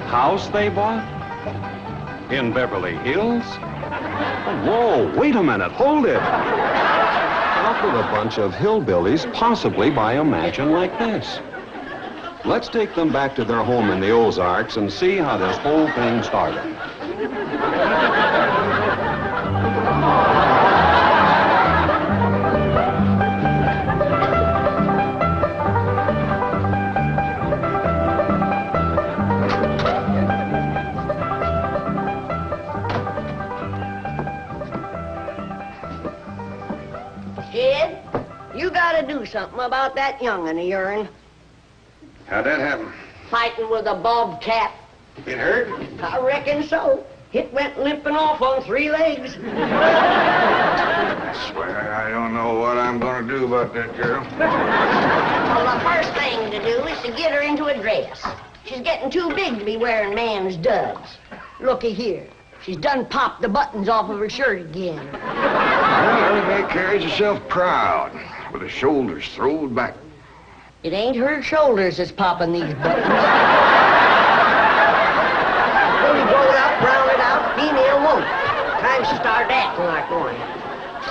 house they bought? In Beverly Hills? Whoa, wait a minute, hold it. How could a bunch of hillbillies possibly buy a mansion like this? Let's take them back to their home in the Ozarks and see how this whole thing started. Kid, you gotta do something about that young'un of yourn. How'd that happen? Fighting with a bobcat. It hurt? I reckon so. It went limping off on 3 legs. I swear, I don't know what I'm gonna do about that girl. Well, the first thing to do is to get her into a dress. She's getting too big to be wearing man's duds. Looky here. She's done popped the buttons off of her shirt again. Well, everybody carries herself proud, with her shoulders throwed back. It ain't her shoulders that's popping these buttons. Fully grown up, rounded out, female won't. Time she started acting like one.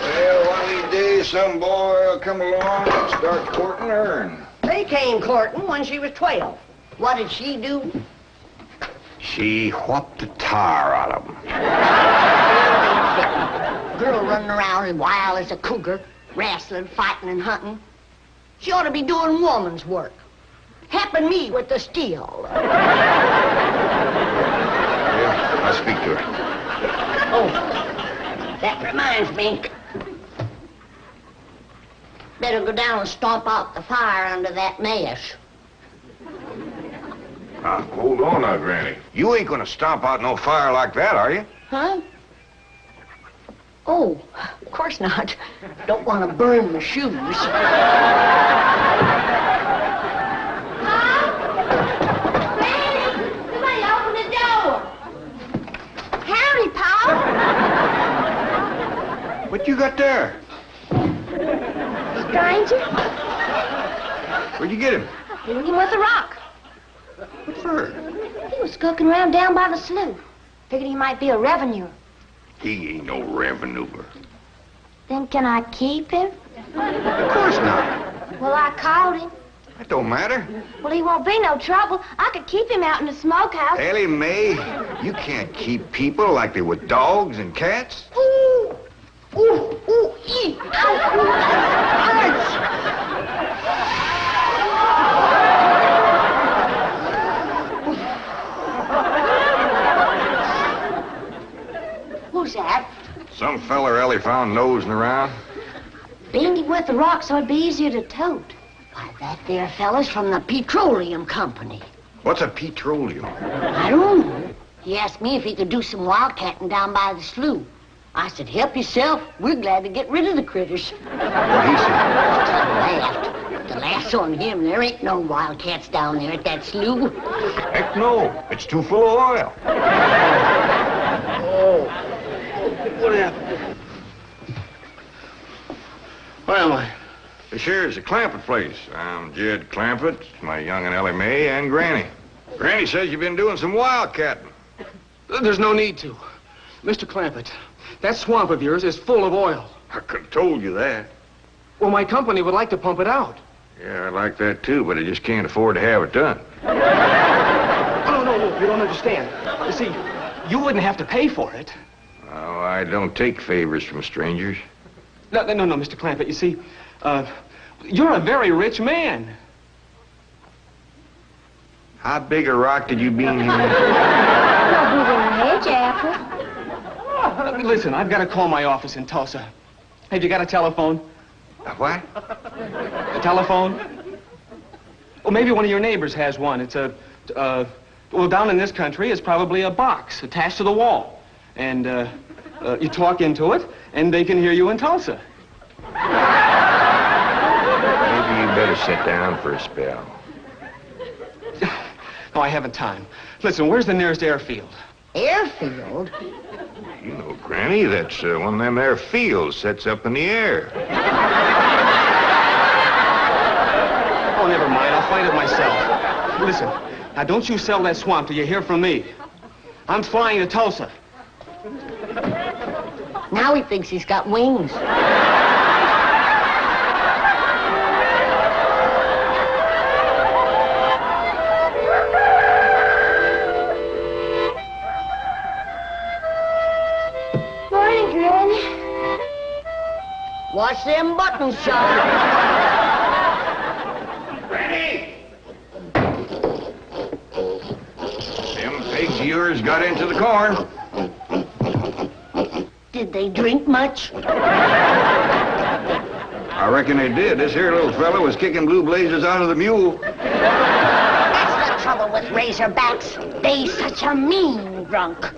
Well, one of these days, some boy will come along and start courting her. They came courting when she was 12. What did she do? She whopped the tar out of him. Girl running around as wild as a cougar, wrestling, fighting, and hunting. She ought to be doing woman's work. Helping me with the steel. Yeah, I'll speak to her. Oh, that reminds me. Better go down and stomp out the fire under that mash. Hold on now, Granny. You ain't gonna stomp out no fire like that, are you? Huh? Oh, of course not. Don't want to burn my shoes. Granny, somebody open the door. Howdy, Pa. What you got there? Stranger, Where'd you get him? hit him with a rock. What for? He was skulking around down by the slough. Figured he might be a revenue. He ain't no revenuer. Then can I keep him? Of course not. Well, I called him. That don't matter. Well, he won't be no trouble. I could keep him out in the smokehouse. Ellie Mae, you can't keep people like they were dogs and cats. Ooh, ooh, ooh, ee. Ow, ooh, hurts. Who's that? Some feller Ellie found nosing around. Beamed him with the rock so it'd be easier to tote. Why, that there fella's from the petroleum company. What's a petroleum? I don't know. He asked me if he could do some wildcatting down by the slough. I said, help yourself. We're glad to get rid of the critters. What he said? I laughed. The laugh's on him. There ain't no wildcats down there at that slough. Heck no. It's too full of oil. Oh. What happened? Where am I? This here's the Clampett place. I'm Jed Clampett, my young'un Ellie Mae, and Granny. Granny says you've been doing some wildcatting. There's no need to. Mr. Clampett, that swamp of yours is full of oil. I could have told you that. Well, my company would like to pump it out. Yeah, I like that too, but I just can't afford to have it done. Oh, no, you don't understand. You see, you wouldn't have to pay for it. Oh, I don't take favors from strangers. No, Mr. Clampett, you see, you're a very rich man. How big a rock did you beam here? No bigger than a hedge apple. Listen, I've got to call my office in Tulsa. Have you got a telephone? A what? A telephone? Well, maybe one of your neighbors has one. It's well, down in this country, it's probably a box attached to the wall. And, you talk into it, and they can hear you in Tulsa. Maybe you better sit down for a spell. No, I haven't time. Listen, where's the nearest airfield? Airfield? You know, Granny, that's one of them there fields sets up in the air. Oh, never mind. I'll find it myself. Listen, Now, don't you sell that swamp till you hear from me. I'm flying to Tulsa. Now he thinks he's got wings. Morning, Granny. Watch them buttons, son. Granny! Them pigs of yours got into the corn. Did they drink much? I reckon they did. This here little fella was kicking blue blazers out of the mule. That's the trouble with razorbacks. They such a mean drunk. This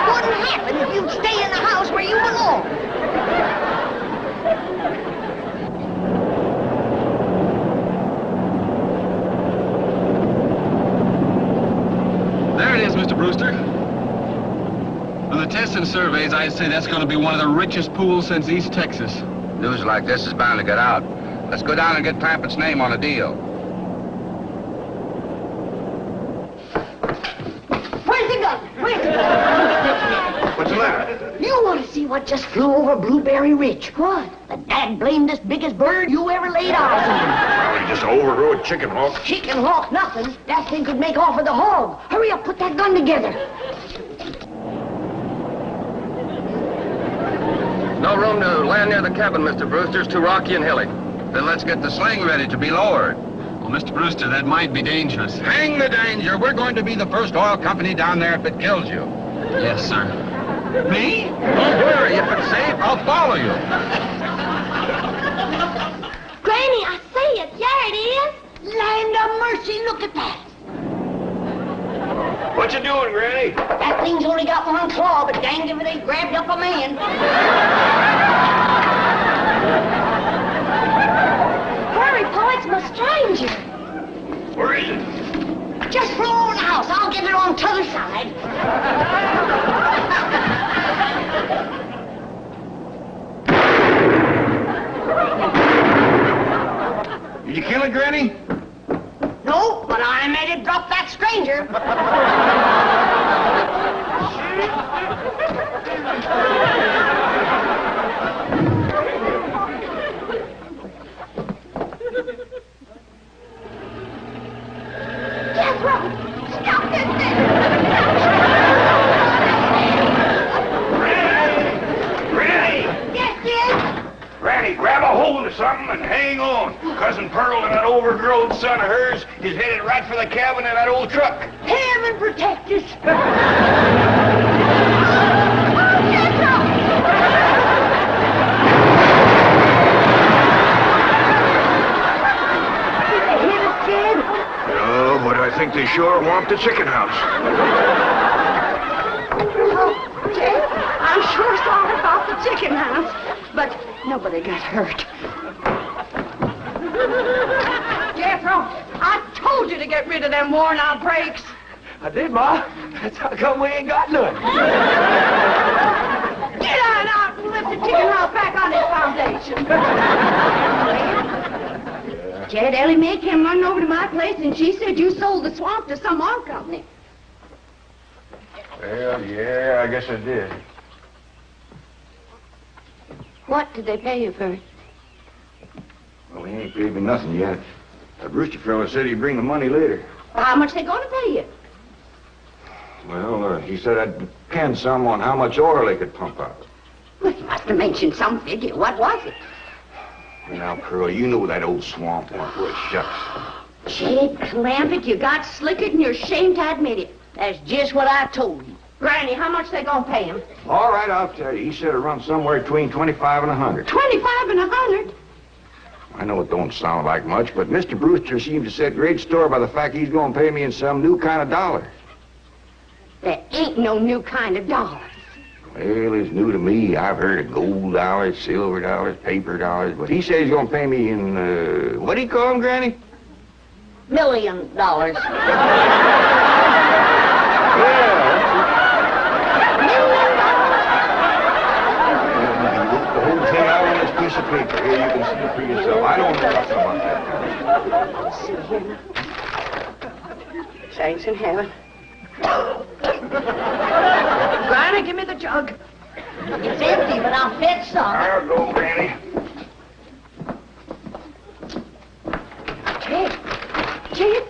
wouldn't happen if you'd stay in the house where you belong. There it is, Mr. Brewster. From the tests and surveys, I'd say that's going to be one of the richest pools since East Texas. News like this is bound to get out. Let's go down and get Clampett's name on a deal. Where's the gun? Where's the gun? What's the matter? You want to see what just flew over Blueberry Ridge? What? The dad-blamedest biggest bird you ever laid eyes on. Oh, just an overgrown chicken hawk. Chicken hawk, nothing. That thing could make off with the hog. Hurry up, put that gun together. No room to land near the cabin, Mr. Brewster. It's too rocky and hilly. Then let's get the sling ready to be lowered. Well, Mr. Brewster, that might be dangerous. Hang the danger. We're going to be the first oil company down there if it kills you. Yes, sir. Me? Don't worry. If it's safe, I'll follow you. Granny, I see it. There it is. Land of mercy, look at that. What you doing, Granny? That thing's only got one claw, but dang if it ain't grabbed up a man. Hurry, Pa, it's my stranger. Where is it? Just flew over the house. I'll get it on t'other side. Did you kill it, Granny? No, but I made it drop that stranger. Jethro, stop this thing. Granny! Yes, yes. Granny, grab a hold of something and hang on. Cousin Pearl and that overgrown son of hers is headed right for the cabin in that old truck. Heaven protect us. Did they hit us, kid? No, but I think they sure want the chicken house. Oh, Jed, I'm sure sorry about the chicken house, but nobody got hurt. Jethro, I told you to get rid of them worn-out brakes. I did, Ma. That's how come we ain't got none. Get on out and lift the chicken house back on its foundation. Jed, Ellie Mae came running over to my place, and she said you sold the swamp to some oil company. Well, yeah, I guess I did. What did they pay you for it? Well, he ain't paid me nothing yet. That Brewster fella said he'd bring the money later. Well, how much they going to pay you? Well, he said I'd depend some on how much oil they could pump out. Well, you must have mentioned some figure. What was it? Now, Pearl, you know that old swamp won't worth shucks. Jed Clampett, you got slicker than you're ashamed to admit it. That's just what I told you. Granny, how much they going to pay him? All right, I'll tell you. He said it runs somewhere between 25 and 100. 25 and 100? I know it don't sound like much, but Mr. Brewster seems to set great store by the fact he's going to pay me in some new kind of dollar. There ain't no new kind of dollar. Well, it's new to me. I've heard of gold dollars, silver dollars, paper dollars, but he says he's going to pay me in, what do you call them, Granny? $1 million. Yeah. The whole thing out on this piece piece of paper. Here, you can see it for yourself. I don't know nothing about that. Let's see here. Saints in heaven. Granny, give me the jug. It's empty, but I'll fetch some. I'll go, Granny. Jed,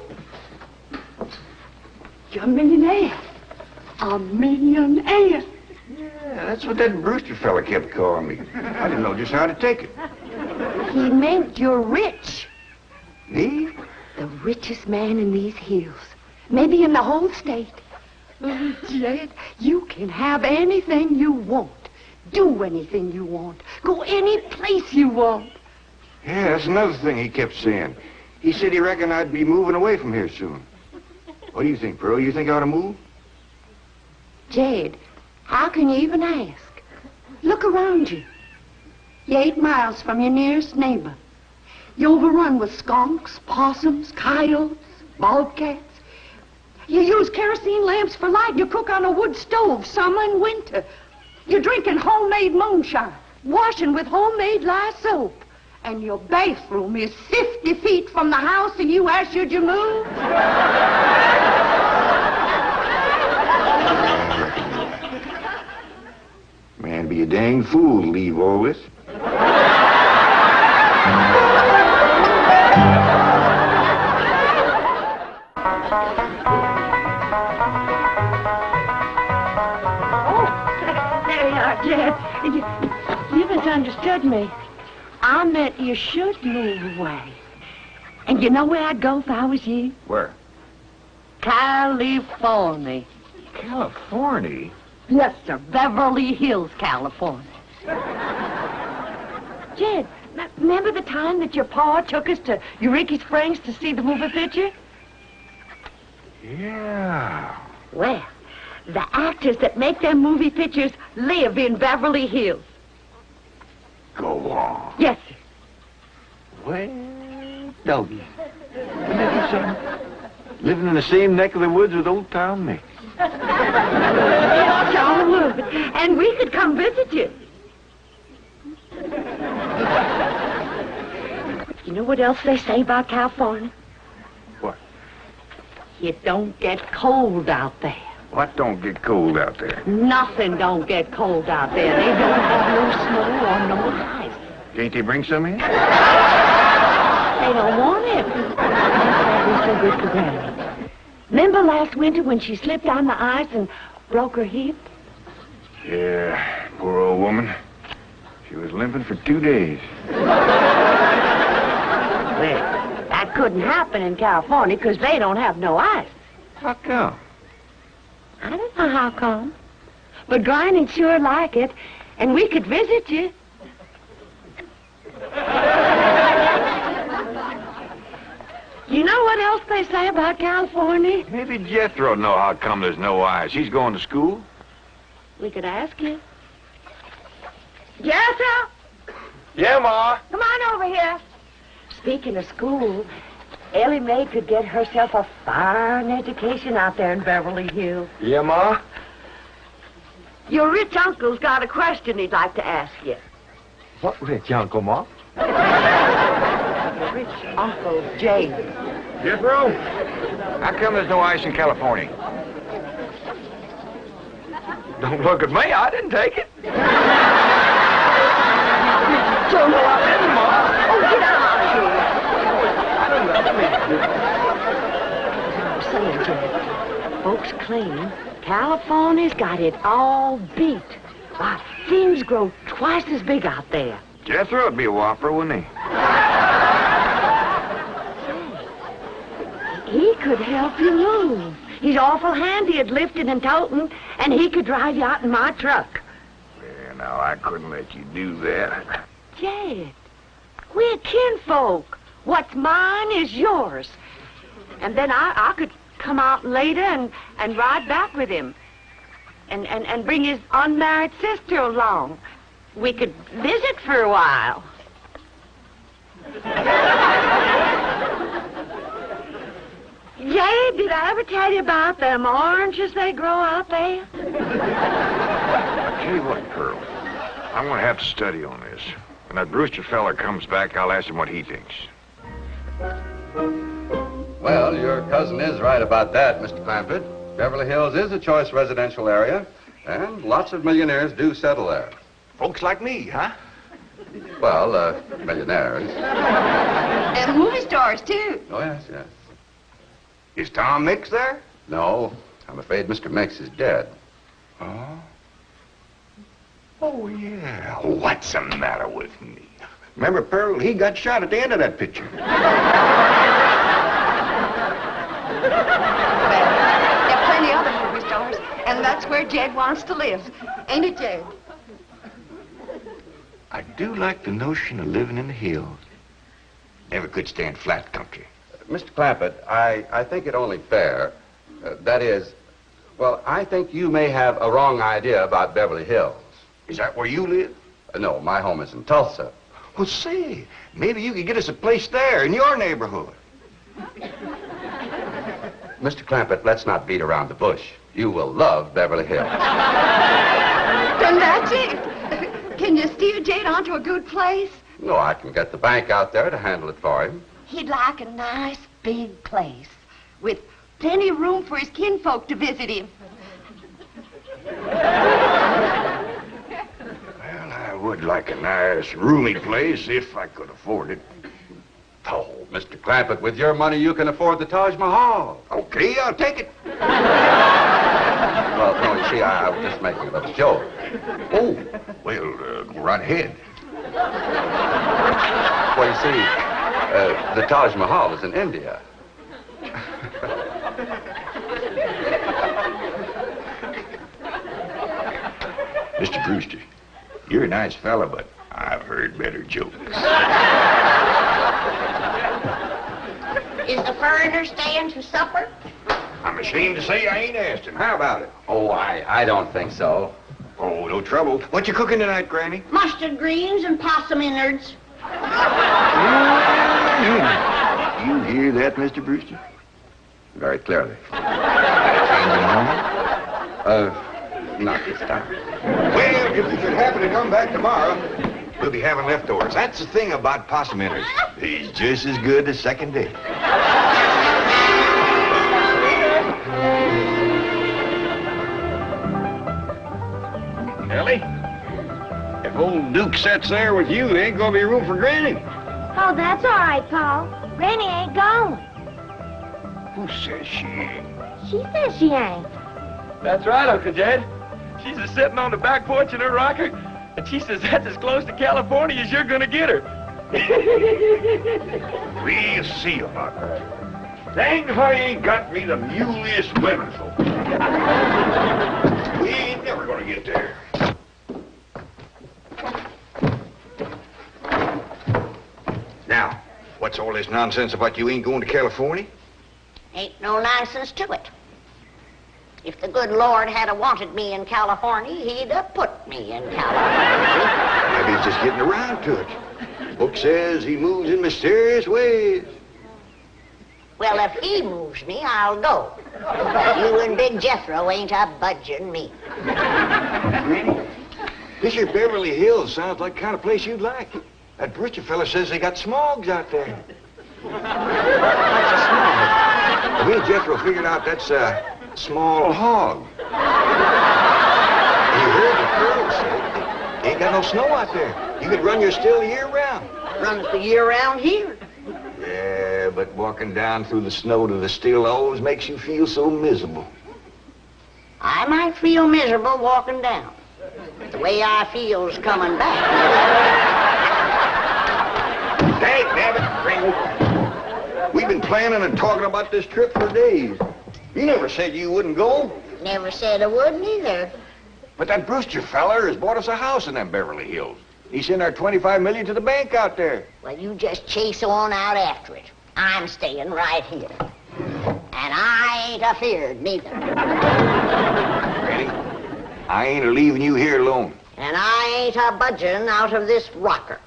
you're a millionaire. A millionaire. Yeah, that's what that Brewster fella kept calling me. I didn't know just how to take it. He meant you're rich. Me? The richest man in these hills. Maybe in the whole state. Oh, Jed, you can have anything you want. Do anything you want. Go any place you want. Yeah, that's another thing he kept saying. He said he reckoned I'd be moving away from here soon. What do you think, Pearl? You think I ought to move? Jed, how can you even ask? Look around you. You're 8 miles from your nearest neighbor. You're overrun with skunks, possums, coyotes, bobcats. You use kerosene lamps for light. You cook on a wood stove, summer and winter. You're drinking homemade moonshine, washing with homemade lye soap. And your bathroom is 50 feet from the house, and you ask, should you move? Man, be a dang fool to leave all this. There you are, Jed. You misunderstood me. I meant you should move away. And you know where I'd go if I was you? Where? California. California? Yes, sir. Beverly Hills, California. Jed, remember the time that your pa took us to Eureka Springs to see the movie picture? Yeah. Well, the actors that make them movie pictures live in Beverly Hills. Go on. Yes, sir. Well, doggy. Living in the same neck of the woods with old Tom Mix. Yes, John would. And we could come visit you. You know what else they say about California? What? It don't get cold out there. What don't get cold out there? Nothing don't get cold out there. They don't have no snow or no ice. Can't they bring some in? They don't want it. That's so good for Granny. Remember last winter when she slipped on the ice and broke her hip? Yeah, poor old woman. She was limping for 2 days. Well, that couldn't happen in California because they don't have no ice. How come? I don't know how come. But Granny'd sure like it, and we could visit you. You know what else they say about California? Maybe Jethro'd know how come there's no ice. He's going to school. We could ask you. Jethro, Yeah, Ma. come on over here. Speaking of school, Ellie Mae could get herself a fine education out there in Beverly Hills. Yeah, Ma? Your rich uncle's got a question he'd like to ask you. What rich uncle, Ma? Your rich Uncle Jay. Jethro? How come there's no ice in California? Don't look at me. I didn't take it. So, oh, get out of here. I'm saying, Jay, folks claim California's got it all beat. Why, things grow twice as big out there. Jethro'd be a whopper, wouldn't he? He could help you move. He's awful handy at lifting and toting, and he could drive you out in my truck. Yeah, now, I couldn't let you do that. Jed, we're kinfolk. What's mine is yours. And then I could come out later and ride back with him. And bring his unmarried sister along. We could visit for a while. Jay, did I ever tell you about them oranges they grow out there? I'll tell you what, Pearl. I'm going to have to study on this. When that Brewster fella comes back, I'll ask him what he thinks. Well, your cousin is right about that, Mr. Clampett. Beverly Hills is a choice residential area, and lots of millionaires do settle there. Folks like me, huh? Well, millionaires. And movie stars, too. Oh, yes, yes. Is Tom Mix there? No, I'm afraid Mr. Mix is dead. Oh? Oh, yeah. What's the matter with me? Remember, Pearl, he got shot at the end of that picture. Well, there are plenty other movie stars, and that's where Jed wants to live. Ain't it, Jed? I do like the notion of living in the hills. Never could stand flat country. Mr. Clampett, I think it only fair. That is, well, I think you may have a wrong idea about Beverly Hills. Is that where you live? No, my home is in Tulsa. Well, say, maybe you could get us a place there in your neighborhood. Mr. Clampett, let's not beat around the bush. You will love Beverly Hills. Then that's it. Can you steer Jade onto a good place? No, I can get the bank out there to handle it for him. He'd like a nice big place with plenty of room for his kinfolk to visit him. Well, I would like a nice, roomy place if I could afford it. Oh, Mr. Clampett, with your money, you can afford the Taj Mahal. Okay, I'll take it. Well, no, you see, I was just making a little joke. Oh, well, go right ahead. Well, you see, the Taj Mahal is in India. Mr. Brewster, you're a nice fella, but I've heard better jokes. Is the foreigner staying to supper? I'm ashamed to say I ain't asked him. How about it? Oh, I don't think so. Oh, no trouble. What you cooking tonight, Granny? Mustard greens and possum innards. You hear that, Mr. Brewster? Very clearly. Changing home? Not this time. Well, if you should happen to come back tomorrow, we'll be having leftovers. That's the thing about possum innards. He's just as good the second day. Ellie, if old Duke sits there with you, there ain't gonna be room for Granny. Oh, that's all right, Paul. Granny ain't going. Who says she ain't? She says she ain't. That's right, Uncle Jed. She's a sitting on the back porch in her rocker, and she says that's as close to California as you're gonna get her. We'll see about that. Dang if I ain't got me the muleyest women folk. We ain't never gonna get there. Now, what's all this nonsense about you ain't going to California? Ain't no nonsense to it. If the good Lord had wanted me in California, he'd have put me in California. Maybe he's just getting around to it. Book says he moves in mysterious ways. Well, if he moves me, I'll go. You and Big Jethro ain't a budging me. This here Beverly Hills sounds like the kind of place you'd like. That Brewster fella says they got smogs out there. What's a smog? Well, me and Jethro figured out that's a small hog. You heard the Colonel say they ain't got no snow out there. You could run your still year round. Runs the year round here. Yeah, but walking down through the snow to the still always makes you feel so miserable. I might feel miserable walking down. The way I feel's coming back. Dang, nabbit, Pringle. We've been planning and talking about this trip for days. You never said you wouldn't go. Never said I wouldn't either. But that Brewster feller has bought us a house in them Beverly Hills. He sent our $25 million to the bank out there. Well, you just chase on out after it. I'm staying right here. And I ain't afeared neither. Granny, I ain't leaving you here alone. And I ain't a budging out of this rocker.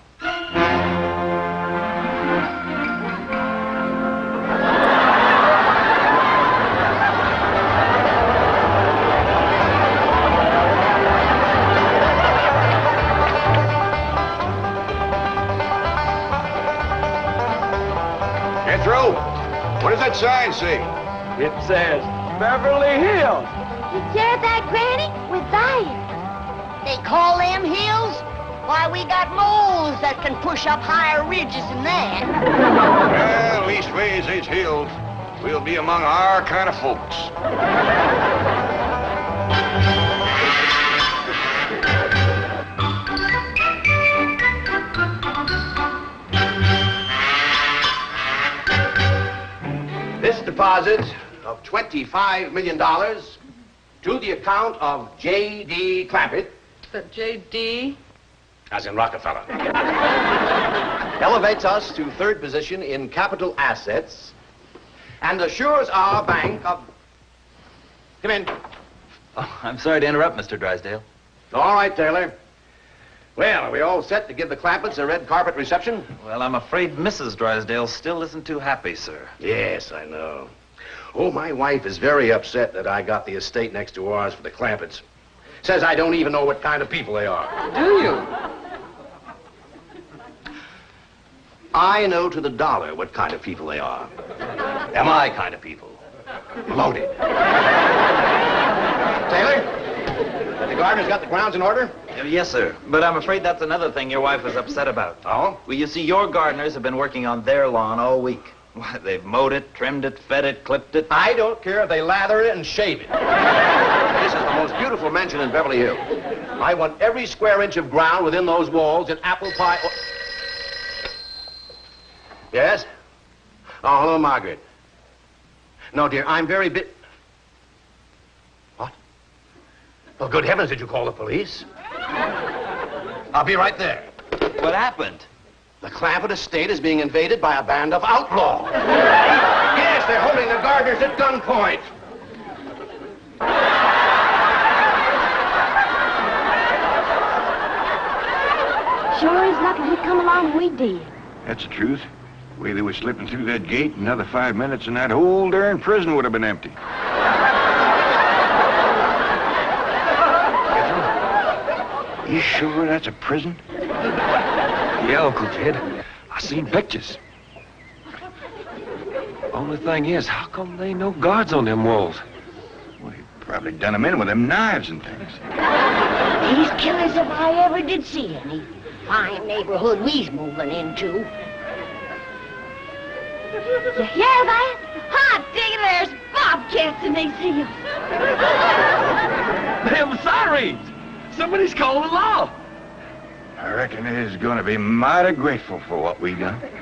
Jethro, what does that sign say? It says Beverly Hills. You hear that, Granny? We're there. They call them hills? Why, we got moles that can push up higher ridges than that. Well, leastways, it's hills. We'll be among our kind of folks. This deposit of $25 million to the account of J.D. Clampett. But J.D.? As in Rockefeller. Elevates us to third position in capital assets and assures our bank of... Come in. Oh, I'm sorry to interrupt, Mr. Drysdale. All right, Taylor. Well, are we all set to give the Clampetts a red carpet reception? Well, I'm afraid Mrs. Drysdale still isn't too happy, sir. Yes, I know. Oh, my wife is very upset that I got the estate next to ours for the Clampetts. Says I don't even know what kind of people they are. Do you? I know to the dollar what kind of people they are. They're my kind of people. Loaded. Taylor, have the gardeners got the grounds in order? Yes, sir. But I'm afraid that's another thing your wife is upset about. Oh? Well, you see, your gardeners have been working on their lawn all week. Why, they've mowed it, trimmed it, fed it, clipped it. I don't care if they lather it and shave it. This is the most beautiful mansion in Beverly Hills. I want every square inch of ground within those walls in apple pie... Yes? Oh, hello, Margaret. No, dear, I'm very What? Well, good heavens, did you call the police? I'll be right there. What happened? The Clampett estate is being invaded by a band of outlaws. Yes, they're holding the gardeners at gunpoint. Sure is lucky we come along when we did. That's the truth. The way they were slipping through that gate, another 5 minutes and that whole darn prison would have been empty. You sure that's a prison? Yeah, Uncle Jed. I seen pictures. Only thing is, how come there ain't no guards on them walls? Well, they probably done them in with them knives and things. These killers, if I ever did see any. Fine neighborhood we's moving into. You hear that? Hot diggity, there's bobcats in these hills. Them sirens! Somebody's calling the law. I reckon they's gonna be mighty grateful for what we done. Folks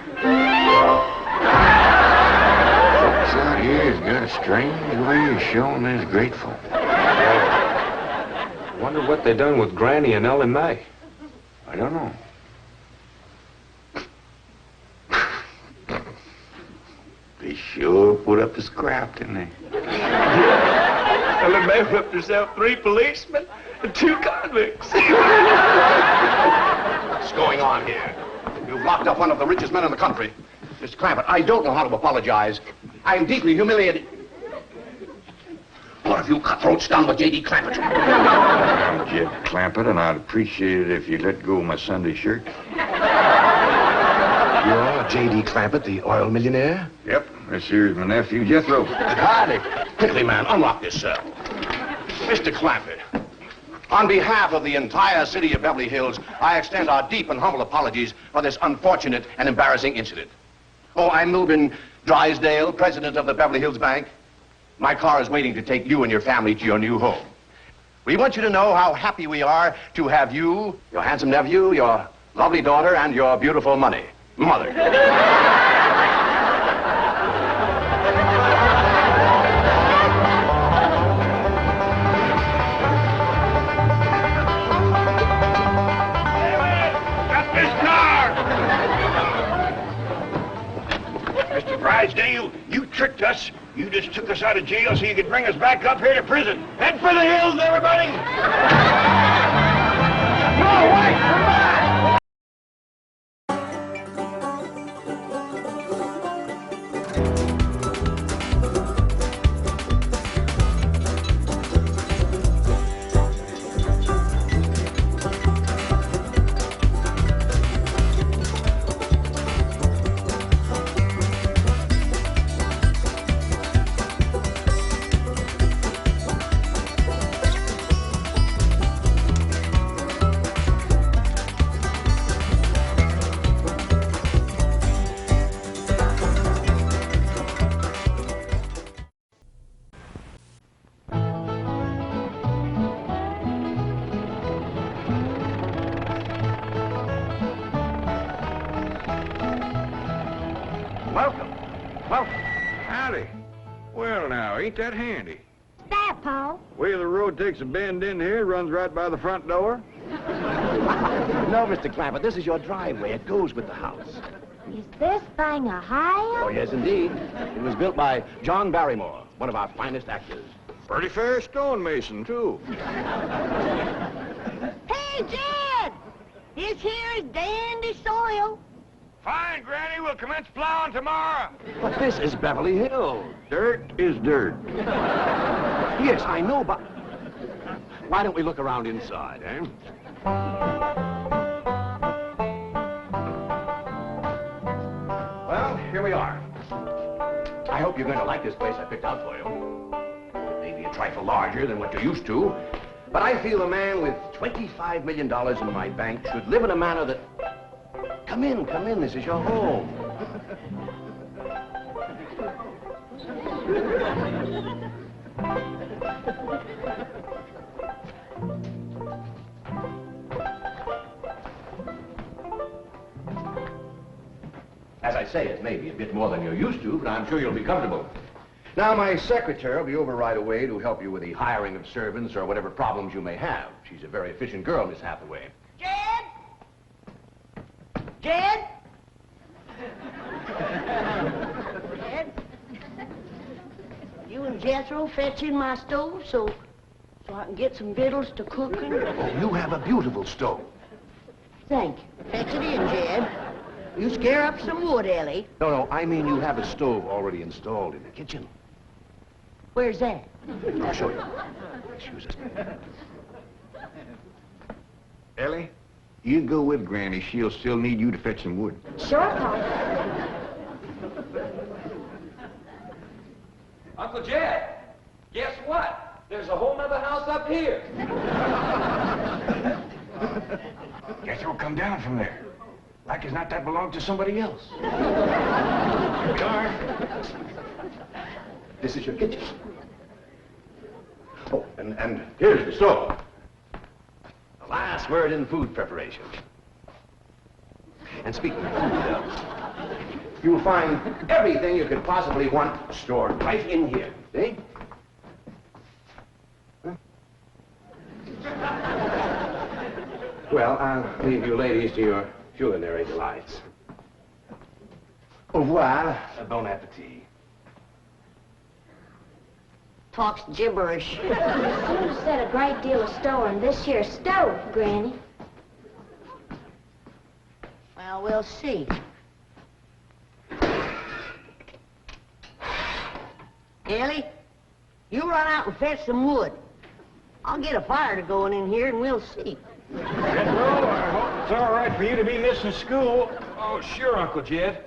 out here has got a strange way of showing they's grateful. Wonder what they done with Granny and Ellie Mae. I don't know. They sure put up the scrap, didn't they? Ellie Mae whipped herself 3 policemen and 2 convicts. What's going on here? You've locked up one of the richest men in the country. Mr. Clampett, I don't know how to apologize. I am deeply humiliated. What have you cutthroats done with J.D. Clampett? I'm Jed Clampett, and I'd appreciate it if you let go of my Sunday shirt. You're J.D. Clampett, the oil millionaire? Yep, this here's my nephew, Jethro. Howdy. Quickly, man, unlock this cell. Mr. Clampett, on behalf of the entire city of Beverly Hills, I extend our deep and humble apologies for this unfortunate and embarrassing incident. Oh, I'm Milburn Drysdale, president of the Beverly Hills Bank. My car is waiting to take you and your family to your new home. We want you to know how happy we are to have you, your handsome nephew, your lovely daughter, and your beautiful mother. Mr. Drysdale, you tricked us. You just took us out of jail so you could bring us back up here to prison. Head for the hills, everybody! No, wait! Come back! Welcome. Welcome. Howdy. Well, now, ain't that handy? That, Paul. Way the road takes a bend in here, runs right by the front door. No, Mr. Clampett, this is your driveway. It goes with the house. Is this thing a house? Oh, yes, indeed. It was built by John Barrymore, one of our finest actors. Pretty fair stonemason, too. Hey, Jed! This here is dandy soil. Fine, Granny. We'll commence plowing tomorrow. But this is Beverly Hills. Dirt is dirt. Yes, I know, but why don't we look around inside, eh? Well, here we are. I hope you're going to like this place I picked out for you. It may be a trifle larger than what you're used to, but I feel a man with $25 million in my bank should live in a manner that... Come in, this is your home. As I say, it may be a bit more than you're used to, but I'm sure you'll be comfortable. Now, my secretary will be over right away to help you with the hiring of servants or whatever problems you may have. She's a very efficient girl, Miss Hathaway. Jed? Jed? Jed? You and Jethro fetching my stove so I can get some victuals to cooking? Oh, you have a beautiful stove. Thank you. Fetch it in, Jed. You scare up some wood, Ellie. No, I mean you have a stove already installed in the kitchen. Where's that? I'll show you. Excuse us. Ellie, you go with Granny. She'll still need you to fetch some wood. Sure, Paul. Uncle Jed, guess what? There's a whole nother house up here. Jethro, come down from there. Like as not that belonged to somebody else. Here we are. This is your kitchen. Oh, and here's the stove. The last word in food preparation. And speaking of food, you'll find everything you could possibly want stored right in here. See? Huh? Well, I'll leave you ladies to your culinary delights. Au revoir. Bon appetit. Talks gibberish. You set a great deal of store in this here stove, Granny. Well, we'll see. Ellie, you run out and fetch some wood. I'll get a fire to going in here and we'll see. Jethro, I hope it's all right for you to be missing school. Oh, sure, Uncle Jed.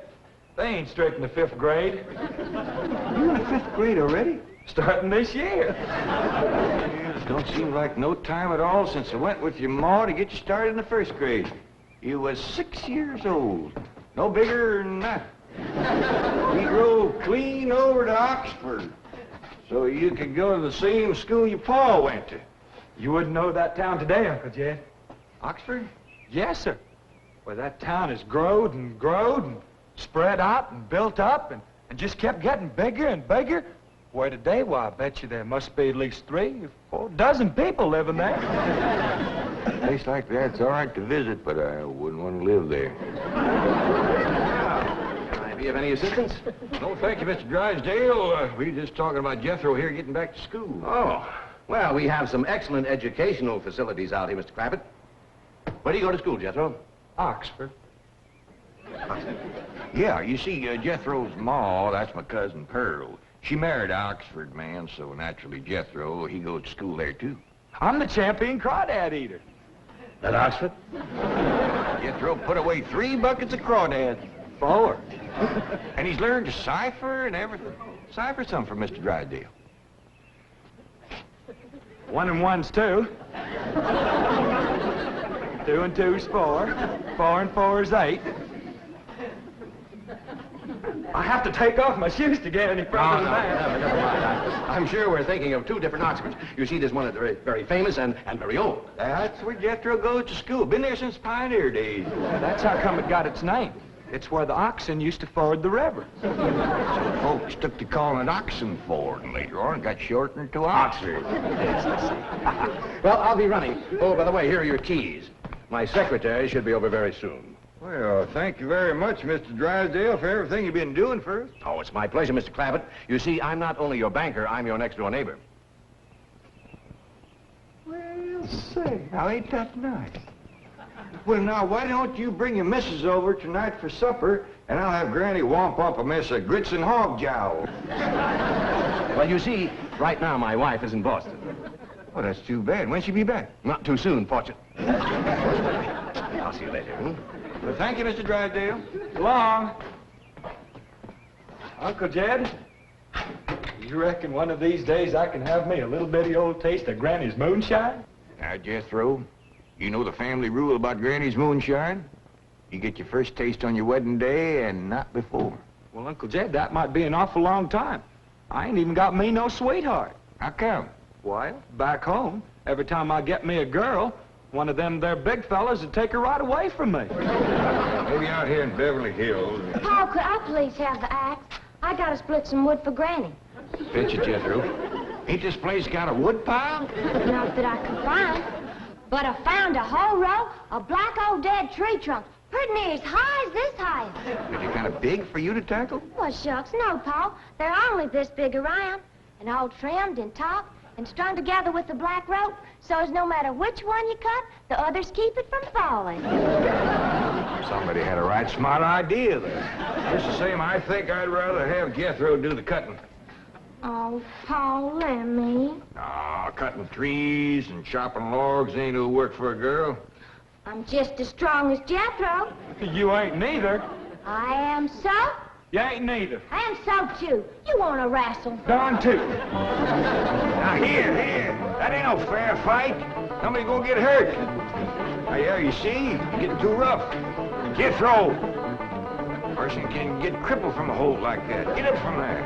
They ain't straight in the 5th grade. You're in the 5th grade already? Starting this year. Yeah, it don't seem like no time at all since I went with your ma to get you started in the 1st grade. You was 6 years old. No bigger than that. We drove clean over to Oxford so you could go to the same school your pa went to. You wouldn't know that town today, Uncle Jed. Oxford? Yes, sir. Well, that town has growed and spread out and built up and just kept getting bigger and bigger. Where today, why, I bet you there must be at least 3 or 4 dozen people living there. A place like that's all right to visit, but I wouldn't want to live there. Can I be of any assistance? No, thank you, Mr. Drysdale. We were just talking about Jethro here getting back to school. Oh, well, we have some excellent educational facilities out here, Mr. Clampett. Where do you go to school, Jethro? Oxford. Yeah, you see, Jethro's ma, that's my cousin Pearl. She married an Oxford man, so naturally Jethro, he goes to school there, too. I'm the champion crawdad eater. At Oxford? Jethro put away 3 buckets of crawdads. 4. And he's learned to cipher and everything. Cipher some for Mr. Drysdale. 1 and 1's 2. 2 and 2's 4. 4 and 4's 8. I have to take off my shoes to get any further than that. Never mind. I'm sure we're thinking of 2 different Oxfords. You see, there's one that's very, very famous and very old. That's where Jethro goes to school. Been there since pioneer days. That's how come it got its name. It's where the oxen used to ford the river. So folks took to calling it oxen ford, and later on got shortened to Oxford. Well, I'll be running. Oh, by the way, here are your keys. My secretary should be over very soon. Well, thank you very much, Mr. Drysdale, for everything you've been doing for us. Oh, it's my pleasure, Mr. Clampett. You see, I'm not only your banker, I'm your next-door neighbor. Well, say, now ain't that nice? Well, now, why don't you bring your missus over tonight for supper, and I'll have Granny womp up a mess of grits and hog jowl. Well, you see, right now my wife is in Boston. Well, that's too bad. When'll she be back? Not too soon, fortunately. I'll see you later. Well, thank you, Mr. Drysdale. So long. Uncle Jed, you reckon one of these days I can have me a little bitty old taste of Granny's moonshine? Now, Jethro, you know the family rule about Granny's moonshine? You get your first taste on your wedding day and not before. Well, Uncle Jed, that might be an awful long time. I ain't even got me no sweetheart. How come? Why, back home, every time I get me a girl, one of them there big fellas would take her right away from me. Maybe out here in Beverly Hills. Paul, could I please have the axe? I gotta split some wood for Granny. Bet you, Jethro. Ain't this place got a wood pile? Not that I can find. But I found a whole row of black old dead tree trunks, pretty near as high as this height. Is it kind of big for you to tackle? Well, shucks, no, Paul. They're only this big around, and all trimmed and topped and strung together with the black rope, so as no matter which one you cut, the others keep it from falling. Somebody had a right smart idea there. Just the same, I think I'd rather have Jethro do the cutting. Oh, Paul, let me. Ah, cutting trees and chopping logs ain't no work for a girl. I'm just as strong as Jethro. You ain't neither. I am so. You ain't neither. I am so, too. You want to wrestle? Darn too. Now, here. That ain't no fair fight. Somebody's gonna get hurt. Now, yeah, you see, you're getting too rough. Jethro. Person can get crippled from a hold like that. Get up from there.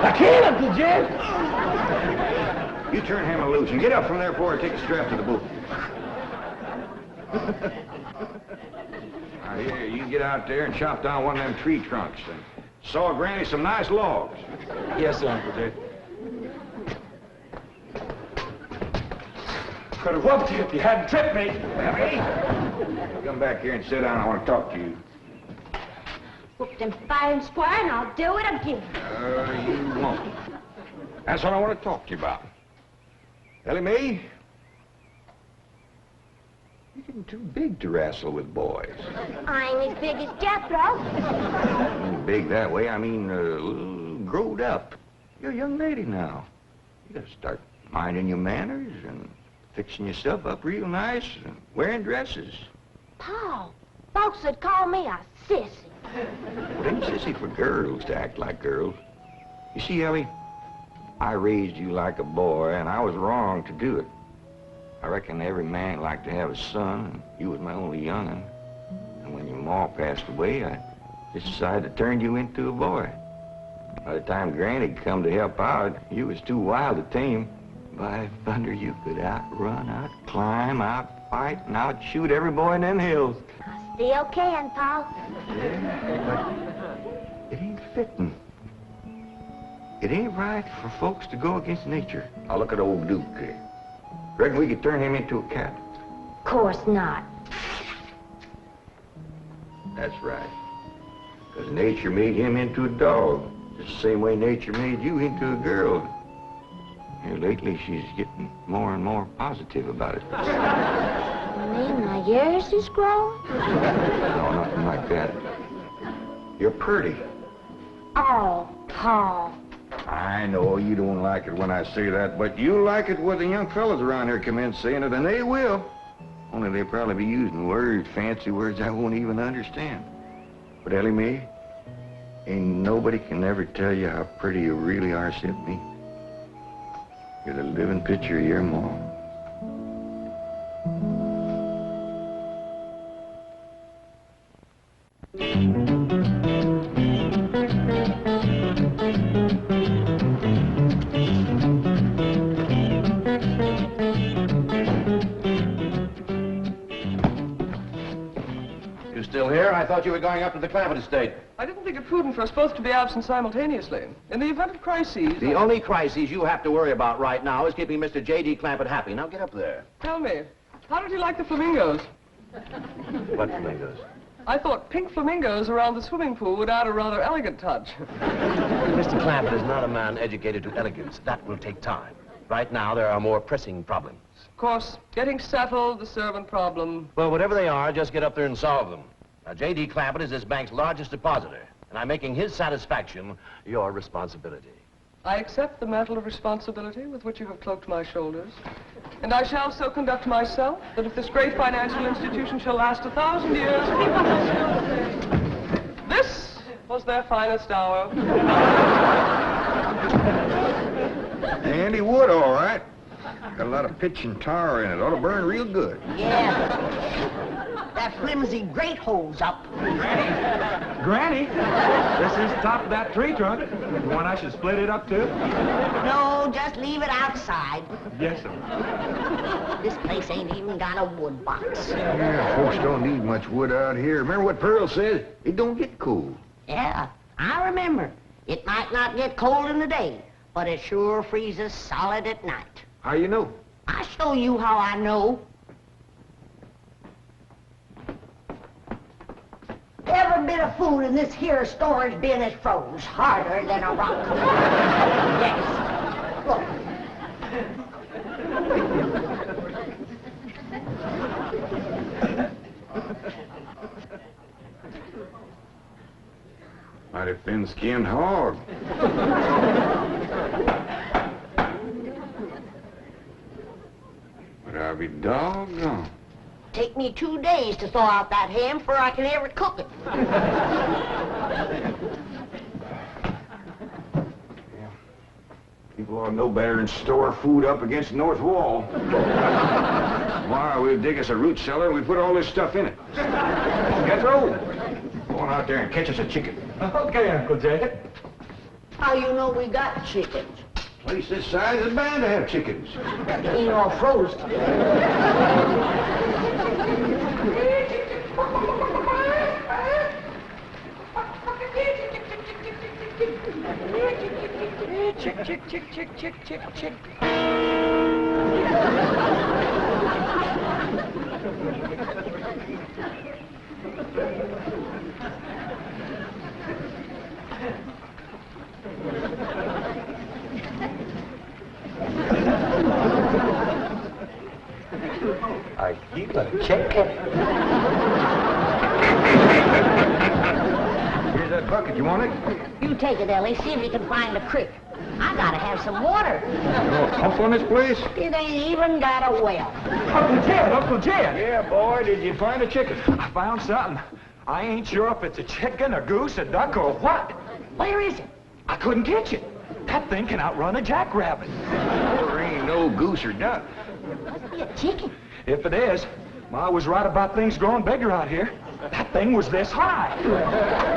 I can't, Uncle Jed. You turn him loose and get up from there before I take a strap to the boot. Now, here, you get out there and chop down one of them tree trunks and saw Granny some nice logs. Yes, sir, Uncle Jed. Could have whooped you if you hadn't tripped me. Ellie, come back here and sit down. I want to talk to you. Whoop them fair and square, and I'll do it again. You won't. That's what I want to talk to you about. Ellie Mae, you're getting too big to wrestle with boys. I ain't as big as Jethro. Big that way, I mean, growed up. You're a young lady now. You gotta start minding your manners and fixing yourself up real nice and wearing dresses. Paul, folks would call me a sissy. It ain't sissy for girls to act like girls. You see, Ellie, I raised you like a boy, and I was wrong to do it. I reckon every man liked to have a son, and you was my only young'un. And when your ma passed away, I just decided to turn you into a boy. By the time Granny come to help out, you was too wild to tame. By thunder, you could outrun, outclimb, outfight, and outshoot every boy in them hills. I still can, Paul. Yeah, but it ain't fitting. It ain't right for folks to go against nature. Now look at old Duke. Reckon we could turn him into a cat? Of course not. That's right. Because nature made him into a dog. Just the same way nature made you into a girl. Here lately, she's getting more and more positive about it. You mean my years is growing? No, nothing like that. You're pretty. Oh, Paul. I know you don't like it when I say that, but you like it when the young fellas around here come in saying it, and they will. Only they'll probably be using words, fancy words I won't even understand. But Ellie Mae, ain't nobody can ever tell you how pretty you really are except me. You're the living picture of your mom. You still here? I thought you were going up to the Clampett estate. I didn't think it prudent for us both to be absent simultaneously. In the event of crises... The only crises you have to worry about right now is keeping Mr. J.D. Clampett happy. Now get up there. Tell me, how did he like the flamingos? What flamingos? I thought pink flamingos around the swimming pool would add a rather elegant touch. Mr. Clampett is not a man educated to elegance. That will take time. Right now, there are more pressing problems. Of course, getting settled, the servant problem. Well, whatever they are, just get up there and solve them. Now, J.D. Clampett is this bank's largest depositor, and I'm making his satisfaction your responsibility. I accept the mantle of responsibility with which you have cloaked my shoulders. And I shall so conduct myself that if this great financial institution shall last 1,000 years, this was their finest hour. Handy wood, all right. Got a lot of pitch and tar in it. Ought to burn real good. Yeah. That flimsy grate holds up. Granny, this is the top of that tree trunk. You want I should split it up, too? No, just leave it outside. Yes, sir. This place ain't even got a wood box. Yeah, folks don't need much wood out here. Remember what Pearl said? It don't get cold. Yeah, I remember. It might not get cold in the day, but it sure freezes solid at night. How you know? I'll show you how I know. Every bit of food in this here storage bin is froze harder than a rock. Yes. Look. Mighty thin-skinned hog. But I'll be doggone. Take me 2 days to thaw out that ham before I can ever cook it. Yeah. People ought to know better than store food up against the north wall. Tomorrow we'll dig us a root cellar and we put all this stuff in it. Jethro, go on out there and catch us a chicken. Okay, Uncle Jay. How you know we got chickens? Place this size is bound to have chickens. They ain't all frozen. Chick, chick, chick, chick, chick, chick, chick. I keep a chicken. Here's that bucket. You want it? You take it, Ellie. See if you can find a creek. I gotta have some water. Off on this place? It ain't even got a well. Uncle Jed, Uncle Jed. Yeah, boy, did you find a chicken? I found something. I ain't sure if it's a chicken, a goose, a duck, or what. Where is it? I couldn't catch it. That thing can outrun a jackrabbit. There ain't no goose or duck. Must be a chicken. If it is, Ma was right about things growing bigger out here. That thing was this high.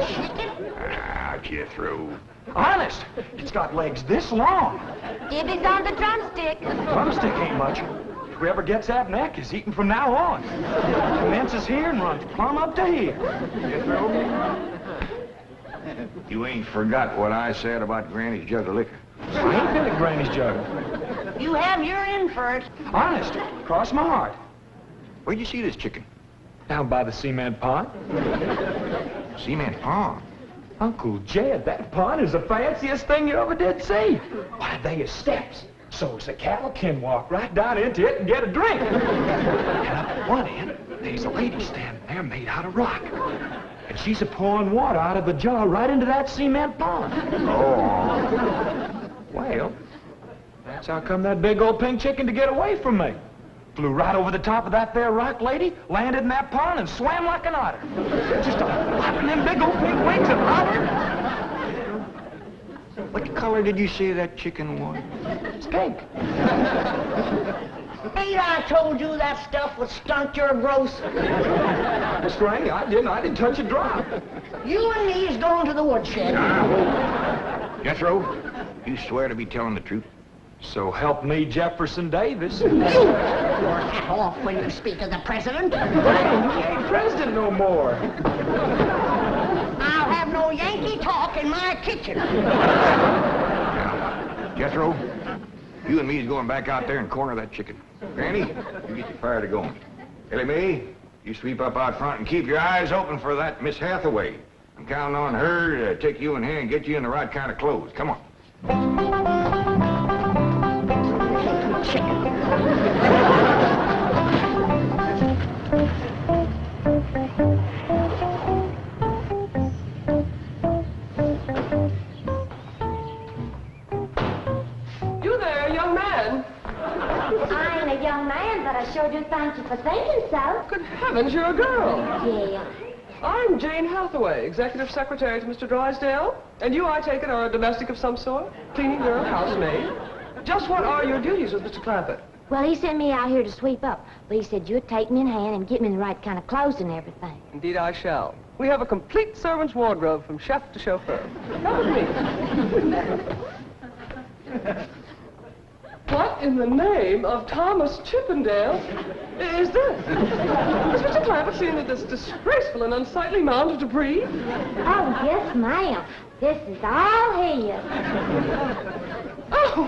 Chicken? Ah, Jethro. Honest, it's got legs this long. Gibby's on the drumstick. Drumstick ain't much. Whoever gets that neck is eating from now on. Commences here and runs plumb up to here. Jethro, you ain't forgot what I said about Granny's jug of liquor. I ain't been at Granny's jug. You have your in for it. Honest, cross my heart. Where'd you see this chicken? Down by the cement pond. Cement pond. Uncle Jed, that pond is the fanciest thing you ever did see. Why, they is steps. So's the cattle can walk right down into it and get a drink. And up at one end, there's a lady standing there made out of rock. And she's a-pouring water out of a jar right into that cement pond. Oh. Well, that's how come that big old pink chicken to get away from me. Flew right over the top of that there rock lady, landed in that pond, and swam like an otter. Just flapping them big old pink wings and hollering. What color did you say that chicken was? It's pink. Ain't I told you that stuff would stunt your growth? Miss Granny, I didn't touch a drop. You and me is going to the woodshed. Jethro, you swear to be telling the truth? So help me, Jefferson Davis. Your hat off when you speak of the president. He ain't president no more. I'll have no Yankee talk in my kitchen. Jethro, you and me's going back out there and corner that chicken. Granny, you get your fire to going. Ellie Mae, you sweep up out front and keep your eyes open for that Miss Hathaway. I'm counting on her to take you in hand and get you in the right kind of clothes. Come on. You there, young man. I ain't a young man, but I sure do thank you for thinking so. Good heavens, you're a girl. Yeah. I'm Jane Hathaway, executive secretary to Mr. Drysdale. And you, I take it, are a domestic of some sort? Cleaning girl, housemaid? Just what are your duties with Mr. Clampett? Well, he sent me out here to sweep up, but he said you'd take me in hand and get me in the right kind of clothes and everything. Indeed, I shall. We have a complete servant's wardrobe from chef to chauffeur. Come with me. What in the name of Thomas Chippendale is this? Has Mr. Clampett seen this disgraceful and unsightly mound of debris? Oh, yes, ma'am. This is all his. Oh,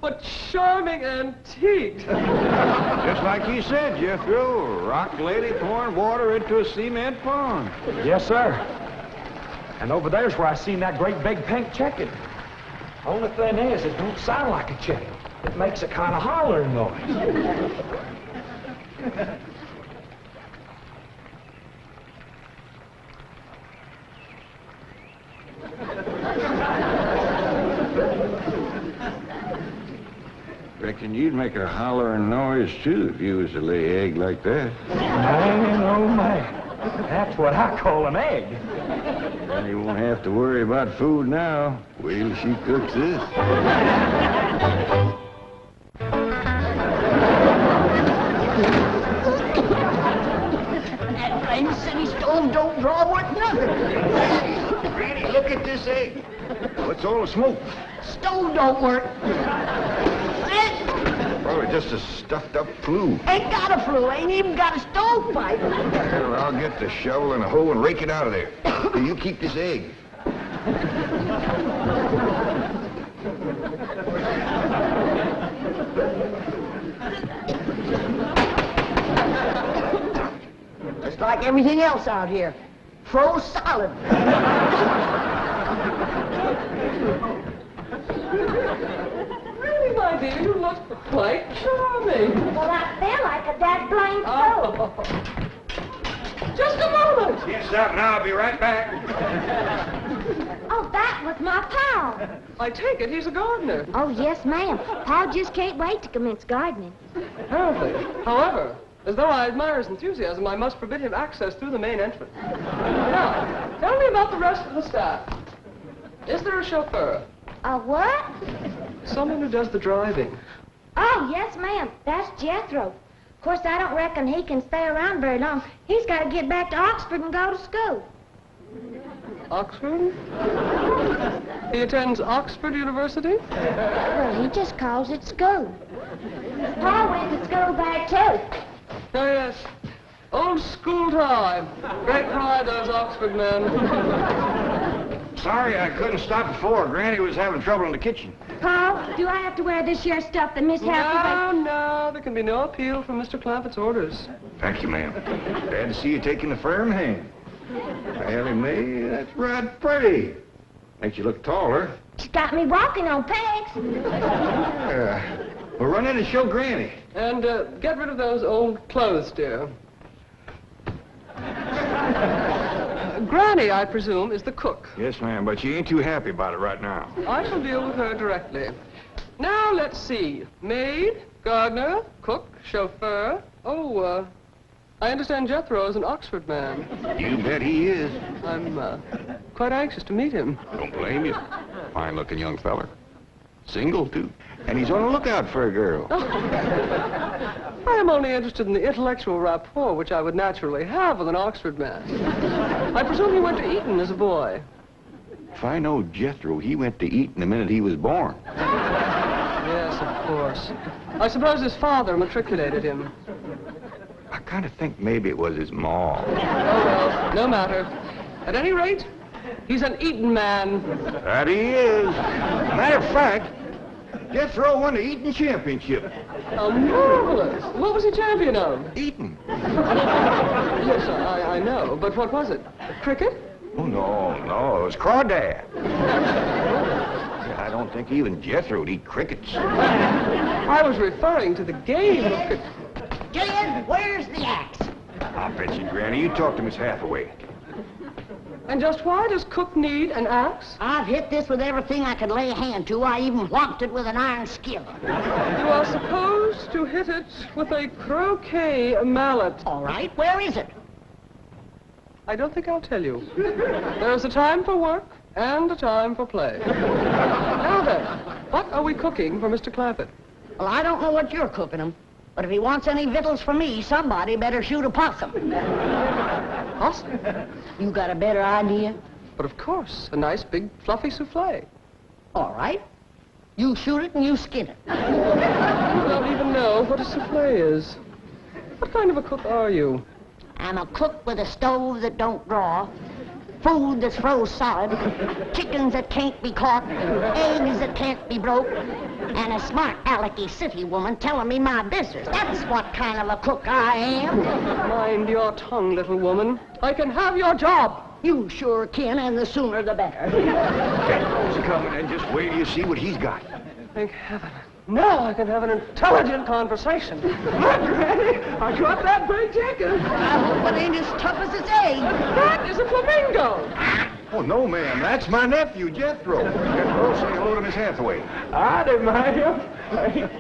what charming antique. Just like you said, Jethro, rock lady pouring water into a cement pond. Yes, sir. And over there's where I seen that great big pink chicken. Only thing is, it don't sound like a chicken. It makes a kind of hollering noise. Reckon you'd make a hollering noise, too, if you was to lay egg like that. Man, oh, man. That's what I call an egg. And you won't have to worry about food now. Wait till she cooks this. That blame city stove don't draw worth nothing. Granny, look at this egg. What's all the smoke? Stove don't work. Probably just a stuffed-up flue. Ain't got a flue, ain't even got a stovepipe. Well, I'll get the shovel and a hoe and rake it out of there. So you keep this egg. Just like everything else out here. Froze solid. Really, my dear, you look quite charming. Well, I feel like a dead blamed fool. Just a moment. Yes, sir, now I'll be right back. Oh, that was my pal. I take it he's a gardener. Oh, yes, ma'am. Pal just can't wait to commence gardening. Apparently. However, as though I admire his enthusiasm, I must forbid him access through the main entrance. Now, tell me about the rest of the staff. Is there a chauffeur? A what? Someone who does the driving. Oh, yes, ma'am. That's Jethro. Of course, I don't reckon he can stay around very long. He's got to get back to Oxford and go to school. Oxford? He attends Oxford University? Well, he just calls it school. Pa went to school there, too. Oh, yes. Old school time. Great pride, those Oxford men. Sorry I couldn't stop before. Granny was having trouble in the kitchen. Pa, do I have to wear this here stuff that Miss Hathaway... No, there can be no appeal from Mr. Clampett's orders. Thank you, ma'am. Glad to see you taking the firm hand. Ellie Mae, that's right pretty. Makes you look taller. She's got me walking on pegs. We'll run in and show Granny. And get rid of those old clothes, dear. Granny, I presume, is the cook. Yes, ma'am, but she ain't too happy about it right now. I shall deal with her directly. Now, let's see. Maid, gardener, cook, chauffeur. Oh, I understand Jethro is an Oxford man. You bet he is. I'm quite anxious to meet him. Don't blame you. Fine-looking young feller. Single, too. And he's on the lookout for a girl. Oh. I am only interested in the intellectual rapport which I would naturally have with an Oxford man. I presume he went to Eton as a boy. If I know Jethro, he went to Eton the minute he was born. Yes, of course. I suppose his father matriculated him. I kind of think maybe it was his ma. Oh, well, no matter. At any rate, he's an Eton man. That he is. Matter of fact, Jethro won the Eton championship. Oh, marvelous. What was he champion of? Eton. Yes, I know. But what was it? Cricket? Oh, no, it was crawdad. I don't think even Jethro would eat crickets. I was referring to the game of cricket. Gillian, where's the axe? I'll bet you, Granny. You talk to Miss Hathaway. And just why does Cook need an axe? I've hit this with everything I could lay a hand to. I even whopped it with an iron skillet. You are supposed to hit it with a croquet mallet. All right, where is it? I don't think I'll tell you. There's a time for work and a time for play. Now then, what are we cooking for Mr. Clampett? Well, I don't know what you're cooking him, but if he wants any victuals from me, somebody better shoot a possum. Possum? You got a better idea? But of course, a nice big fluffy souffle. All right. You shoot it and you skin it. You don't even know what a souffle is. What kind of a cook are you? I'm a cook with a stove that don't draw, food that's froze solid, chickens that can't be caught, eggs that can't be broke, and a smart alecky city woman telling me my business. That's what kind of a cook I am. Mind your tongue, little woman. I can have your job. You sure can, and the sooner the better. Jethro's coming, and just wait till you see what he's got. Thank heaven. Now I can have an intelligent conversation. Look, Granny, I got that big chicken. I hope it ain't as tough as its egg. That is a flamingo. Oh, no, ma'am. That's my nephew, Jethro. Jethro, say hello to Miss Hathaway. Howdy, ma'am.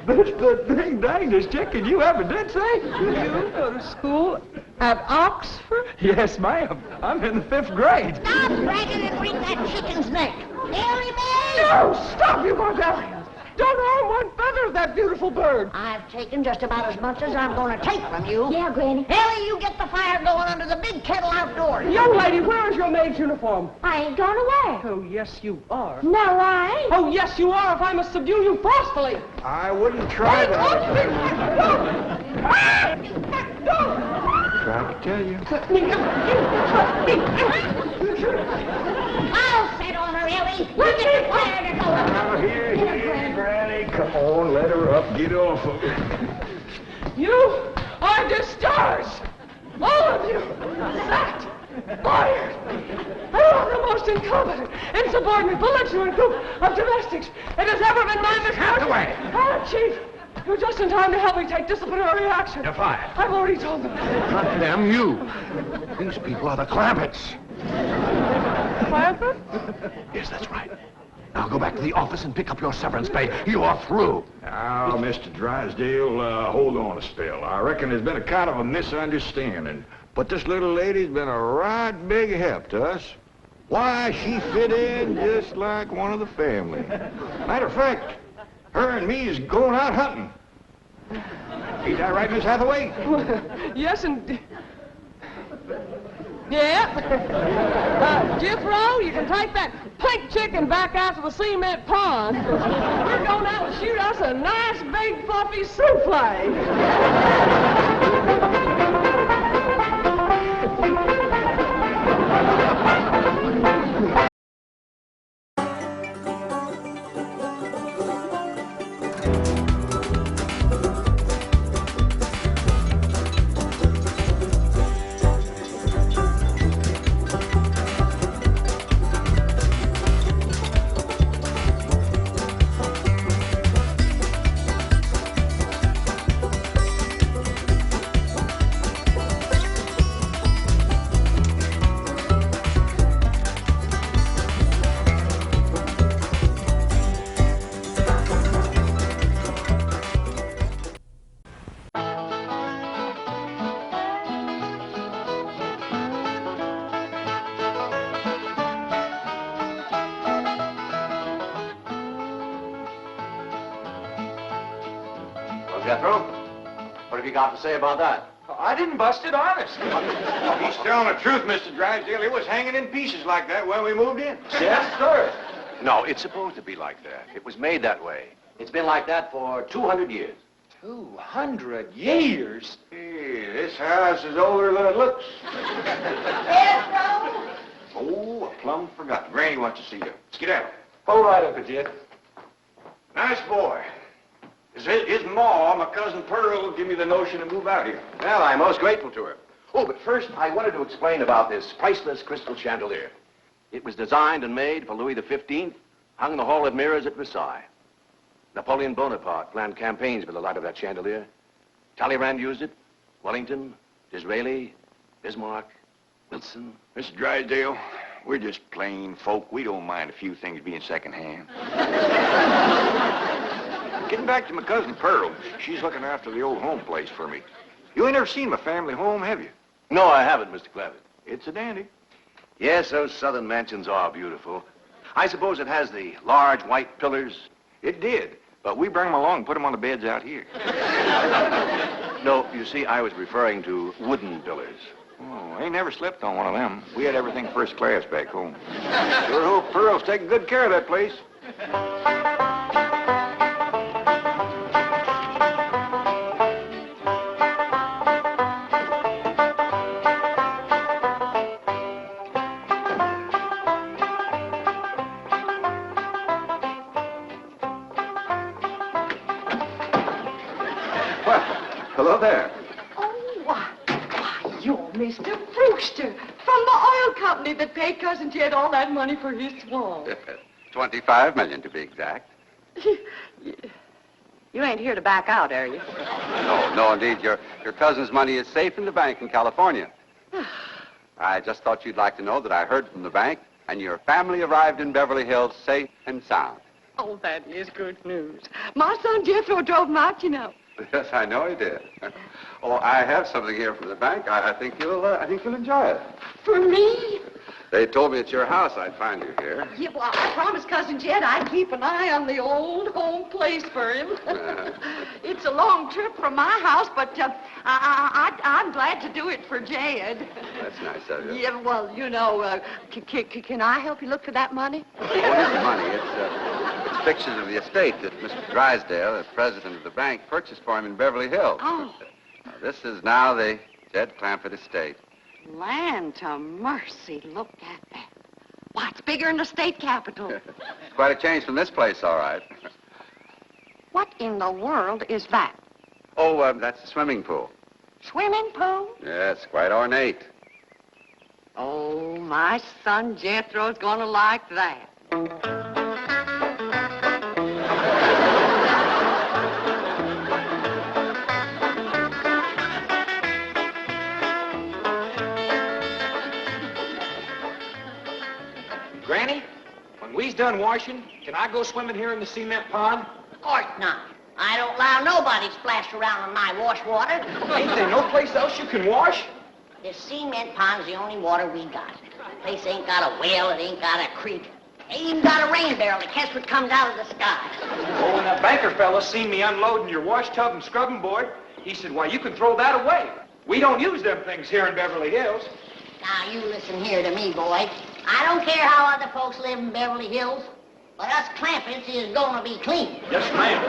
That's the big dangest chicken you ever did say. You go to school at Oxford? Yes, ma'am. I'm in the 5th grade. Stop bragging and wring that chicken's neck. Ellie Mae! No, stop, you barbarians. Don't harm one feather of that beautiful bird. I've taken just about as much as I'm going to take from you. Yeah, Granny. Ellie, you get the fire going under the big kettle outdoors. Young lady, where is your maid's uniform? I ain't going away. Oh, yes, you are. No, I ain't. Oh, yes, you are, if I must subdue you forcefully. I wouldn't try that. Tried to tell you. I'll set on her, Ellie. You get the fire to go. Now, here, Granny. Come on, let her up. Get off of her. You are discharged. All of you. Sacked. Fired. I am the most incompetent, insubordinate, belligerent group of domestics it has ever been my misfortune. Hathaway! Chief, you're just in time to help me take disciplinary action. You're fired. I've already told them. Damn you. These people are the Clampetts. Clampett? Yes, that's right. Now go back to the office and pick up your severance pay. You are through. Now, Mr. Drysdale, hold on a spell. I reckon there's been a kind of a misunderstanding. But this little lady's been a right big help to us. Why, she fit in just like one of the family. Matter of fact, her and me is going out hunting. Ain't that right, Miss Hathaway? Yes, and... Yeah. Jethro, you can take that pink chicken back out to the cement pond. We're going out and shoot us a nice big fluffy souffle. Jethro, what have you got to say about that? I didn't bust it, honest. He's telling the truth, Mr. Drysdale. It was hanging in pieces like that when we moved in. Yes, sir. No, it's supposed to be like that. It was made that way. It's been like that for 200 years. 200 years? Hey, this house is older than it looks. Oh, I plumb forgot. Granny wants to see you. Skedaddle. Hold right up, Jed. Nice boy. His ma, my cousin Pearl, give me the notion to move out here. Well, I'm most grateful to her. Oh, but first, I wanted to explain about this priceless crystal chandelier. It was designed and made for Louis XV, hung in the Hall of Mirrors at Versailles. Napoleon Bonaparte planned campaigns with the light of that chandelier. Talleyrand used it. Wellington, Disraeli, Bismarck, Wilson. Mr. Drysdale, we're just plain folk. We don't mind a few things being secondhand. Getting back to my cousin Pearl, she's looking after the old home place for me. You ain't never seen my family home, have you? No, I haven't, Mr. Clampett. It's a dandy. Yes, those southern mansions are beautiful. I suppose it has the large white pillars. It did, but we bring them along and put them on the beds out here. No, you see, I was referring to wooden pillars. Oh, I ain't never slept on one of them. We had everything first class back home. Sure hope Pearl's taking good care of that place. Hello there. Oh, why, you're Mr. Brewster from the oil company that paid Cousin Jed all that money for his swamp. 25 million to be exact. You ain't here to back out, are you? No, indeed. Your cousin's money is safe in the bank in California. I just thought you'd like to know that I heard from the bank, and your family arrived in Beverly Hills safe and sound. Oh, that is good news. My son Jethro drove him out, you know. Yes, I know he did. Oh, I have something here from the bank. I think you'll enjoy it. For me? They told me at your house I'd find you here. Yeah, well, I promised Cousin Jed I'd keep an eye on the old home place for him. It's a long trip from my house, but I'm glad to do it for Jed. That's nice of you. Yeah, well, you know, can I help you look for that money? Oh, it's money. It's pictures of the estate that Mr. Drysdale, the president of the bank, purchased for him in Beverly Hills. Oh. This is now the Jed Clampett estate. Land to mercy, look at that. Why, it's bigger than the state capitol. It's quite a change from this place, all right. What in the world is that? Oh, that's a swimming pool. Swimming pool? Yes, quite ornate. Oh, my son Jethro's gonna like that. Granny, when we's done washing, can I go swimming here in the cement pond? Of course not. I don't allow nobody to splash around in my wash water. Ain't there no place else you can wash? This cement pond's the only water we got. The place ain't got a well, it ain't got a creek. Ain't even got a rain barrel to catch what comes out of the sky. Oh, when that banker fella seen me unloading your wash tub and scrubbing board, he said, why, you can throw that away. We don't use them things here in Beverly Hills. Now, you listen here to me, boy. I don't care how other folks live in Beverly Hills, but us Clampetts is gonna be clean. Yes, ma'am.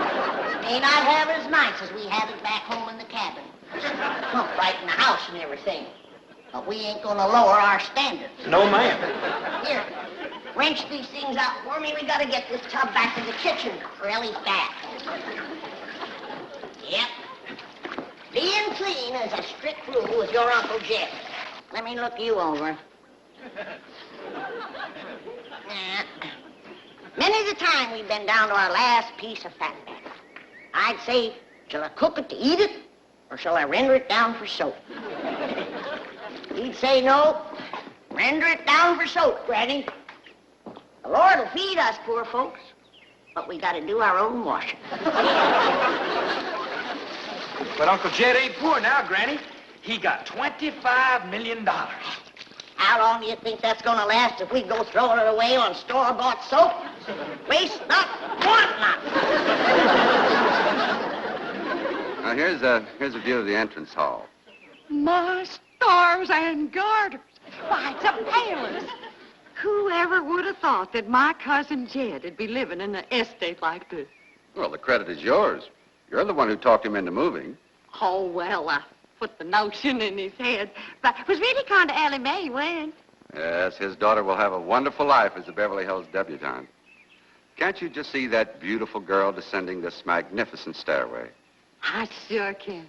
May not have it as nice as we have it back home in the cabin. Pump right in the house and everything. But we ain't gonna lower our standards. No, ma'am. Here, wrench these things out for me. We gotta get this tub back in the kitchen really fast. Yep. Being clean is a strict rule with your Uncle Jed. Let me look you over. Many's the time we've been down to our last piece of fat. I'd say, shall I cook it to eat it, or shall I render it down for soap? He'd say, no, render it down for soap, Granny. The Lord will feed us poor folks, but we gotta do our own washing. But Uncle Jed ain't poor now, Granny. He got $25 million. How long do you think that's gonna last if we go throwing it away on store-bought soap? Waste not, want not. Now, here's a view of the entrance hall. My stars and garters. Why, it's a palace. Whoever would have thought that my cousin Jed would be living in an estate like this? Well, the credit is yours. You're the one who talked him into moving. Oh, well, I put the notion in his head. But it was really kind of Ellie Mae when. Yes, his daughter will have a wonderful life as a Beverly Hills debutante. Can't you just see that beautiful girl descending this magnificent stairway? I sure can.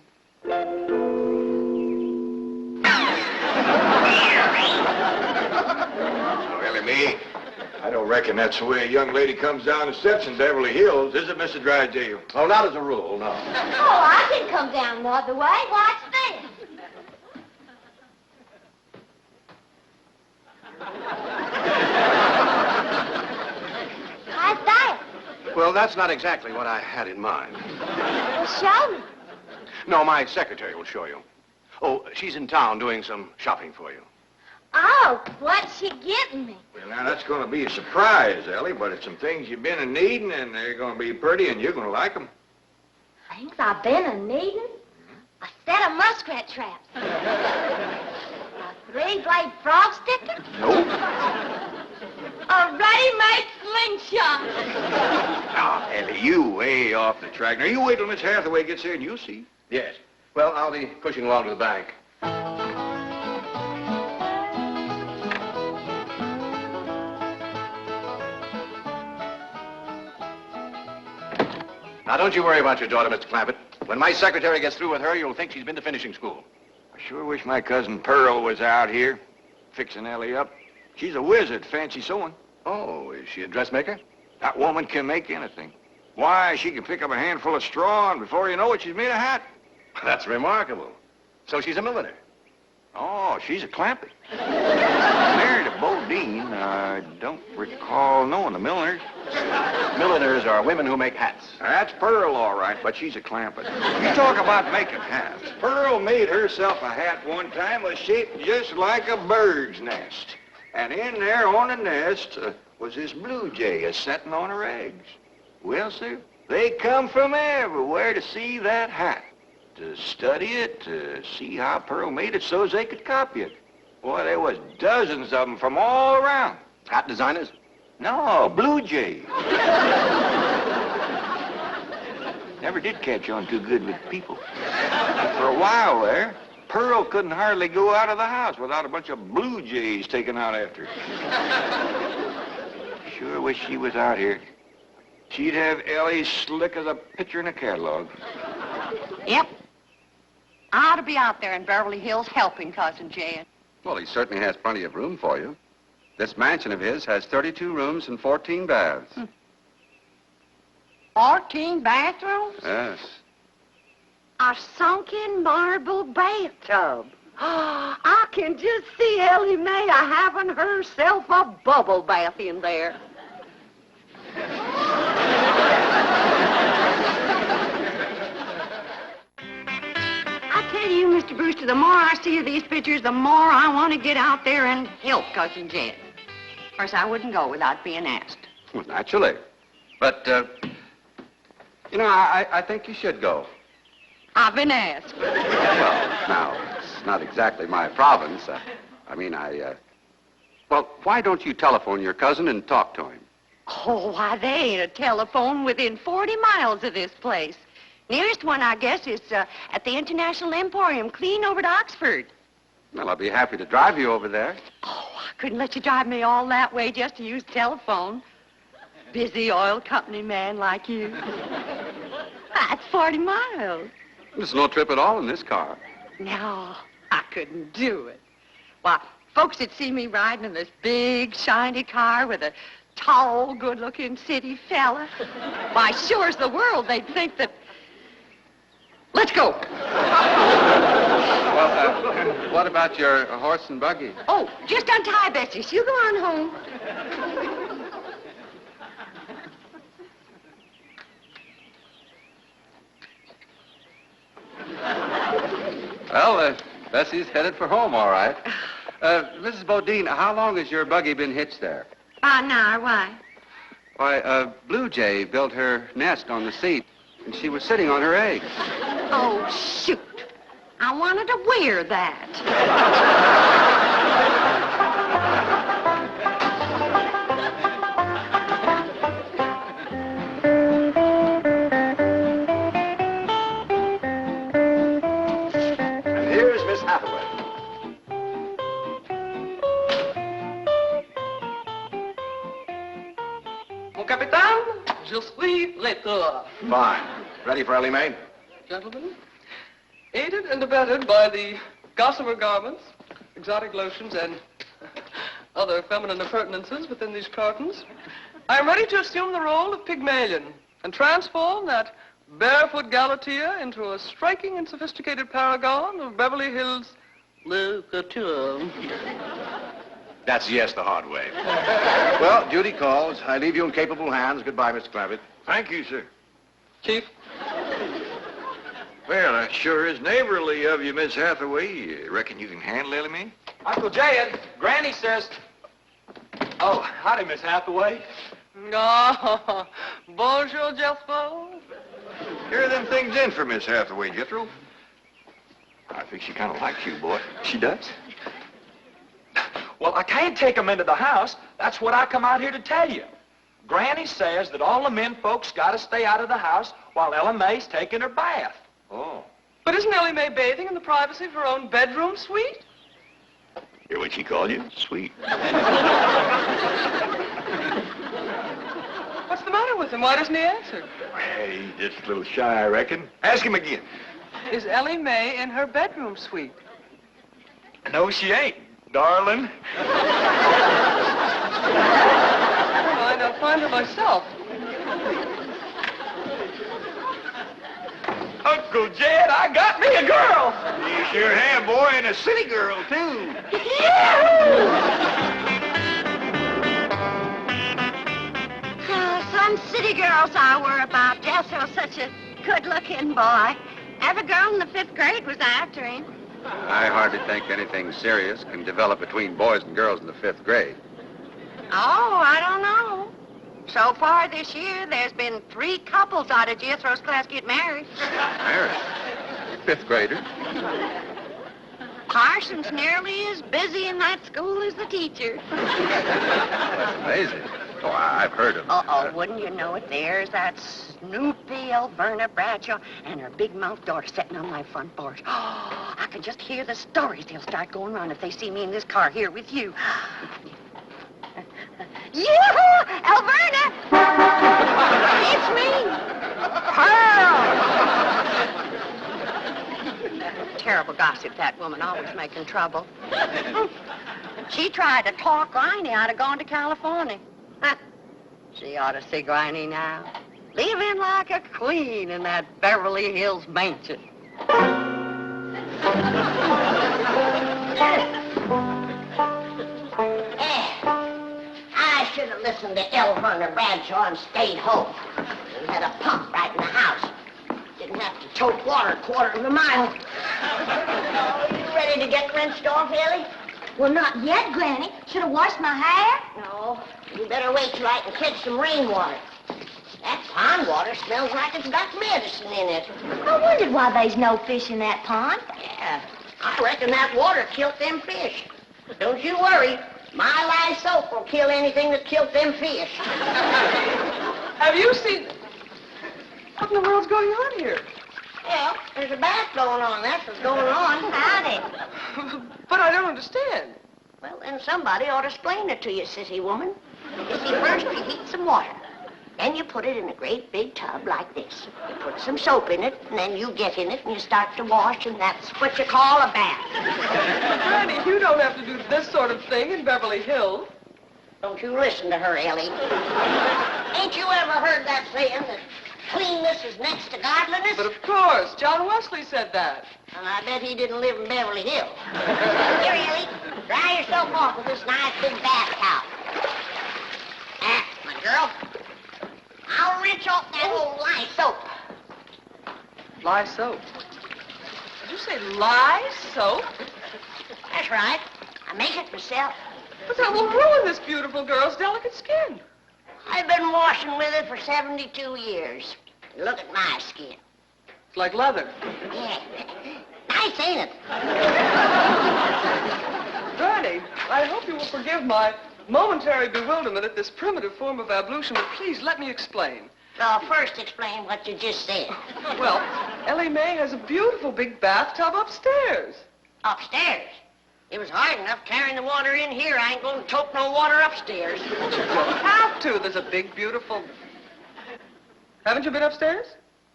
Ellie Mae, I don't reckon that's the way a young lady comes down the steps in Beverly Hills, is it, Mr. Drysdale? Oh, not as a rule, no. Oh, I can come down the other way. Watch this. How's that? Well, that's not exactly what I had in mind. Well, show me. No, my secretary will show you. Oh, she's in town doing some shopping for you. Oh, what's she getting me? Well, now, that's going to be a surprise, Ellie, but it's some things you've been a-needing, and they're going to be pretty, and you're going to like them. Things I've been a-needing? A set of muskrat traps. A three-blade frog sticker? Nope. A ready-made slingshot. Now, Ellie, you way off the track. Now, you wait till Miss Hathaway gets here, and you'll see. Yes. Well, I'll be pushing along to the bank. Now, don't you worry about your daughter, Mr. Clampett. When my secretary gets through with her, you'll think she's been to finishing school. I sure wish my cousin Pearl was out here, fixing Ellie up. She's a whiz at fancy sewing. Oh, is she a dressmaker? That woman can make anything. Why, she can pick up a handful of straw, and before you know it, she's made a hat. That's remarkable. So she's a milliner. Oh, she's a Clampett. Married to Bodine. I don't recall knowing the milliners. Milliners are women who make hats. That's Pearl, all right, but she's a Clampett. You talk about making hats. Pearl made herself a hat one time was shaped just like a bird's nest. And in there on the nest was this blue jay a-setting on her eggs. Well, sir, they come from everywhere to see that hat, to study it, to see how Pearl made it so as they could copy it. Boy, there was dozens of them from all around. Hat designers? No, blue jay. Never did catch on too good with people. For a while there, Pearl couldn't hardly go out of the house without a bunch of blue jays taken out after her. Sure wish she was out here. She'd have Ellie slick as a picture in a catalog. Yep. I ought to be out there in Beverly Hills helping Cousin Jan. Well, he certainly has plenty of room for you. This mansion of his has 32 rooms and 14 baths. 14 bathrooms? Yes. A sunken marble bathtub. I can just see Ellie Mae having herself a bubble bath in there. I tell you, Mr. Brewster, the more I see of these pictures, the more I want to get out there and help Cousin Jan. Of course, I wouldn't go without being asked. Well, naturally. But, you know, I think you should go. I've been asked. Well, now, it's not exactly my province. Well, why don't you telephone your cousin and talk to him? Oh, why, there ain't a telephone within 40 miles of this place. Nearest one, I guess, is at the International Emporium, clean over to Oxford. Well, I'll be happy to drive you over there. Oh, I couldn't let you drive me all that way just to use telephone. Busy oil company man like you. That's 40 miles. There's no trip at all in this car. No, I couldn't do it. Why, folks would see me riding in this big, shiny car with a tall, good-looking city fella. Why, sure as the world, they'd think that... Let's go. Well, what about your horse and buggy? Oh, just untie Betsy. You go on home. Well, Bessie's headed for home, all right. Mrs. Bodine, how long has your buggy been hitched there? About an hour. Why? Why, Blue Jay built her nest on the seat, and she was sitting on her eggs. Oh, shoot. I wanted to wear that. je suis retour. Fine. Ready for Ellie Mae? Gentlemen, aided and abetted by the gossamer garments, exotic lotions, and other feminine appurtenances within these cartons, I am ready to assume the role of Pygmalion and transform that barefoot Galatea into a striking and sophisticated paragon of Beverly Hills literature. That's yes the hard way. Well, duty calls. I leave you in capable hands. Goodbye, Mr. Clampett. Thank you, sir. Chief? Well, that sure is neighborly of you, Miss Hathaway. You reckon you can handle Ellie Mae? Uncle Jed, Granny says... Oh, howdy, Miss Hathaway. Oh, bonjour, Jethro. Here are them things in for Miss Hathaway, Jethro. I think she kind of likes you, boy. She does? Well, I can't take them into the house. That's what I come out here to tell you. Granny says that all the men folks got to stay out of the house while Ella Mae's taking her bath. Oh. But isn't Ellie Mae bathing in the privacy of her own bedroom suite? Hear what she called you? Sweet. What's the matter with him? Why doesn't he answer? Hey, he's just a little shy, I reckon. Ask him again. Is Ellie Mae in her bedroom suite? No, she ain't, darling. Fine, I'll find her myself. Uncle Jed, I got me a girl. You sure have, boy, and a city girl, too. Some city girls I were about. Jethro's such a good-looking boy. Every girl in the 5th grade was after him. I hardly think anything serious can develop between boys and girls in the 5th grade. Oh, I don't know. So far this year, there's been 3 couples out of Jethro's class get married. Married? 5th grader? Parson's nearly as busy in that school as the teacher. That's amazing. Oh, I've heard of Uh-oh, wouldn't you know it? There's that Snoopy Alverna Bradshaw and her big-mouthed daughter sitting on my front porch. Oh, I can just hear the stories they'll start going on if they see me in this car here with you. Yoo-hoo! Alverna! It's me! Pearl! Terrible gossip, that woman, always making trouble. She tried to talk Granny out of going to California. She ought to see Granny now. Living like a queen in that Beverly Hills mansion. I should have listened to Alverna Bradshaw and stayed home. We had a pump right in the house. Didn't have to tote water a quarter of a mile. Oh, you ready to get rinsed off, Ellie? Well, not yet, Granny. Should have washed my hair. No, you better wait till I can catch some rainwater. That pond water smells like it's got medicine in it. I wondered why there's no fish in that pond. Yeah, I reckon that water killed them fish. Don't you worry. My lye soap will kill anything that killed them fish. Have you seen... What in the world's going on here? Well, there's a bath going on. That's what's going on. Howdy. But I don't understand. Well, then somebody ought to explain it to you, sissy woman. You see, first you heat some water. Then you put it in a great big tub like this. You put some soap in it, and then you get in it, and you start to wash, and that's what you call a bath. Granny, you don't have to do this sort of thing in Beverly Hills. Don't you listen to her, Ellie. Ain't you ever heard that saying that cleanness is next to godliness? But of course, John Wesley said that. And I bet he didn't live in Beverly Hills. Here, Ellie, dry yourself off with this nice big bath towel. My girl, I'll rinse off that old lye soap. Lye soap? Did you say lye soap? That's right. I make it myself. But that will ruin this beautiful girl's delicate skin. I've been washing with it for 72 years. Look at my skin. It's like leather. Yeah. Nice, ain't it? Granny, I hope you will forgive my momentary bewilderment at this primitive form of ablution, but please let me explain. Well, first explain what you just said. Well, Ellie Mae has a beautiful big bathtub upstairs. Upstairs? It was hard enough carrying the water in here. I ain't going to tote no water upstairs. You don't have to. There's a big, beautiful Haven't you been upstairs?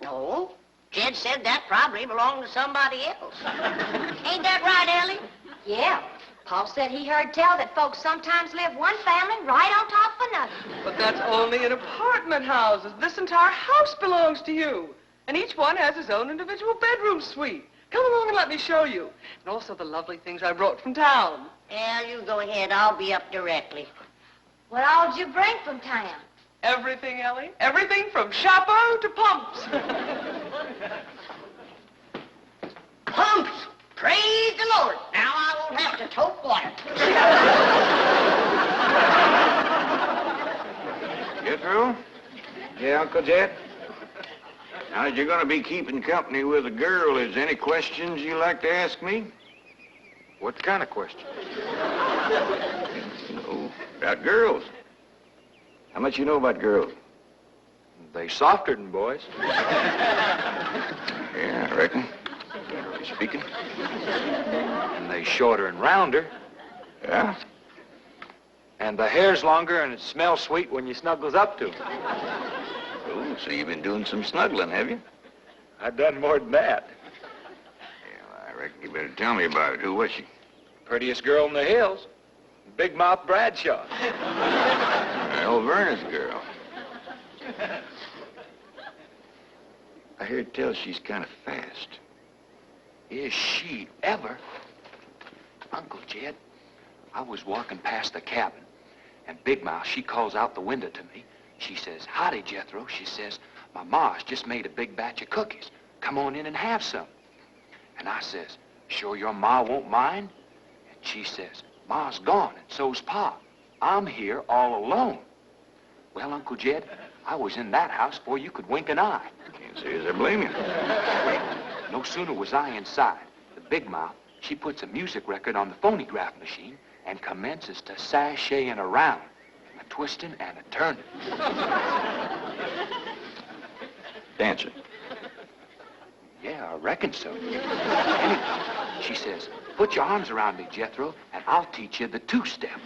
No. Jed said that probably belonged to somebody else. Ain't that right, Ellie? Yeah. Paul said he heard tell that folks sometimes live one family right on top of another. But that's only in apartment houses. This entire house belongs to you. And each one has his own individual bedroom suite. Come along and let me show you. And also the lovely things I brought from town. Yeah, you go ahead. I'll be up directly. What all did you bring from town? Everything, Ellie. Everything from chapeau to pumps. Pumps! Praise the Lord. Now I won't have to tote water. You through? Yeah, Uncle Jed? Now, you're going to be keeping company with a girl. Is there any questions you like to ask me? What kind of question? No, about girls. How much you know about girls? They softer than boys. Yeah, I reckon. Generally speaking. And they shorter and rounder. Yeah? And the hair's longer and it smells sweet when you snuggles up to 'em. Oh, so you've been doing some snuggling, have you? I've done more than that. Yeah, well, I reckon you better tell me about it. Who was she? Prettiest girl in the hills. Big Mouth Bradshaw. Well, Verna's girl. I heard tell she's kind of fast. Is she ever? Uncle Jed, I was walking past the cabin, and Big Mouth, she calls out the window to me. She says, "Howdy, Jethro." She says, "My ma's just made a big batch of cookies. Come on in and have some." And I says, "Sure your ma won't mind?" And she says, "Ma's gone, and so's Pa. I'm here all alone." Well, Uncle Jed, I was in that house before you could wink an eye. Can't say as I blame you. No sooner was I inside, the Big Mouth, she puts a music record on the phonograph machine and commences to sashaying around, a twisting and a turning. Dancing. Yeah, I reckon so. Anyway, she says, "Put your arms around me, Jethro, and I'll teach you the two-step."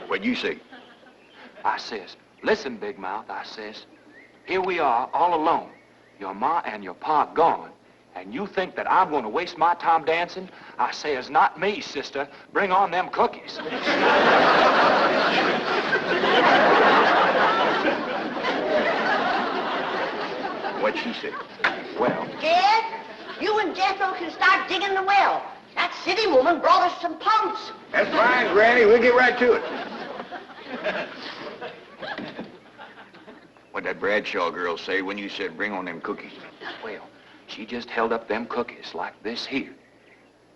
What'd you say? I says, "Listen, Big Mouth," I says, "here we are all alone. Your ma and your pa gone, and you think that I'm going to waste my time dancing?" I says, "Not me, sister. Bring on them cookies." What'd she say? Well, Jed, you and Jethro can start digging the well. That city woman brought us some pumps. That's fine, Granny. We'll get right to it. What'd that Bradshaw girl say when you said bring on them cookies? well, she just held up them cookies like this here,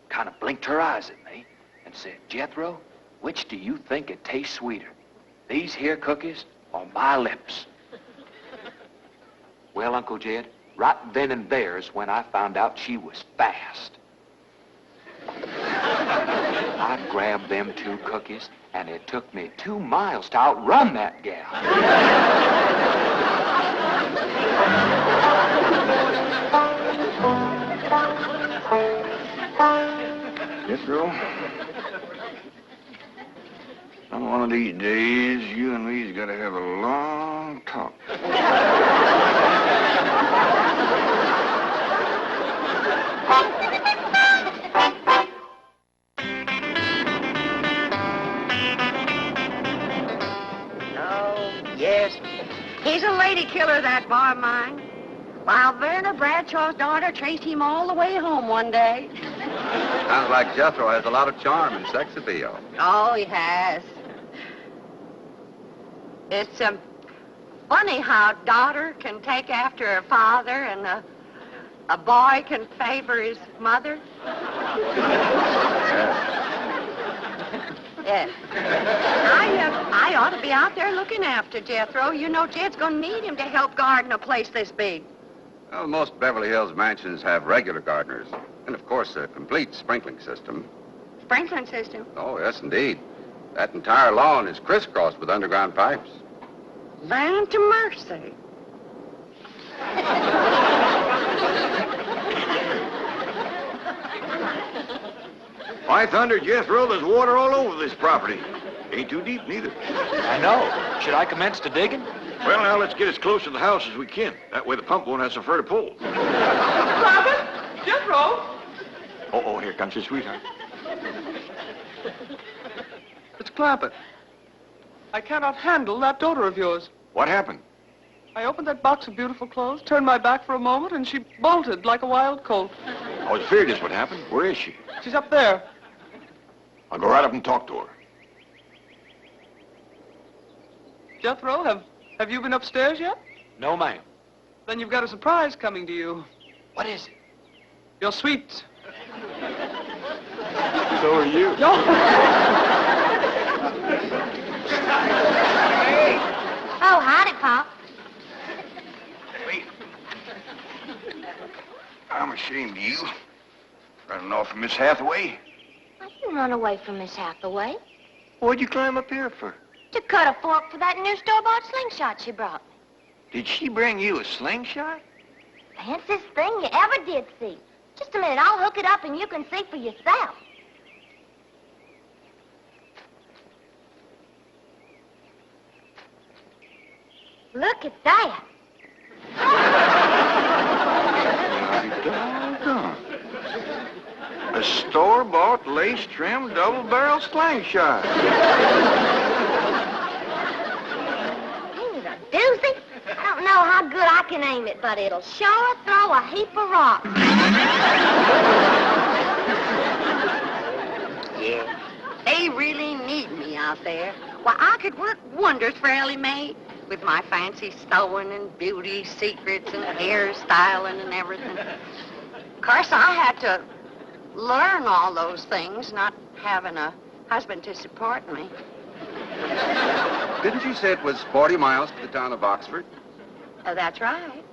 kind of blinked her eyes at me, and said, "Jethro, which do you think it tastes sweeter, these here cookies or my lips?" Well, Uncle Jed, right then and there is when I found out she was fast. I grabbed them 2 cookies, and it took me 2 miles to outrun that gal. Jethro, on one of these days, you and me's got to have a long talk. Yes, he's a lady killer, that bar of mine. While Verna Bradshaw's daughter traced him all the way home one day. Sounds like Jethro has a lot of charm and sex appeal. Oh, he has. It's funny how a daughter can take after her father and a boy can favor his mother. Yes. I ought to be out there looking after Jethro. You know, Jed's going to need him to help garden a place this big. Well, most Beverly Hills mansions have regular gardeners. And, of course, a complete sprinkling system. Sprinkling system? Oh, yes, indeed. That entire lawn is crisscrossed with underground pipes. Land to mercy. By thunder, Jethro, there's water all over this property. Ain't too deep, neither. I know. Should I commence to digging? Well, now, let's get as close to the house as we can. That way the pump won't have so far to pull. Clampett, Jethro. Oh, here comes your sweetheart. It's Clampett. I cannot handle that daughter of yours. What happened? I opened that box of beautiful clothes, turned my back for a moment, and she bolted like a wild colt. I was afraid this would happen. Where is she? She's up there. I'll go right up and talk to her. Jethro, have you been upstairs yet? No, ma'am. Then you've got a surprise coming to you. What is it? Your sweets. So are you. Oh, howdy, Pop. Wait. I'm ashamed of you. Running off from Miss Hathaway. I didn't run away from Miss Hathaway. What'd you climb up here for? To cut a fork for that new store-bought slingshot she brought me. Did she bring you a slingshot? Fanciest thing you ever did see. Just a minute, I'll hook it up and you can see for yourself. Look at that. Doggone. A store-bought, lace-trimmed, double-barrel slingshot. Ain't it a doozy? I don't know how good I can aim it, but it'll sure throw a heap of rocks. Yeah, they really need me out there. Why, I could work wonders for Ellie Mae with my fancy sewing and beauty secrets and hairstyling and everything. Of course, I had to learn all those things, not having a husband to support me. Didn't you say it was 40 miles to the town of Oxford? Oh, that's right.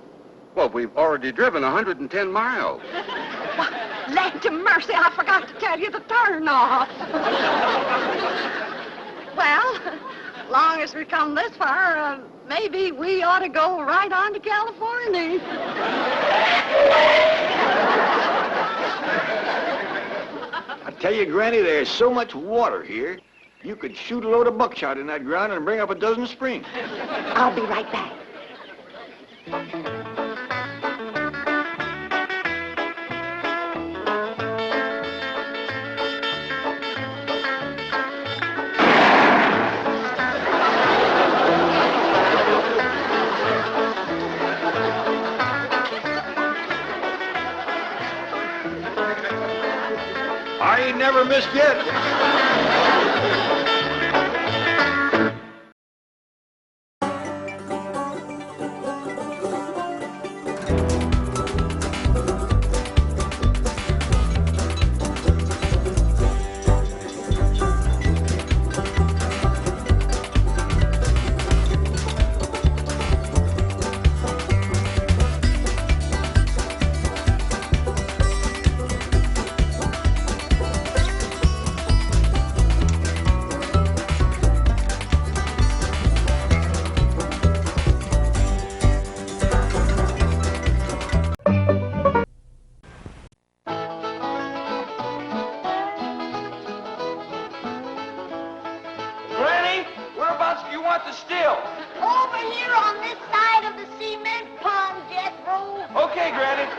Well, we've already driven 110 miles. Land to mercy, I forgot to tell you the turn off. Well, long as we come this far, maybe we ought to go right on to California. I tell you, Granny, there's so much water here, you could shoot a load of buckshot in that ground and bring up a dozen springs. I'll be right back. I ain't never missed yet. want the still? Over here on this side of the cement pond, Jethro. Okay, Granny.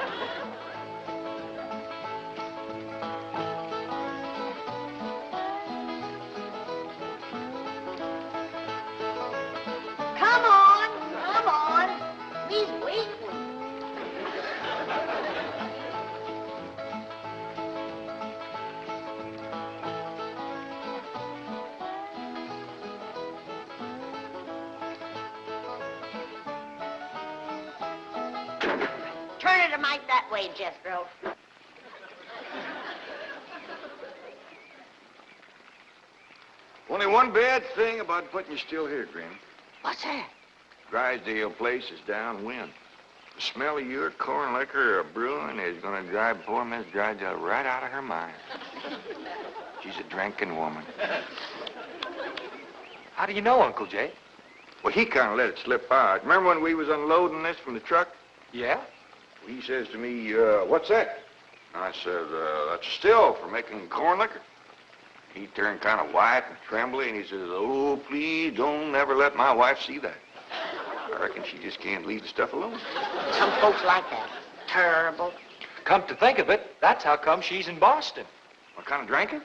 Come on. He's waiting. Turn it a mite that way, Jethro. Only one bad thing about putting you still here, Granny. What's that? Drysdale place is downwind. The smell of your corn liquor brewing is going to drive poor Miss Drysdale right out of her mind. She's a drinking woman. How do you know, Uncle Jay? Well, he kind of let it slip out. Remember when we was unloading this from the truck? Yeah? He says to me, what's that? I said, that's a still for making corn liquor. He turned kind of white and trembly, and he says, oh, please don't ever let my wife see that. I reckon she just can't leave the stuff alone. Some folks like that. Terrible. Come to think of it, that's how come she's in Boston. What kind of drinking?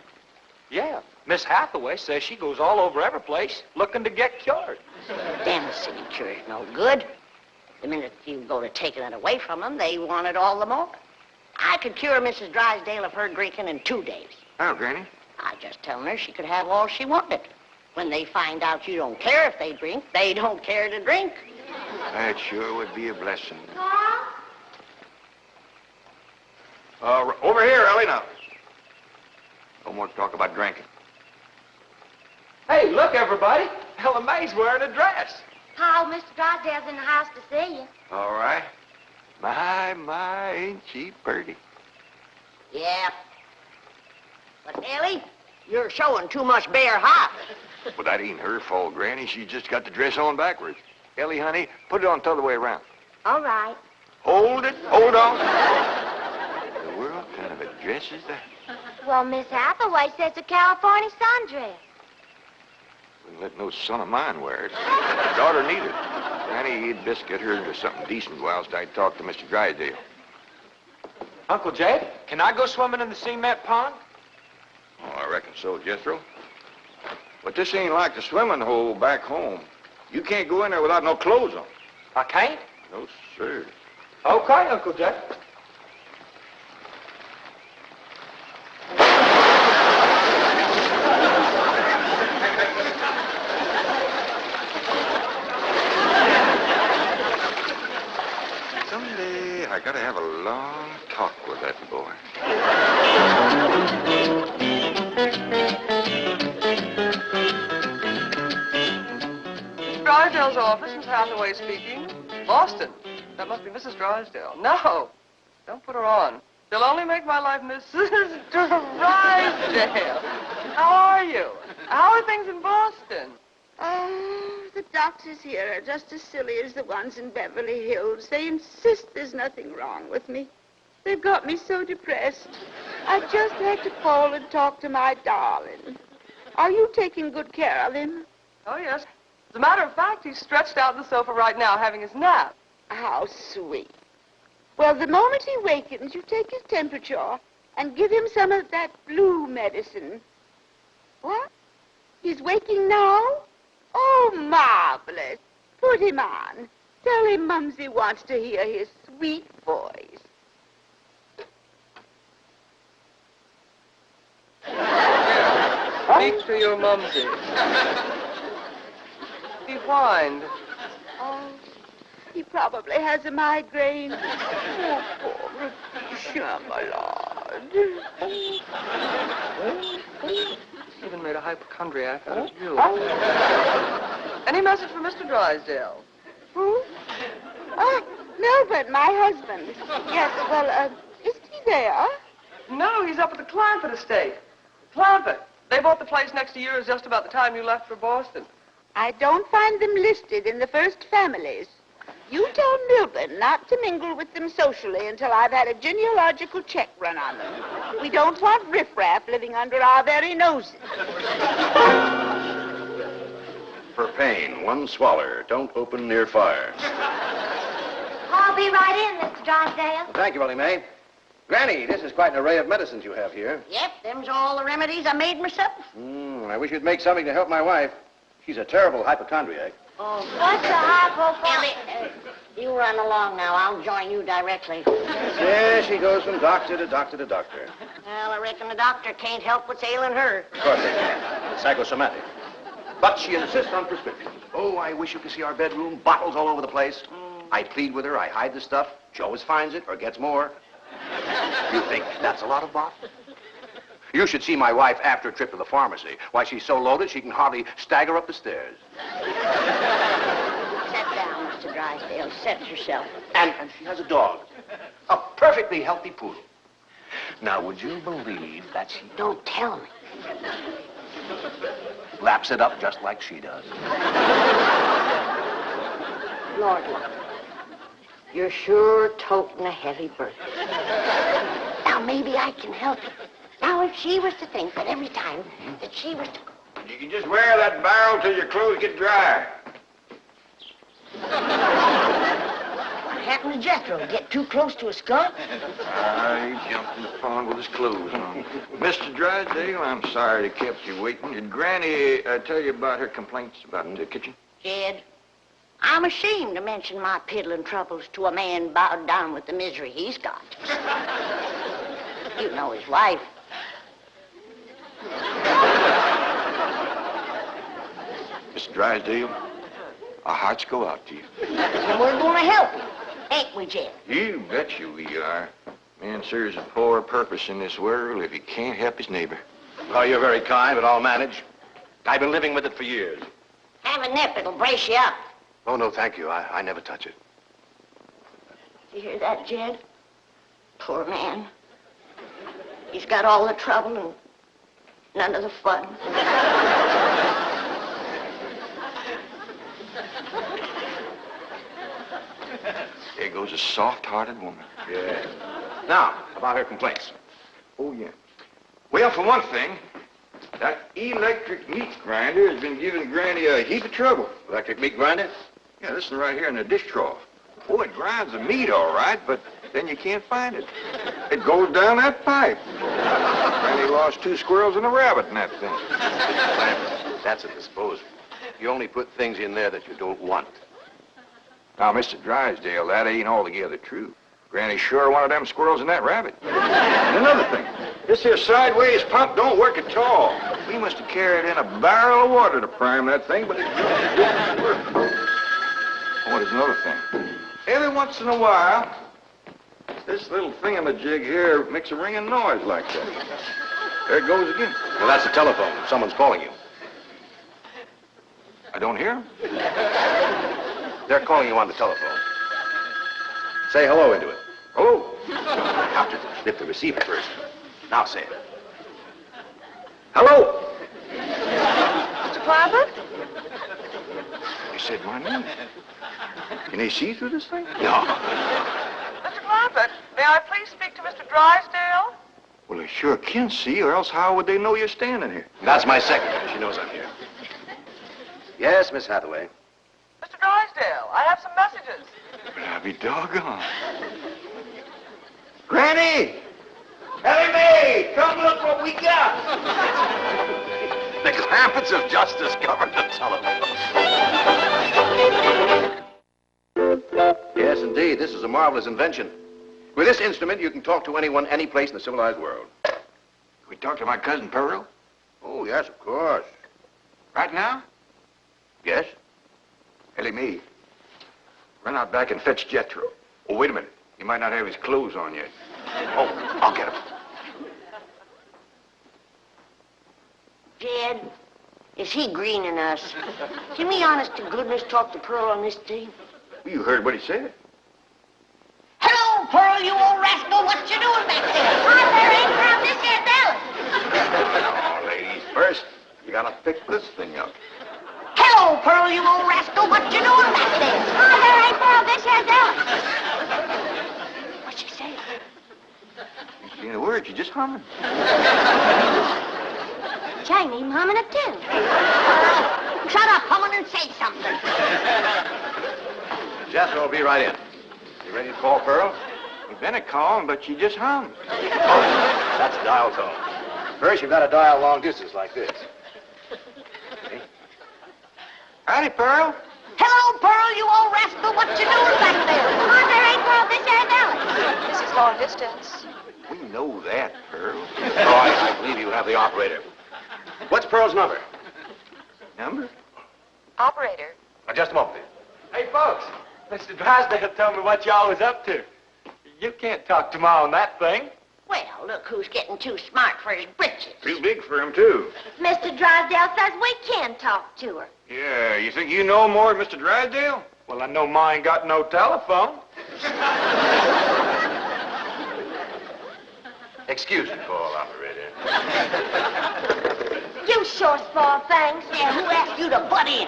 Yeah, Miss Hathaway says she goes all over every place looking to get cured. Damn city cure's no good. The minute you go to taking it away from them, they want it all the more. I could cure Mrs. Drysdale of her drinking in 2 days. How, Granny? I just tell her she could have all she wanted. When they find out you don't care if they drink, they don't care to drink. That sure would be a blessing. Over here, Ellie, now. No more talk about drinking. Hey, look, everybody. Ella Mae's wearing a dress. Pa, Mr. Drysdale's in the house to see you. All right. My, ain't she pretty? Yeah. But, Ellie, you're showing too much bare hop. Well, that ain't her fault, Granny. She just got the dress on backwards. Ellie, honey, put it on the other way around. All right. Hold it. Hold on. The world kind of a dress is that? Well, Miss Hathaway says it's a California sundress. Wouldn't let no son of mine wear it. Daughter neither. Granny, you'd best get her into something decent whilst I talk to Mr. Drysdale. Uncle Jed, can I go swimming in the cement pond? Oh, I reckon so, Jethro. But this ain't like the swimming hole back home. You can't go in there without no clothes on. I can't? No, sir. Okay, Uncle Jed. Someday I gotta have a long talk with that boy. Drysdale's office, Miss Hathaway speaking. Boston. That must be Mrs. Drysdale. No, don't put her on. She'll only make my life Mrs. Drysdale. How are you? How are things in Boston? Oh, the doctors here are just as silly as the ones in Beverly Hills. They insist there's nothing wrong with me. They've got me so depressed. I just had to call and talk to my darling. Are you taking good care of him? Oh, yes. As a matter of fact, he's stretched out on the sofa right now having his nap. How sweet. Well, the moment he wakens, you take his temperature and give him some of that blue medicine. What? He's waking now? Oh, marvelous. Put him on. Tell him Mumsy wants to hear his sweet voice. Speak to your Mumsy. He whined. Oh, he probably has a migraine. Oh, poor Riche, my lord. Even made a hypochondriac out of you. Any message for Mr. Drysdale? Who? Oh, Melvin, my husband. Yes, well, isn't he there? No, he's up at the Clampett estate. Clampett. They bought the place next to yours just about the time you left for Boston. I don't find them listed in the first families. You tell Milburn not to mingle with them socially until I've had a genealogical check run on them. We don't want riffraff living under our very noses. For pain, one swaller. Don't open near fire. I'll be right in, Mr. Drysdale. Well, thank you, Ellie Mae. Granny, this is quite an array of medicines you have here. Yep, them's all the remedies I made myself. I wish you'd make something to help my wife. She's a terrible hypochondriac. Oh, What's the hypochondriac? Ellie, you run along now. I'll join you directly. Yeah, she goes from doctor to doctor to doctor. Well, I reckon the doctor can't help what's ailing her. Of course they can. It's psychosomatic. But she insists on prescriptions. Oh, I wish you could see our bedroom. Bottles all over the place. I plead with her. I hide the stuff. She always finds it or gets more. You think that's a lot of bottles? You should see my wife after a trip to the pharmacy. Why, she's so loaded she can hardly stagger up the stairs. Sit down, Mr. Drysdale. Set yourself. And she has a dog. A perfectly healthy poodle. Now, would you believe that she Don't tell me. laps it up just like she does? Lord, look. You're sure toting a heavy burden. Now, maybe I can help you. Now, if she was to think that every time that she was to... You can just wear that barrel till your clothes get dry. What happened to Jethro? Get too close to a skunk? He jumped in the pond with his clothes on. Mr. Drysdale, I'm sorry to kept you waiting. Did Granny tell you about her complaints about the kitchen? Jed, I'm ashamed to mention my piddling troubles to a man bowed down with the misery he's got. You know his wife. Mr. Drysdale, our hearts go out to you. And we're going to help you, ain't we, Jed? You bet you we are. Man serves a poor purpose in this world if he can't help his neighbor. Oh, you're very kind, but I'll manage. I've been living with it for years. Have a nip, it'll brace you up. Oh, no, thank you. I never touch it. You hear that, Jed? Poor man. He's got all the trouble and none of the fun. There goes a soft-hearted woman. Yeah. Now, about her complaints. Oh, yeah. Well, for one thing, that electric meat grinder has been giving Granny a heap of trouble. Electric meat grinder? Yeah, listen right here in the dish trough. Oh, it grinds the meat all right, but then you can't find it. It goes down that pipe. Granny lost 2 squirrels and a rabbit in that thing. That's a disposal. You only put things in there that you don't want. Now, Mr. Drysdale, that ain't altogether true. Granny sure wanted them squirrels and that rabbit. And another thing, this here sideways pump don't work at all. We must have carried in a barrel of water to prime that thing, but it don't work. Oh, there's another thing. Every once in a while, this little thingamajig here makes a ringing noise like that. There it goes again. Well, that's the telephone. Someone's calling you. I don't hear him. They're calling you on the telephone. Say hello into it. Hello. You have to snip the receiver first. Now say it. Hello. Mr. Clampett? You said my name. Can they see through this thing? No. Mr. Clampett, may I please speak to Mr. Drysdale? Well, they sure can see, or else how would they know you're standing here? That's my secretary. She knows I'm here. Yes, Miss Hathaway. Mr. Drysdale, I have some messages. But I'll be doggone. Granny! Ellie Mae, come look what we got! The Clampetts have just discovered the telephone. Yes, indeed. This is a marvelous invention. With this instrument, you can talk to anyone, any place in the civilized world. Can we talk to my cousin Pearl? Oh, yes, of course. Right now? Yes? Ellie Mae, run out back and fetch Jethro. Oh, wait a minute. He might not have his clothes on yet. Oh, I'll get him. Jed, is he greening us? Can we honest to goodness talk to Pearl on this thing? Well, you heard what he said. Hello, Pearl, you old rascal. What you doing back there? Hi, there ain't from this here Now, Dallas. ladies, first, you gotta pick this thing up. Hello, Pearl, you old rascal. What you doing back there? Hi, there ain't from this here Dallas. What'd she say? You saying a word, you just humming. She ain't even humming a tune. Shut up, humming, and say something. Jethro will be right in. You ready to call Pearl? We've been a calling, but she just hummed. Oh, that's dial tone. First, you've got to dial long distance like this. Howdy, Pearl. Hello, Pearl, you old rascal. What you doing back there? Hi, there ain't from this here Dallas. This is long distance. We know that, Pearl. Oh, I believe you have the operator. What's Pearl's number? Number? Operator. Now, just a moment, please. Hey, folks, Mr. Drysdale told me what y'all was up to. You can't talk to Ma on that thing. Well, look who's getting too smart for his britches. Too big for him, too. Mr. Drysdale says we can talk to her. Yeah, you think you know more than Mr. Drysdale? Well, I know Ma ain't got no telephone. Excuse me, call operator. You sure small things. Yeah, who asked you to butt in?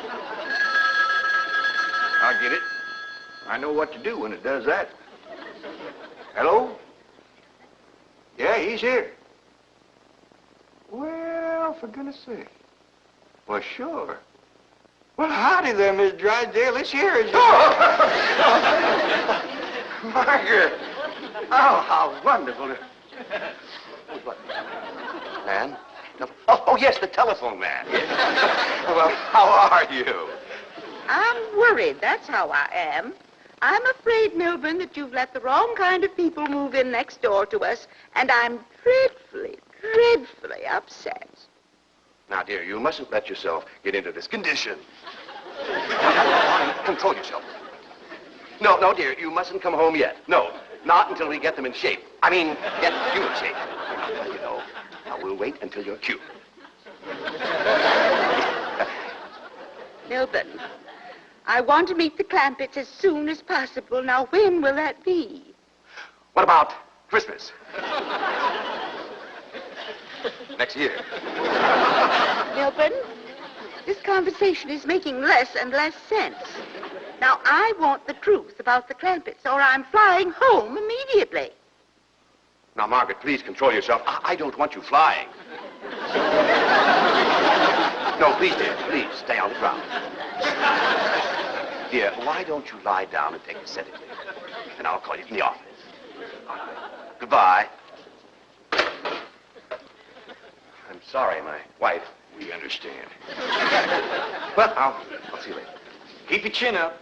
I'll get it. I know what to do when it does that. Hello? Yeah, he's here. Well, for goodness sake. Well, sure. Well, howdy there, Miss Drysdale. This here is... Margaret! Oh, how wonderful. What? Man? Oh, yes, the telephone man. Well, how are you? I'm worried, that's how I am. I'm afraid, Milburn, that you've let the wrong kind of people move in next door to us, and I'm dreadfully upset. Now, dear, you mustn't let yourself get into this condition. Control yourself. No, dear, you mustn't come home yet. No, not until we get them in shape. I mean, get you in shape. I'll tell you, though, I will wait until you're cute. Milburn, I want to meet the Clampetts as soon as possible. Now, when will that be? What about Christmas? Next year. Milburn, this conversation is making less and less sense. Now, I want the truth about the Clampetts, or I'm flying home immediately. Now, Margaret, please control yourself. I don't want you flying. No, please, dear, please, stay on the ground. Dear, why don't you lie down and take a sedative? And I'll call you in the office. All right. Goodbye. I'm sorry, my wife. We understand. Well, I'll see you later. Keep your chin up.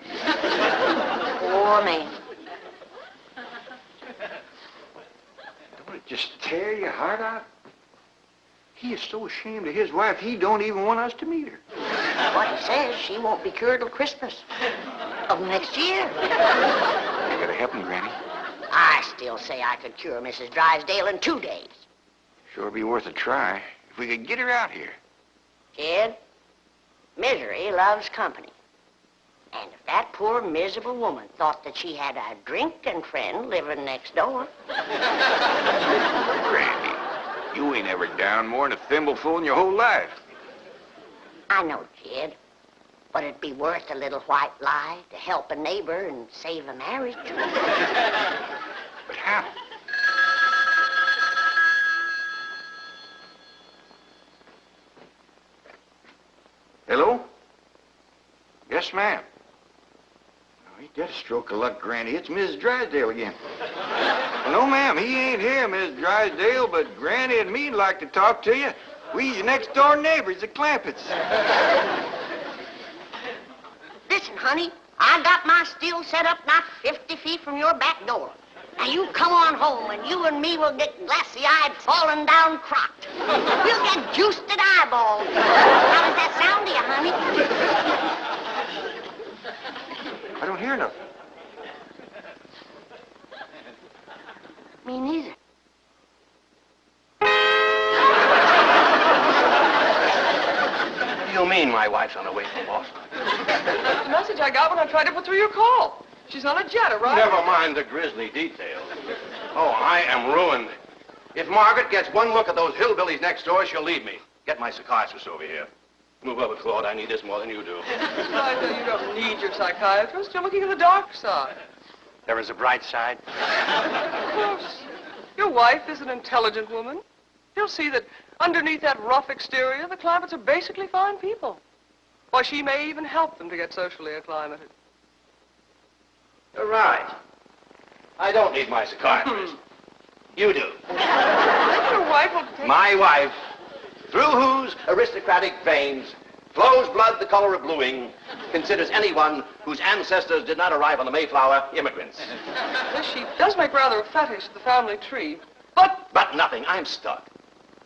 Poor man. Don't it just tear your heart out? He is so ashamed of his wife, he don't even want us to meet her. What he says, she won't be cured till Christmas of next year. You gotta help him, Granny. I still say I could cure Mrs. Drysdale in 2 days. Sure be worth a try if we could get her out here. Kid, misery loves company. And if that poor, miserable woman thought that she had a drinking friend living next door... Granny, you ain't ever down more than a thimbleful in your whole life. I know, kid. But it'd be worth a little white lie to help a neighbor and save a marriage. But how? Hello? Yes, ma'am. Oh, ain't that a stroke of luck, Granny? It's Mrs. Drysdale again. No, ma'am, he ain't here, Mrs. Drysdale, but Granny and me'd like to talk to you. We your next-door neighbors, the Clampetts. Listen, honey, I got my still set up not 50 feet from your back door. Now, you come on home, and you and me will get glassy-eyed, falling down crocked. We'll get juiced at eyeballs. How does that sound to you, honey? I don't hear nothing. Me neither. What do you mean my wife's on her way from Boston? That's the message I got when I tried to put through your call. She's on a jet, right? Never mind the grisly details. Oh, I am ruined. If Margaret gets one look at those hillbillies next door, she'll leave me. Get my psychiatrist over here. Move over, Claude. I need this more than you do. I know you don't need your psychiatrist. You're looking at the dark side. There is a bright side. Of course. Your wife is an intelligent woman. You'll see that underneath that rough exterior, the Clampetts are basically fine people. Why, she may even help them to get socially acclimated. You're right. I don't need my psychiatrist. You do. Your wife will take... My wife, through whose aristocratic veins flows blood the color of bluing, considers anyone whose ancestors did not arrive on the Mayflower immigrants. Yes, she does make rather a fetish of the family tree. But nothing. I'm stuck.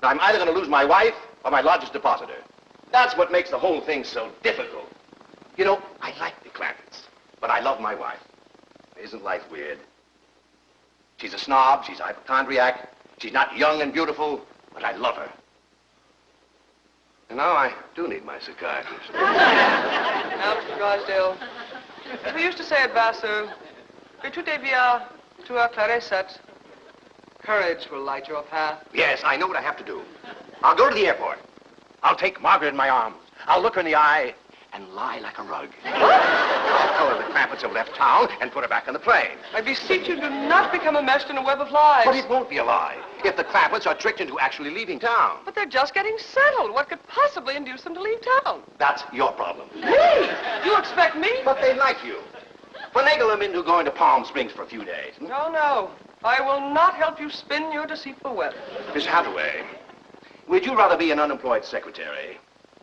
I'm either going to lose my wife or my largest depositor. That's what makes the whole thing so difficult. You know, I like the Clampetts, but I love my wife. Isn't life weird? She's a snob, she's a hypochondriac, she's not young and beautiful, but I love her. And now I do need my psychiatrist. Now, Mr. Drysdale, as we used to say at Vassar, que tout est bien, tout est clarisette. Courage will light your path. Yes, I know what I have to do. I'll go to the airport. I'll take Margaret in my arms. I'll look her in the eye, and lie like a rug. I'll tell her the Clampetts have left town and put her back on the plane. I beseech you, do not become enmeshed in a web of lies. But it won't be a lie if the Clampetts are tricked into actually leaving town. But they're just getting settled. What could possibly induce them to leave town? That's your problem. Me? You expect me? But they like you. Finagle them into going to Palm Springs for a few days. No, no. I will not help you spin your deceitful web. Miss Hathaway, would you rather be an unemployed secretary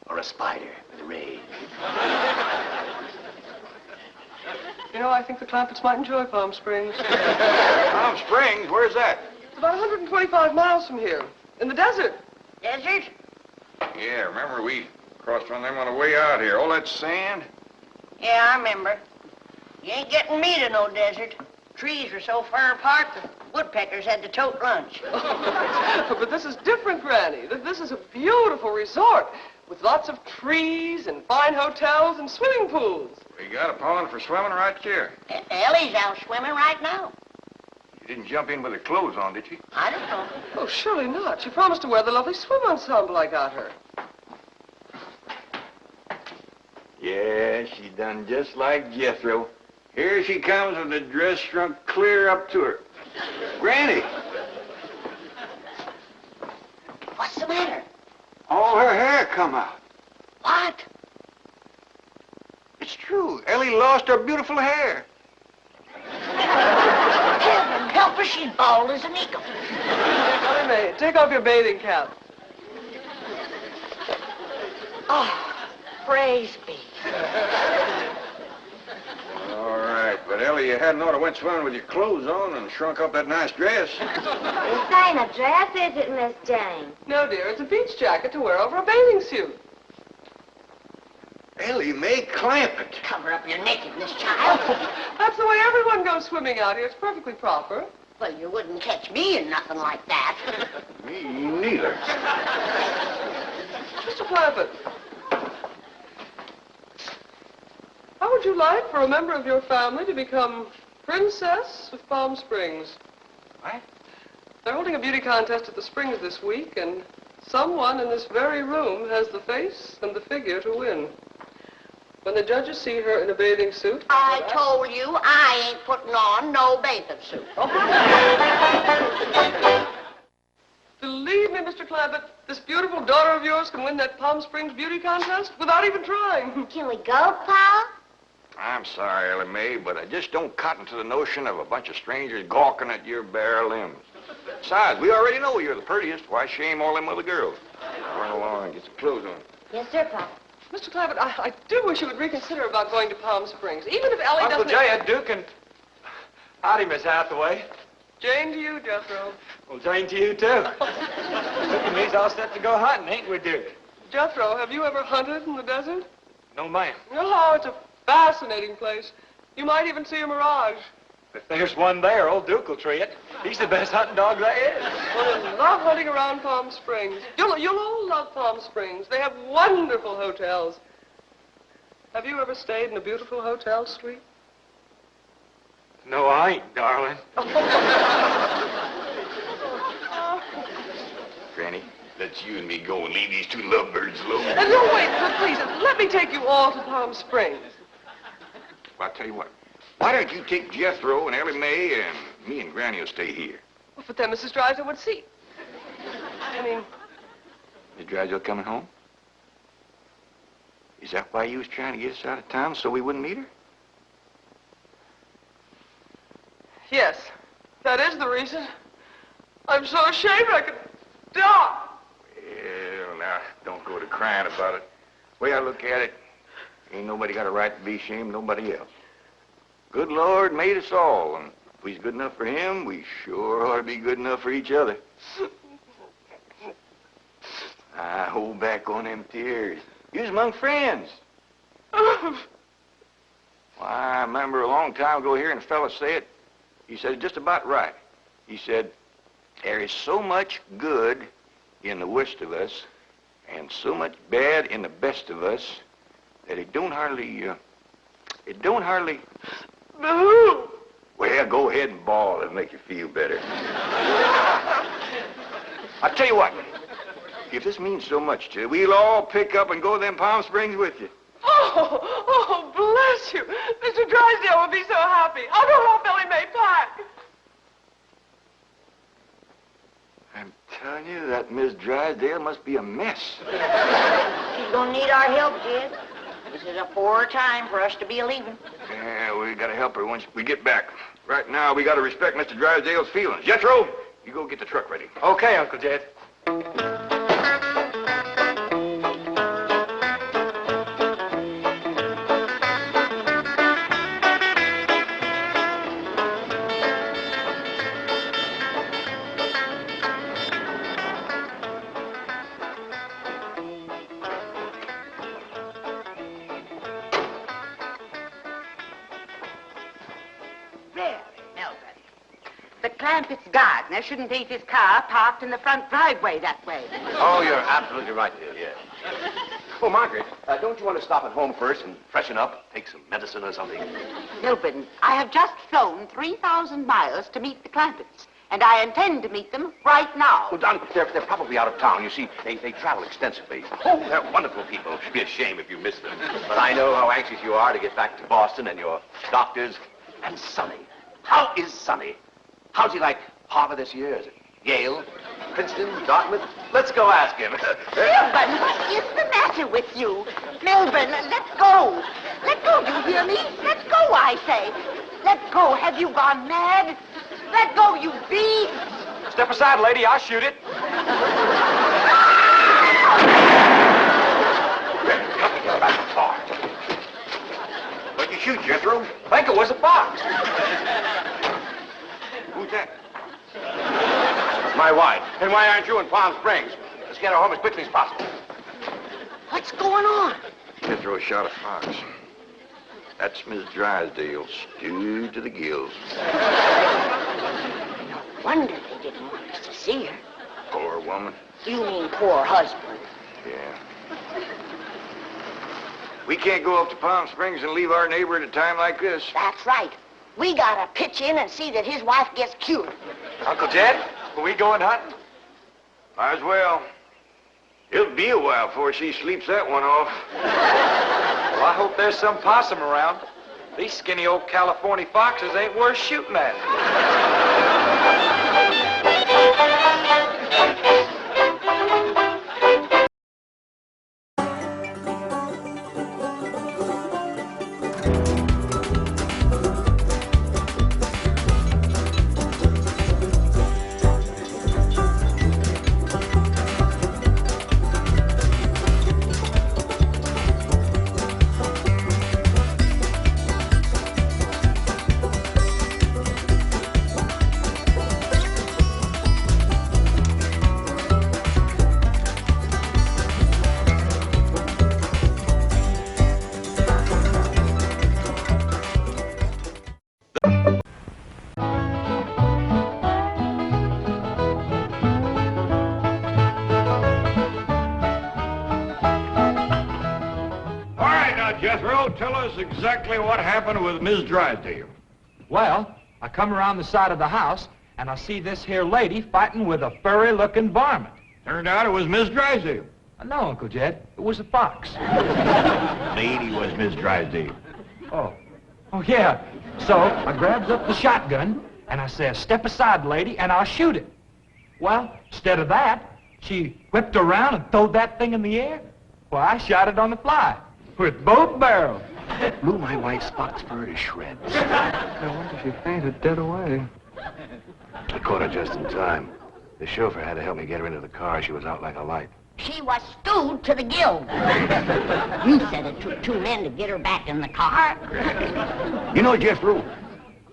or a spider with a raid? You know, I think the Clampetts might enjoy Palm Springs. Palm Springs? Where's that? It's about 125 miles from here. In the desert. Desert? Yeah, remember we crossed on them on the way out here. All that sand? Yeah, I remember. You ain't getting me to no desert. Trees were so far apart, the woodpeckers had to tote lunch. But this is different, Granny. This is a beautiful resort with lots of trees and fine hotels and swimming pools. We got a pond for swimming right here. Ellie's out swimming right now. You didn't jump in with her clothes on, did you? I don't know. Oh, surely not. She promised to wear the lovely swim ensemble I got her. Yeah, she done just like Jethro. Here she comes with the dress shrunk clear up to her. Granny! What's the matter? All her hair come out. What? It's true. Ellie lost her beautiful hair. Heaven help her, she's bald as an eagle. Ellie Mae, take off your bathing cap. Oh, praise be. All right, but Ellie, you hadn't ought to went swimming with your clothes on and shrunk up that nice dress. This ain't a dress, is it, Miss Jane? No, dear, it's a beach jacket to wear over a bathing suit. Ellie Mae Clampett. Cover up your nakedness, child. That's the way everyone goes swimming out here. It's perfectly proper. Well, you wouldn't catch me in nothing like that. Me neither. Mr. Clampett, how would you like for a member of your family to become Princess of Palm Springs? What? They're holding a beauty contest at the Springs this week, and someone in this very room has the face and the figure to win. When the judges see her in a bathing suit... I told you I ain't putting on no bathing suit. Believe me, Mr. Clampett, this beautiful daughter of yours can win that Palm Springs beauty contest without even trying. Can we go, Pa? I'm sorry, Ellie Mae, but I just don't cotton to the notion of a bunch of strangers gawking at your bare limbs. Besides, we already know you're the prettiest. Why shame all them other girls? Run along and get some clothes on. Yes, sir, Pa. Mr. Clampett, I do wish you would reconsider about going to Palm Springs, even if Ellie Uncle doesn't... Jay, Duke, and... Howdy, Miss Hathaway. Jane to you, Jethro. Well, Jane to you, too. Duke and me's all set to go hunting, ain't we, Duke? Jethro, have you ever hunted in the desert? No, ma'am. Oh, it's a fascinating place. You might even see a mirage. If there's one there, old Duke will tree it. He's the best hunting dog there is. Well, I love hunting around Palm Springs. You'll all love Palm Springs. They have wonderful hotels. Have you ever stayed in a beautiful hotel suite? No, I ain't, darling. Granny, let's you and me go and leave these two lovebirds alone. No, wait, please, let me take you all to Palm Springs. Well, I'll tell you what. Why don't you take Jethro and Ellie Mae and me and Granny will stay here? Well, but then Mrs. Drysdale would see. I mean... Is Drysdale coming home? Is that why you was trying to get us out of town, so we wouldn't meet her? Yes, that is the reason. I'm so ashamed I could die. Well, now, don't go to crying about it. The way I look at it, ain't nobody got a right to be ashamed of nobody else. Good Lord made us all, and if we's good enough for him, we sure ought to be good enough for each other. I hold back on them tears. You's among friends. Why, I remember a long time ago hearing a fella say it. He said it just about right. He said, there is so much good in the worst of us and so much bad in the best of us that it don't hardly... No. Well, go ahead and bawl. It'll make you feel better. I'll tell you what. If this means so much to you, we'll all pick up and go to them Palm Springs with you. Oh, Oh, bless you. Mr. Drysdale will be so happy. I'll go help Billy May pack. I'm telling you, that Miss Drysdale must be a mess. She's gonna need our help, Jed. This is a poor time for us to be leaving. Yeah, we gotta help her once we get back. Right now, we gotta respect Mr. Drysdale's feelings. Jethro, you go get the truck ready. Okay, Uncle Jed. The Clampett's gardener shouldn't leave his car parked in the front driveway that way. Oh, you're absolutely right, dear, yes. Oh, Margaret, don't you want to stop at home first and freshen up, take some medicine or something? Milburn, I have just flown 3,000 miles to meet the Clampetts, and I intend to meet them right now. Well, Don, they're probably out of town. You see, they travel extensively. Oh, they're wonderful people. It'd be a shame if you missed them. But I know how anxious you are to get back to Boston and your doctors. And Sonny. How is Sonny? How's he like Harvard this year? Is it Yale, Princeton, Dartmouth? Let's go ask him. Milburn, what is the matter with you? Milburn, let go. Let go, you hear me? Let go, I say. Let go. Have you gone mad? Let go, you beast. Step aside, lady. I'll shoot it. What'd you shoot, Jethro? I think it was a fox. Who's that? My wife. And why aren't you in Palm Springs? Let's get her home as quickly as possible. What's going on? Jethro shot a fox. That's Miss Drysdale, stewed to the gills. No wonder they didn't want us to see her. Poor woman. You mean poor husband. Yeah. We can't go up to Palm Springs and leave our neighbor at a time like this. That's right. We gotta pitch in and see that his wife gets cured. Uncle Jed, are we going hunting? Might as well. It'll be a while before she sleeps that one off. Well, I hope there's some possum around. These skinny old California foxes ain't worth shooting at. Jethro, tell us exactly what happened with Miss Drysdale. Well, I come around the side of the house, and I see this here lady fighting with a furry-looking varmint. Turned out it was Miss Drysdale. No, Uncle Jed, it was a fox. Lady was Miss Drysdale. Oh, yeah. So I grabs up the shotgun, and I says, step aside, lady, and I'll shoot it. Well, instead of that, she whipped around and throwed that thing in the air. Well, I shot it on the fly. With both barrels. Blew my wife's fox fur to shreds. I wonder if she fainted dead away. I caught her just in time. The chauffeur had to help me get her into the car. She was out like a light. She was stewed to the gills. You said it took 2 men to get her back in the car. You know, Jethro,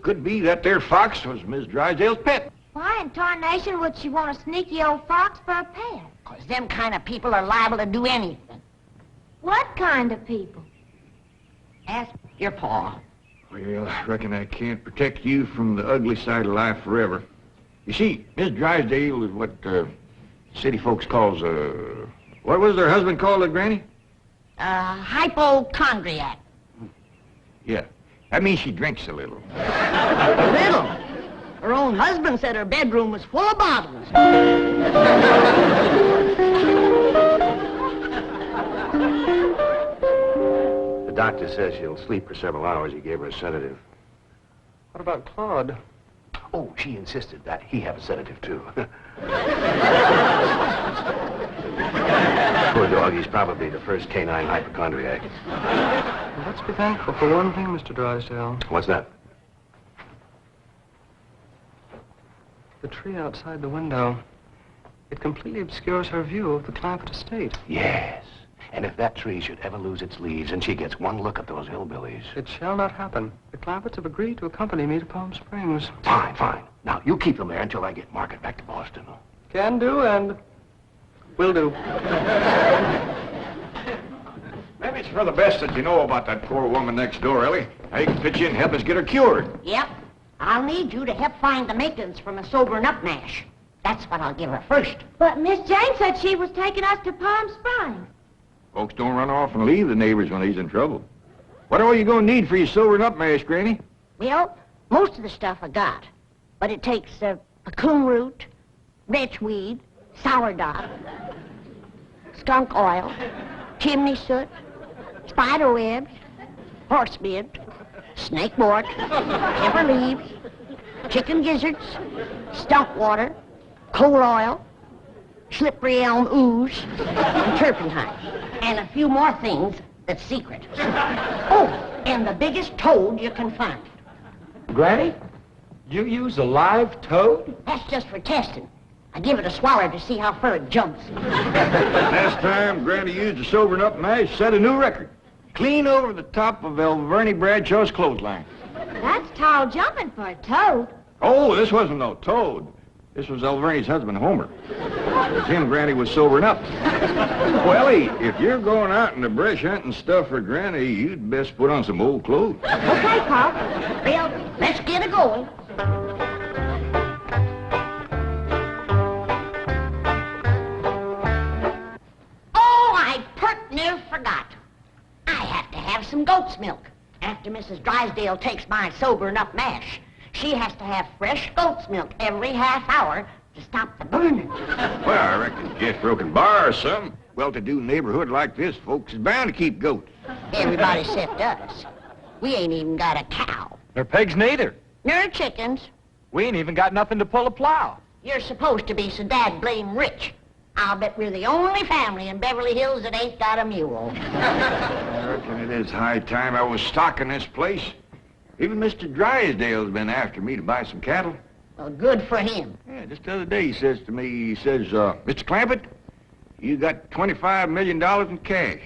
could be that there fox was Miss Drysdale's pet. Why in tarnation would she want a sneaky old fox for a pet? 'Cause them kind of people are liable to do anything. What kind of people? Ask your pa. Well, I reckon I can't protect you from the ugly side of life forever. You see, Miss Drysdale is what city folks calls what was her husband called it, Granny? Hypochondriac. Yeah, that means she drinks a little. A little? Her own husband said her bedroom was full of bottles. The doctor says she'll sleep for several hours. He gave her a sedative. What about Claude? Oh, she insisted that he have a sedative, too. Poor dog, he's probably the first canine hypochondriac. Well, let's be thankful for one thing, Mr. Drysdale. What's that? The tree outside the window. It completely obscures her view of the Clampett estate. Yes. And if that tree should ever lose its leaves and she gets one look at those hillbillies... It shall not happen. The Clampetts have agreed to accompany me to Palm Springs. Fine, fine. Now, you keep them there until I get Margaret back to Boston. Can do and will do. Maybe it's for the best that you know about that poor woman next door, Ellie. Now you can pitch in and help us get her cured. Yep. I'll need you to help find the makings from a sobering up mash. That's what I'll give her first. But Miss Jane said she was taking us to Palm Springs. Folks don't run off and leave the neighbors when he's in trouble. What all you gonna need for your sobering up mash, Granny? Well, most of the stuff I got. But it takes pecan root, wretch weed, sourdough, skunk oil, chimney soot, spider webs, horsebeard, snake bark, pepper leaves, chicken gizzards, stump water, coal oil, slippery elm ooze, and turpentine, and a few more things that's secret. Oh, and the biggest toad you can find. Granny, you use a live toad? That's just for testing. I give it a swallow to see how far it jumps. Last time Granny used a sobering up mash, set a new record. Clean over the top of Alverny Bradshaw's clothesline. That's tall jumping for a toad. Oh, this wasn't no toad. This was Alverny's husband, Homer. It was him Granny was sobering up. Well, Ellie, if you're going out in the brush hunting stuff for Granny, you'd best put on some old clothes. Okay, Pop. Well, let's get it going. Oh, I pert near forgot. I have to have some goat's milk. After Mrs. Drysdale takes my sobering up mash, she has to have fresh goat's milk every half hour to stop the burning. Well, I reckon Jethro can borrow some. Well-to-do neighborhood like this, folks is bound to keep goats. Everybody except us. We ain't even got a cow. Nor pigs neither. Nor chickens. We ain't even got nothing to pull a plow. You're supposed to be so dad-blame rich. I'll bet we're the only family in Beverly Hills that ain't got a mule. I reckon it is high time I was stocking this place. Even Mr. Drysdale's been after me to buy some cattle. Well, good for him. Yeah, just the other day he says to me, Mr. Clampett, you got $25 million in cash.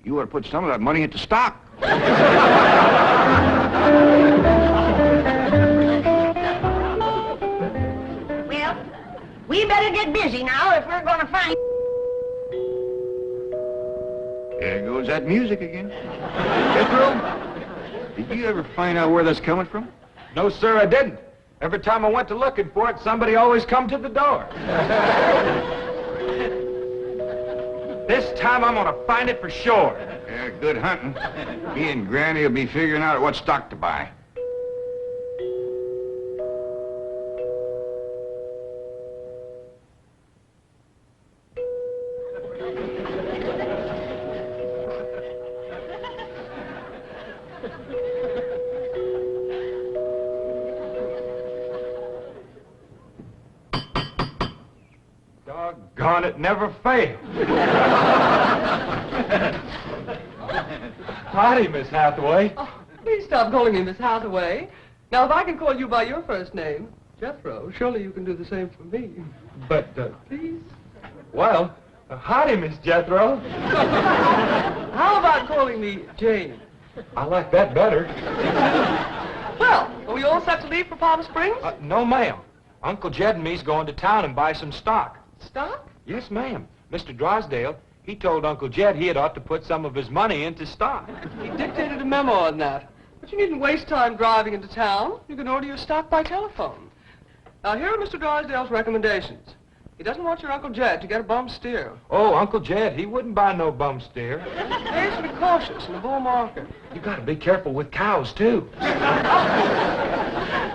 You ought to put some of that money into stock. Well, we better get busy now if we're gonna find... There goes that music again. Jethro, did you ever find out where that's coming from? No, sir, I didn't. Every time I went to looking for it, somebody always come to the door. This time I'm gonna find it for sure. Yeah, good hunting. Me and Granny will be figuring out what stock to buy. Doggone it, never failed. Howdy, Miss Hathaway. Oh, please stop calling me Miss Hathaway. Now, if I can call you by your first name, Jethro, surely you can do the same for me. But, Please? well, howdy, Miss Jethro. How about calling me Jane? I like that better. Well, are we all set to leave for Palm Springs? No, ma'am. Uncle Jed and me's going to town and buy some stock. Stock? Yes, ma'am. Mr. Drysdale, he told Uncle Jed he had ought to put some of his money into stock. He dictated a memo on that. But you needn't waste time driving into town. You can order your stock by telephone. Now, here are Mr. Drysdale's recommendations. He doesn't want your Uncle Jed to get a bum steer. Oh, Uncle Jed, he wouldn't buy no bum steer. He should be cautious in the bull market. You gotta be careful with cows, too.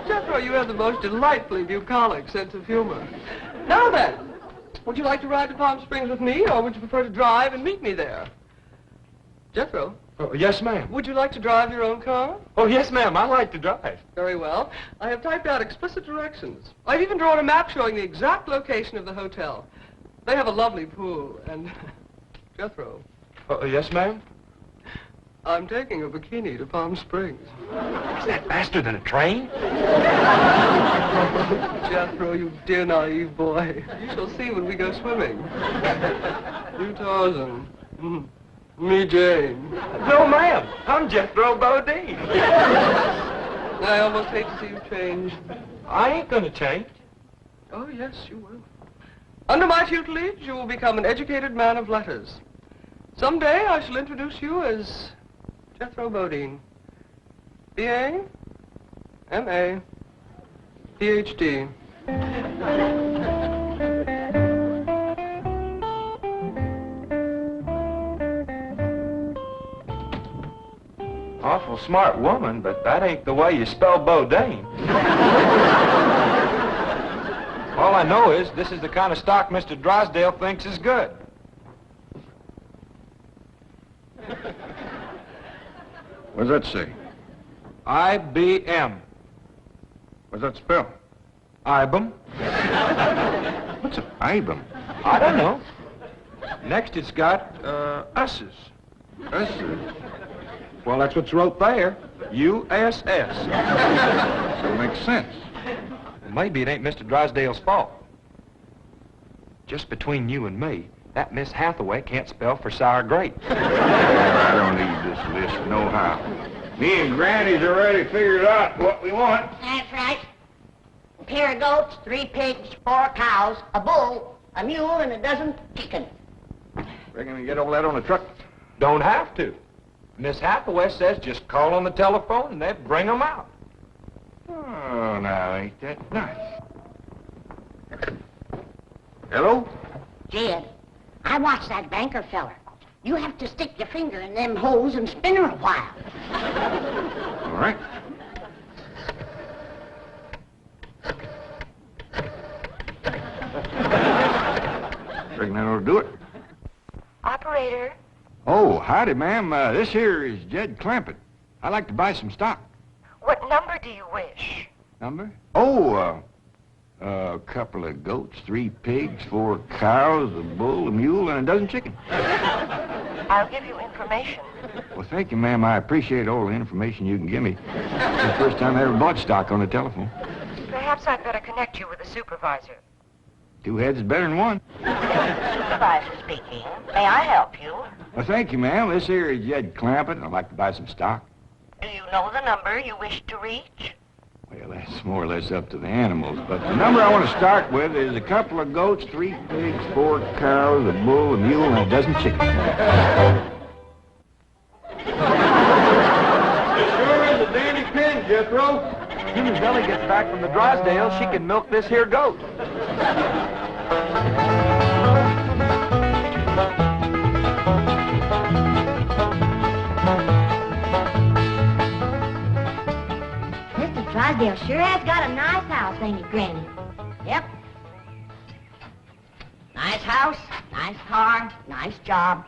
Jethro, you have the most delightfully bucolic sense of humor. Now then, would you like to ride to Palm Springs with me, or would you prefer to drive and meet me there? Jethro, Oh, yes, ma'am. Would you like to drive your own car? Oh, yes, ma'am. I like to drive. Very well. I have typed out explicit directions. I've even drawn a map showing the exact location of the hotel. They have a lovely pool, and Jethro, Oh, yes, ma'am. I'm taking a bikini to Palm Springs. Is that faster than a train? Jethro, you dear naive boy. You shall see when we go swimming. You Tarzan. Me Jane. No, ma'am. I'm Jethro Bodine. I almost hate to see you change. I ain't gonna change. Oh, yes, you will. Under my tutelage, you will become an educated man of letters. Someday I shall introduce you as Jethro Bodine. B.A., M.A., Ph.D. Awful smart woman, but that ain't the way you spell Bodine. All I know is this is the kind of stock Mr. Drysdale thinks is good. What does that say? IBM. What's that spell? IBM. What's an IBM? I don't know. Next it's got, S's. S's? Well, that's what's wrote there. USS. That makes sense. Maybe it ain't Mr. Drysdale's fault. Just between you and me, that Miss Hathaway can't spell for sour grapes. I don't need this list nohow. Me and Granny's already figured out what we want. That's right. A pair of goats, 3 pigs, 4 cows, a bull, a mule, and a dozen chickens. Reckon we get all that on the truck? Don't have to. Miss Hathaway says just call on the telephone and they bring them out. Oh, now, ain't that nice? Hello? Jed, I watched that banker feller. You have to stick your finger in them holes and spin her a while. All right. Reckon that ought to do it. Operator. Oh, howdy, ma'am. This here is Jed Clampett. I'd like to buy some stock. What number do you wish? Number? Oh, a couple of goats, 3 pigs, 4 cows, a bull, a mule, and a dozen chickens. I'll give you information. Well, thank you, ma'am. I appreciate all the information you can give me. It's the first time I ever bought stock on the telephone. Perhaps I'd better connect you with a supervisor. 2 heads is better than 1. Supervisor speaking. May I help you? Well, thank you, ma'am. This here is Jed Clampett. I'd like to buy some stock. Do you know the number you wish to reach? Well, that's more or less up to the animals, but the number I want to start with is a couple of goats, 3 pigs, 4 cows, a bull, a mule, and a dozen chickens. It sure is a dandy pin, Jethro. As soon as Ellie gets back from the Drysdale, she can milk this here goat. Drysdale sure has got a nice house, ain't he, Granny? Yep. Nice house, nice car, nice job.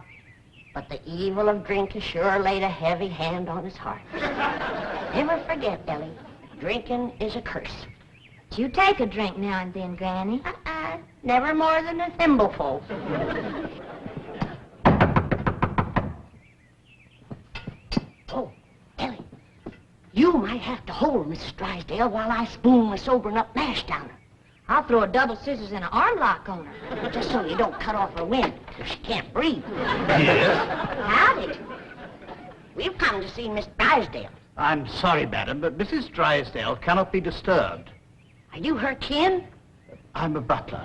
But the evil of drink has sure laid a heavy hand on his heart. Never forget, Ellie, drinking is a curse. But you take a drink now and then, Granny. Never more than a thimbleful. Oh, Ellie, you might have to hold Mrs. Drysdale while I spoon the sobering up mash down her. I'll throw a double scissors and an arm lock on her. Just so you don't cut off her wind if she can't breathe. Yes? Howdy. We've come to see Miss Drysdale. I'm sorry, madam, but Mrs. Drysdale cannot be disturbed. Are you her kin? I'm a butler.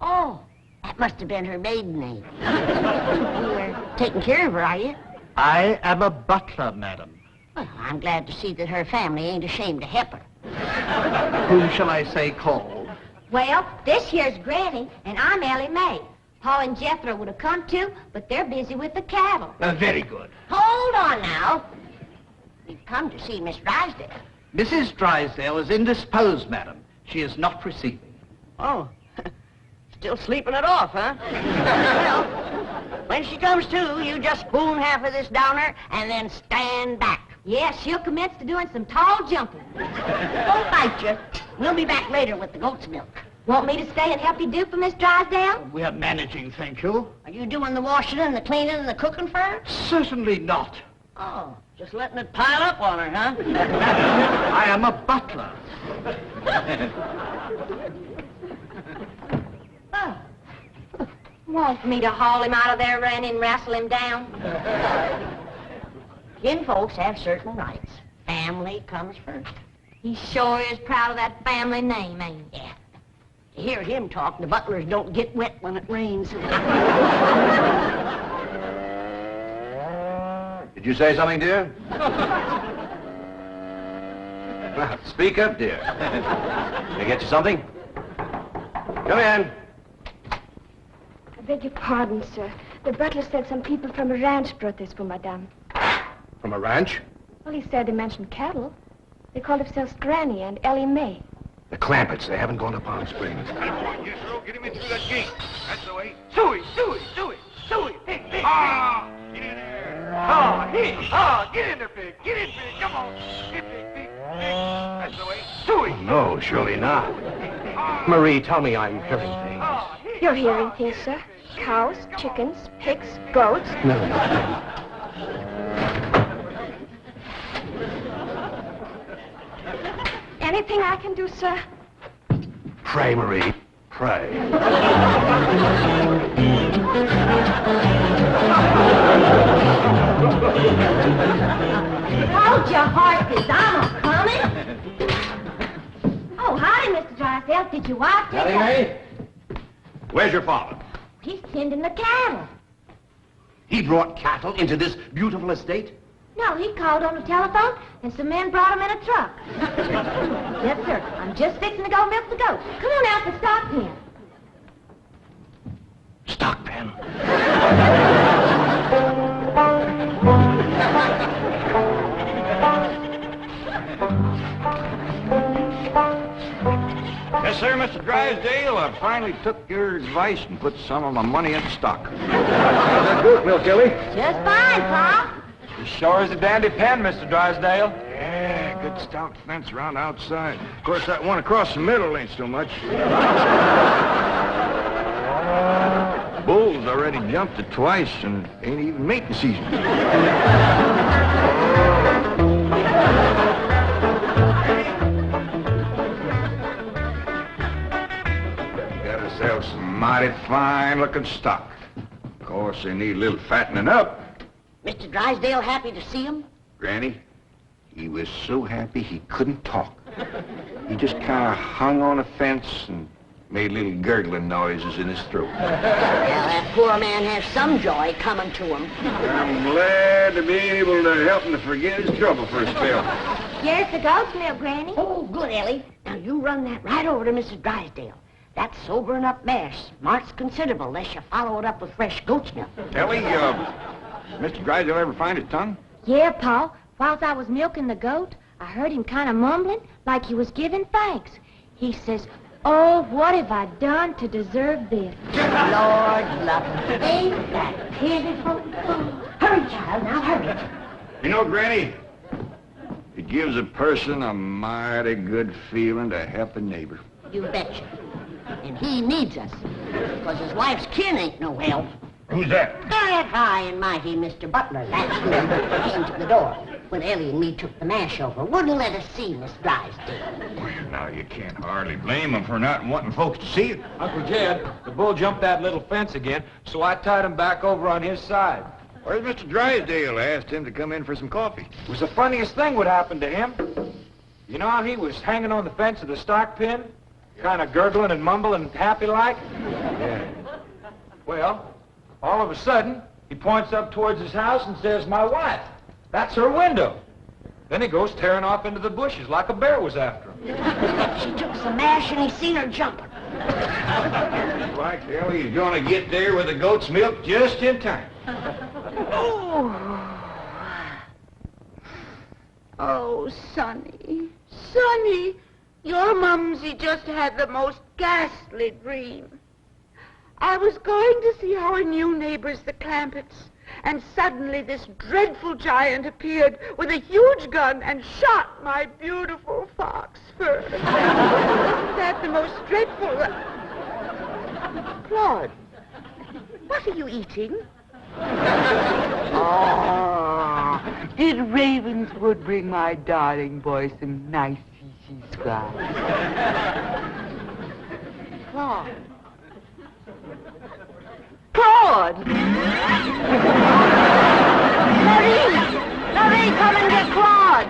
Oh, that must have been her maiden name. You're taking care of her, are you? I am a butler, madam. Well, I'm glad to see that her family ain't ashamed to help her. Whom shall I say called? Well, this here's Granny, and I'm Ellie Mae. Pa and Jethro would have come too, but they're busy with the cattle. Very good. Hold on now. We've come to see Miss Drysdale. Mrs. Drysdale is indisposed, madam. She is not receiving. Oh, still sleeping it off, huh? Well, When she comes to, you just spoon half of this down her and then stand back. Yes, she'll commence to doing some tall jumping. Don't bite you. We'll be back later with the goat's milk. Want me to stay and help you do for Miss Drysdale? We are managing, thank you. Are you doing the washing and the cleaning and the cooking for her? Certainly not. Oh, just letting it pile up on her, huh? I am a butler. Want me to haul him out of there and wrestle him down? Kin folks have certain rights. Family comes first. He sure is proud of that family name, ain't he? Yeah. To hear him talk, the butlers don't get wet when it rains. Did you say something, dear? Well, speak up, dear. Can I get you something? Come in. I beg your pardon, sir. The butler said some people from a ranch brought this for Madame. From a ranch? Well, he said they mentioned cattle. They call themselves Granny and Ellie Mae. The Clampetts. They haven't gone to Palm Springs. Yes, sir. Get him in through that gate. That's the way. Suey! Hey, hey, ah! Get in there. Ah, hey! Ah, get in there, pig! Get in, pig! Come on! Get pig! That's the way. Suey! No, surely not. Marie, tell me I'm hearing things. You're hearing things, sir. Cows, chickens, pigs, goats. No. Anything I can do, sir? Pray, Marie. Pray. Hold your horses, I'm coming. Oh, howdy, Mr. Drysdale. Did your wife take Hey? Where's your father? He's tending the cattle. He brought cattle into this beautiful estate? No, he called on the telephone, and some men brought him in a truck. Yes, sir. I'm just fixing to go milk the goat. Come on out the stock pen. Stock pen? Yes, sir, Mr. Drysdale. I finally took your advice and put some of my money in stock. How's that goat milk, Ellie? Just fine, Pa. It sure is a dandy pen, Mr. Drysdale. Yeah, good stout fence around outside. Of course, that one across the middle ain't so much. Bull's already jumped it twice, and it ain't even mating season. Got ourselves some mighty fine-looking stock. Of course, they need a little fattening up. Mr. Drysdale happy to see him? Granny, he was so happy he couldn't talk. He just kind of hung on a fence and made little gurgling noises in his throat. Well, that poor man has some joy coming to him. I'm glad to be able to help him to forget his trouble for a spell. Here's the goat's milk, Granny. Oh, good, Ellie. Now, you run that right over to Mrs. Drysdale. That sobering up mare smarts considerable unless you follow it up with fresh goat's milk. Ellie, Mr. Drysdale ever find his tongue? Yeah, Pa. Whilst I was milking the goat, I heard him kind of mumbling like he was giving thanks. He says, "Oh, what have I done to deserve this?" Lord love him. Ain't that pitiful? Hurry, child, now hurry. You know, Granny, it gives a person a mighty good feeling to help a neighbor. You betcha. And he needs us, because his wife's kin ain't no help. Who's that? That high and mighty Mr. Butler, that's who came to the door when Ellie and me took the mash over. Wouldn't let us see Miss Drysdale. Now, you can't hardly blame him for not wanting folks to see it. Uncle Jed, the bull jumped that little fence again, so I tied him back over on his side. Where's Mr. Drysdale? I asked him to come in for some coffee. It was the funniest thing what happened to him. You know how he was hanging on the fence of the stock pen, kind of gurgling and mumbling happy-like? Yeah. Well, all of a sudden, he points up towards his house and says, "My wife, that's her window." Then he goes tearing off into the bushes like a bear was after him. She took some mash and he seen her jumping. Like hell, he's gonna get there with the goat's milk just in time. Oh, Sonny, Sonny, your mumsy just had the most ghastly dream. I was going to see our new neighbors, the Clampetts, and suddenly this dreadful giant appeared with a huge gun and shot my beautiful fox fur. Isn't that the most dreadful... Claude, what are you eating? Oh, did Ravenswood bring my darling boy some nice fishy scraps? Claude. Claude! Marie, come and get Claude.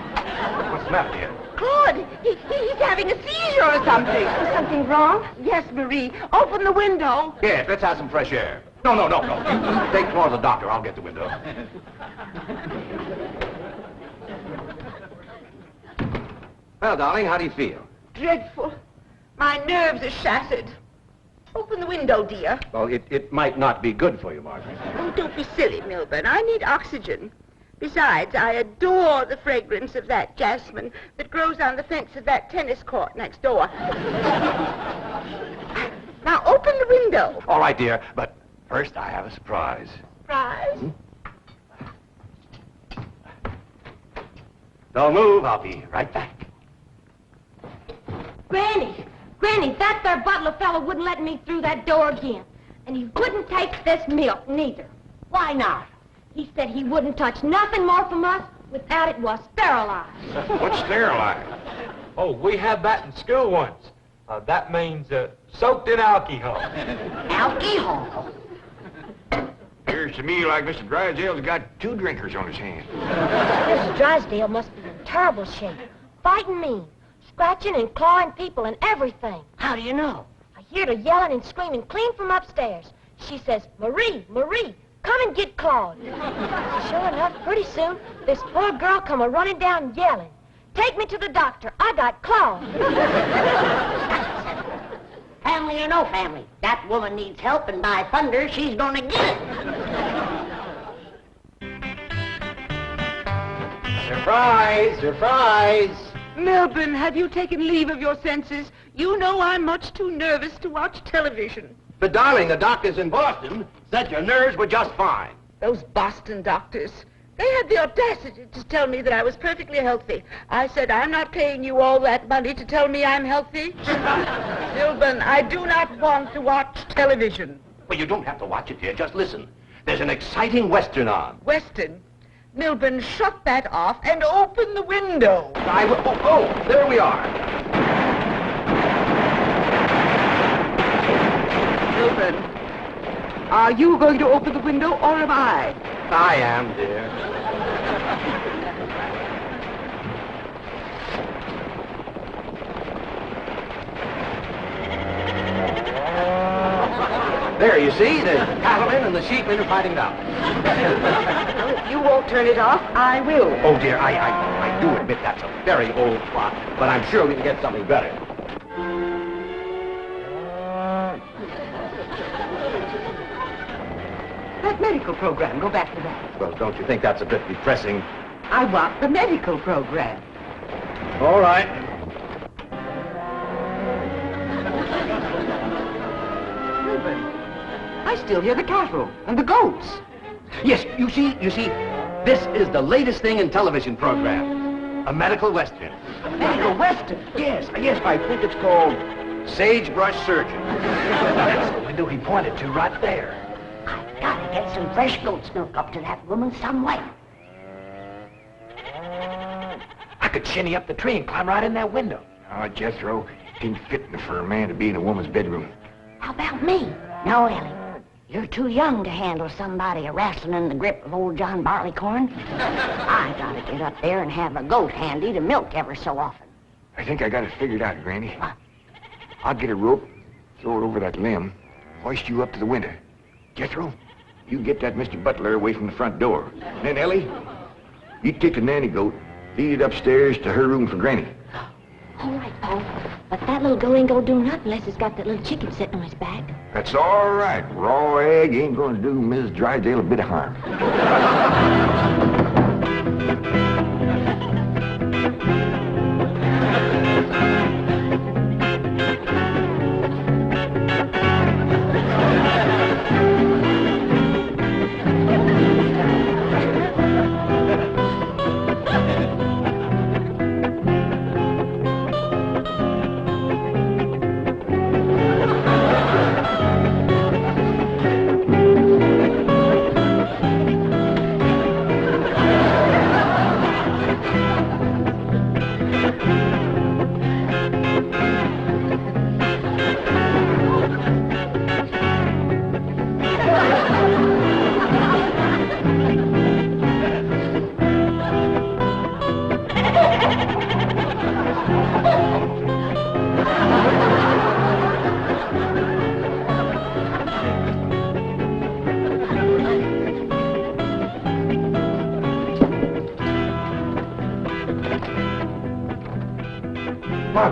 What's the matter, dear? Claude, he's having a seizure or something. Is something wrong? Yes, Marie. Open the window. Yes, let's have some fresh air. No. You take Claude to the doctor. I'll get the window. Well, darling, how do you feel? Dreadful. My nerves are shattered. Open the window, dear. Well, it might not be good for you, Margaret. Oh, don't be silly, Milburn. I need oxygen. Besides, I adore the fragrance of that jasmine that grows on the fence of that tennis court next door. Now, open the window. All right, dear, but first I have a surprise. Surprise? Don't move. I'll be right back. Granny, that there butler fellow wouldn't let me through that door again. And he wouldn't take this milk, neither. Why not? He said he wouldn't touch nothing more from us without it was sterilized. What's sterilized? Oh, we had that in school once. That means soaked in alcohol. Alcohol? Appears to me like Mr. Drysdale's got 2 drinkers on his hands. Mrs. Drysdale must be in terrible shape. Fighting mean. Scratching and clawing people and everything. How do you know? I heard her yelling and screaming clean from upstairs. She says, Marie, come and get Claude. Sure enough, pretty soon, this poor girl come a-running down yelling. Take me to the doctor. I got Claude. Family or no family, that woman needs help, and by thunder, she's gonna get it. Surprise! Surprise! Milburn, have you taken leave of your senses? You know I'm much too nervous to watch television. But, darling, the doctors in Boston said your nerves were just fine. Those Boston doctors. They had the audacity to tell me that I was perfectly healthy. I said, I'm not paying you all that money to tell me I'm healthy. Milburn, I do not want to watch television. Well, you don't have to watch it, dear. Just listen. There's an exciting Western on. Western? Milburn, shut that off and open the window. I will. Oh, there we are. Milburn, are you going to open the window or am I? I am, dear. There, you see, the cattlemen and the sheepmen are fighting it out. If you won't turn it off, I will. Oh, dear, I do admit that's a very old clock, but I'm sure we can get something better. That medical program, go back to that. Well, don't you think that's a bit depressing? I want the medical program. All right. I still hear the cattle and the goats. Yes, you see, this is the latest thing in television programs. A medical western. Medical western? Yes, I think it's called Sagebrush Surgeon. That's the window he pointed to right there. I've got to get some fresh goat's milk up to that woman some way. I could shinny up the tree and climb right in that window. Oh, Jethro, it ain't fitting for a man to be in a woman's bedroom. How about me? No, Ellie. You're too young to handle somebody wrestling in the grip of old John Barleycorn. I gotta get up there and have a goat handy to milk ever so often. I think I got it figured out, Granny. What? I'll get a rope, throw it over that limb, hoist you up to the window. Jethro, you get that Mr. Butler away from the front door. And then, Ellie, you take the nanny goat, lead it upstairs to her room for Granny. All right, Paul. But that little goat ain't gonna do nothing unless he's got that little chicken sitting on his back. That's all right. Raw egg ain't gonna do Mrs. Drysdale a bit of harm.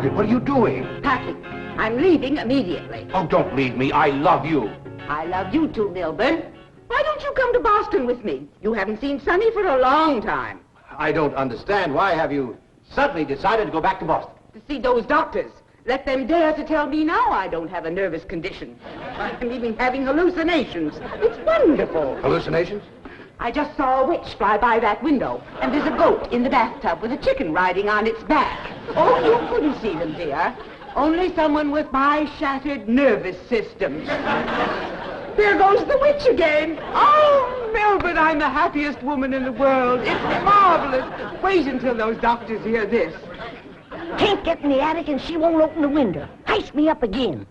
Margaret, what are you doing? Packing. I'm leaving immediately. Oh, don't leave me. I love you. I love you too, Milburn. Why don't you come to Boston with me? You haven't seen Sonny for a long time. I don't understand. Why have you suddenly decided to go back to Boston? To see those doctors. Let them dare to tell me now I don't have a nervous condition. I'm even having hallucinations. It's wonderful. Hallucinations? I just saw a witch fly by that window, and there's a goat in the bathtub with a chicken riding on its back. Oh, you couldn't see them, dear. Only someone with my shattered nervous system. There goes the witch again. Oh, Milburn, I'm the happiest woman in the world. It's marvelous. Wait until those doctors hear this. Can't get in the attic and she won't open the window. Ice me up again.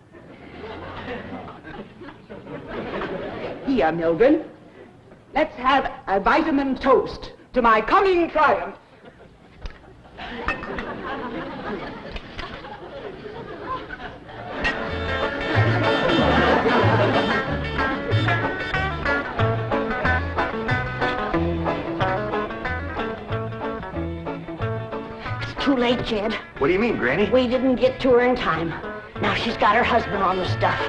Here, Milburn. Let's have a vitamin toast to my coming triumph. Too late, Jed. What do you mean, Granny? We didn't get to her in time. Now she's got her husband on the stuff.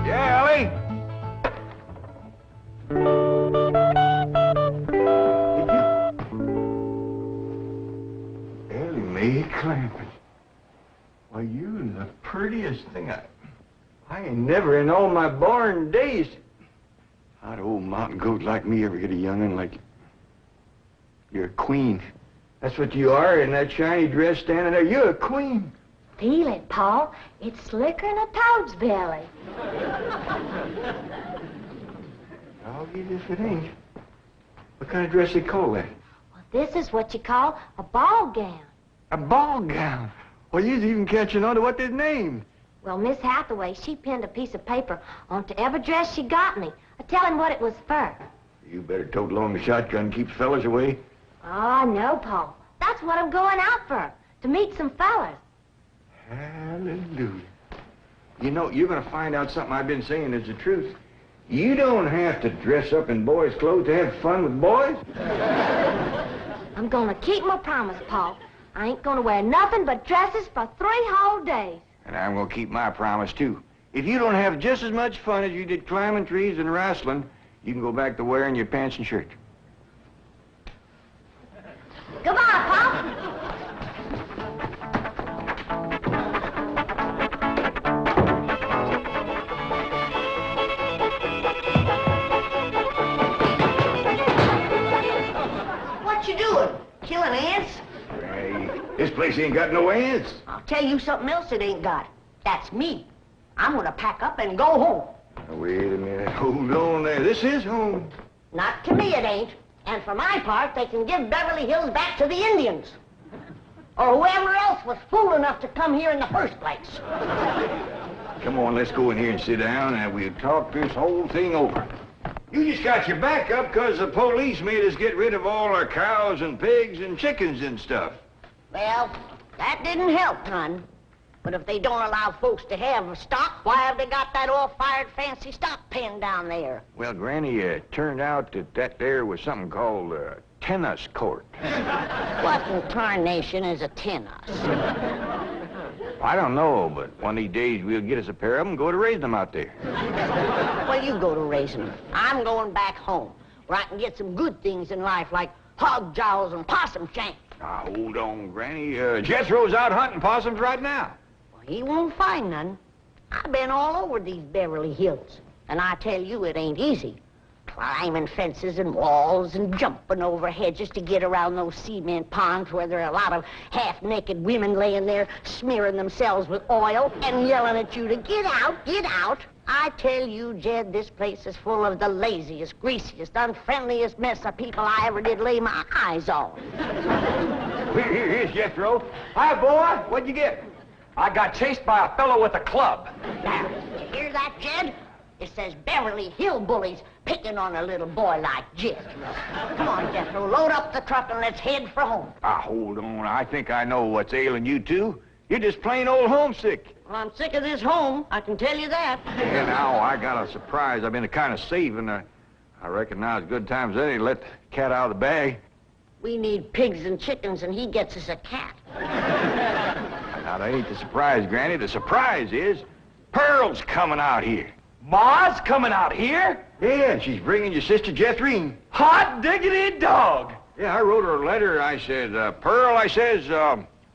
Yeah, Ellie? Ellie Mae Clampett. Why, you the prettiest thing I ain't never in all my born days. How'd old mountain goat like me ever get a young'un like you? You're a queen. That's what you are in that shiny dress standing there. You're a queen. Feel it, Paul. It's slicker than a toad's belly. I'll get if it ain't. What kind of dress they call that? Well, this is what you call a ball gown. A ball gown? Well, you's even catching on to what they're named. Well, Miss Hathaway, she pinned a piece of paper onto every dress she got me, telling what it was for. You better tote along the shotgun and keep the fellas away. Oh, no, Paul. That's what I'm going out for, to meet some fellas. Hallelujah. You know, you're going to find out something I've been saying is the truth. You don't have to dress up in boys' clothes to have fun with boys. I'm going to keep my promise, Paul. I ain't going to wear nothing but dresses for 3 whole days. And I'm going to keep my promise, too. If you don't have just as much fun as you did climbing trees and wrestling, you can go back to wearing your pants and shirt. Goodbye, Paul. What you doing? Killing ants? Hey, this place ain't got no ants. I'll tell you something else it ain't got. That's me. I'm gonna pack up and go home. Now, wait a minute. Hold on there. This is home. Not to me it ain't. And for my part, they can give Beverly Hills back to the Indians. Or whoever else was fool enough to come here in the first place. Come on, let's go in here and sit down and we'll talk this whole thing over. You just got your back up because the police made us get rid of all our cows and pigs and chickens and stuff. Well, that didn't help none. But if they don't allow folks to have stock, why have they got that all-fired fancy stock pen down there? Well, Granny, it turned out that there was something called a tennis court. What in tarnation is a tennis? I don't know, but one of these days we'll get us a pair of them and go to raise them out there. Well, you go to raising them. I'm going back home, where I can get some good things in life, like hog jowls and possum shank. Now, hold on, Granny. Jethro's out hunting possums right now. Well, he won't find none. I've been all over these Beverly Hills, and I tell you it ain't easy. Climbing fences and walls and jumping over hedges to get around those cement ponds where there are a lot of half-naked women laying there smearing themselves with oil and yelling at you to get out, get out. I tell you, Jed, this place is full of the laziest, greasiest, unfriendliest mess of people I ever did lay my eyes on. Here's Jethro. Hi, boy. What'd you get? I got chased by a fellow with a club. Now, you hear that, Jed? It says Beverly Hillbillies picking on a little boy like Jethro. Come on, Jethro, load up the truck and let's head for home. Hold on. I think I know what's ailing you two. You're just plain old homesick. Well, I'm sick of this home, I can tell you that. Yeah, now, I got a surprise I've been kind of saving. I reckon now it's good times any to let the cat out of the bag. We need pigs and chickens, and he gets us a cat. Now, that ain't the surprise, Granny. The surprise is Pearl's coming out here. Ma's coming out here? Yeah, and she's bringing your sister Jethrine. Hot diggity dog. Yeah, I wrote her a letter. I said, Pearl, I says,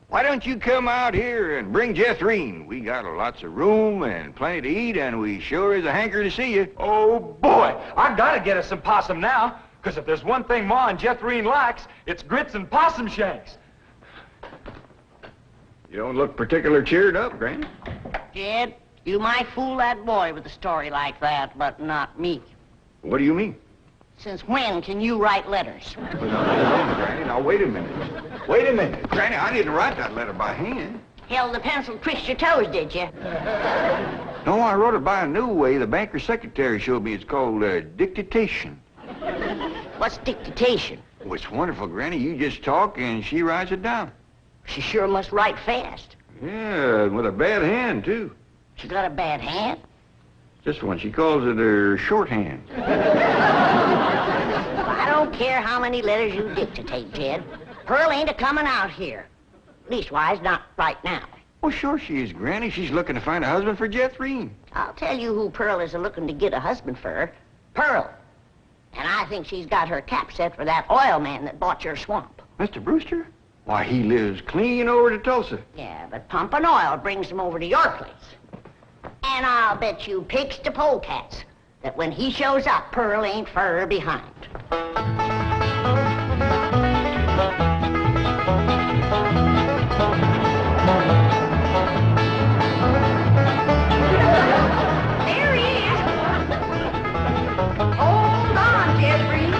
why don't you come out here and bring Jethrine? We got lots of room and plenty to eat, and we sure is a hanker to see you. Oh, boy. I gotta get us some possum now, because if there's one thing Ma and Jethrine likes, it's grits and possum shanks. You don't look particular cheered up, Granny. Jed, you might fool that boy with a story like that, but not me. What do you mean? Since when can you write letters? Granny, now wait a minute. Wait a minute. Granny, I didn't write that letter by hand. Held the pencil twist your toes, did you? No, I wrote it by a new way. The banker's secretary showed me. It's called dictation. What's dictation? Oh, it's wonderful, Granny. You just talk and she writes it down. She sure must write fast. Yeah, with a bad hand, too. She got a bad hand? Just one. She calls it her shorthand. I don't care how many letters you dictate, Jed. Pearl ain't a-coming out here. Leastwise, not right now. Oh, sure she is, Granny. She's looking to find a husband for Jethrine. I'll tell you who Pearl is a-looking to get a husband for. Pearl. And I think she's got her cap set for that oil man that bought your swamp. Mr. Brewster? Why, he lives clean over to Tulsa. Yeah, but pumping oil brings him over to your place. And I'll bet you pigs to polecats that when he shows up, Pearl ain't fur behind. There he is. Hold on, Jethrine.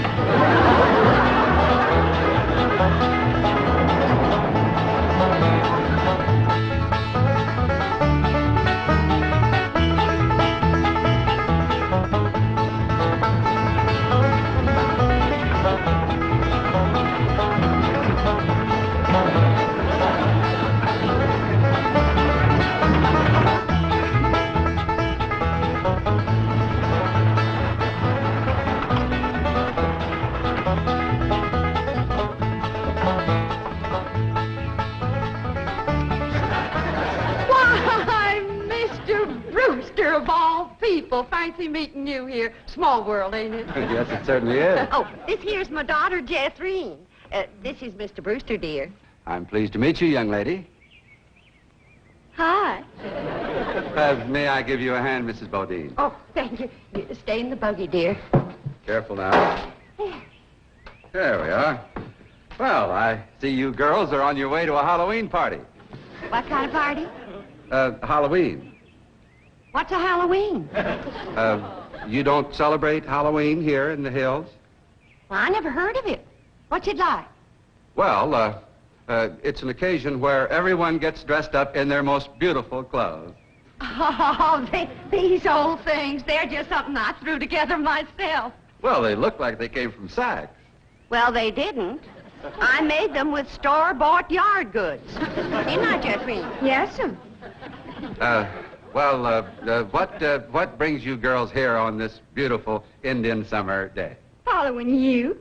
Of all people, fancy meeting you here. Small world, ain't it? Yes, it certainly is. Oh, this here's my daughter, Jethrine. This is Mr. Brewster, dear. I'm pleased to meet you, young lady. Hi. May I give you a hand, Mrs. Bodine? Oh, thank you. Stay in the buggy, dear. Careful now. There we are. Well, I see you girls are on your way to a Halloween party. What kind of party? Halloween. What's a Halloween? You don't celebrate Halloween here in the hills? Well, I never heard of it. What's it like? Well, it's an occasion where everyone gets dressed up in their most beautiful clothes. Oh, these old things, they're just something I threw together myself. Well, they look like they came from Saks. Well, they didn't. I made them with store-bought yard goods. Didn't I, Jethrine? Yes, sir. What brings you girls here on this beautiful Indian summer day? Following you.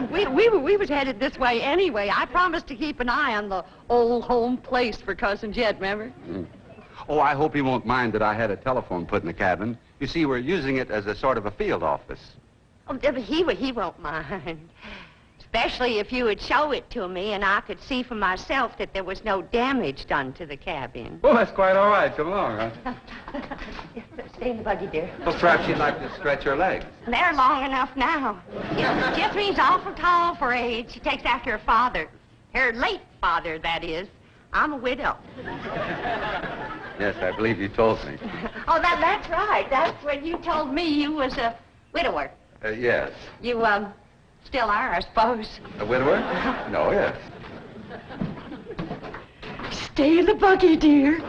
we was headed this way anyway. I promised to keep an eye on the old home place for Cousin Jed, remember? Mm. Oh, I hope he won't mind that I had a telephone put in the cabin. You see, we're using it as a sort of a field office. Oh, he won't mind. Especially if you would show it to me and I could see for myself that there was no damage done to the cabin. Well, that's quite all right. Come along, huh? Stay in the buggy, dear. Well, perhaps you'd like to stretch your legs. They're long enough now. Jethrine's awful tall for age. She takes after her father. Her late father, that is. I'm a widow. Yes, I believe you told me. Oh, that's right. That's when you told me you was a widower. Yes. You, still are, I suppose. A widower? No, yes. Stay in the buggy, dear.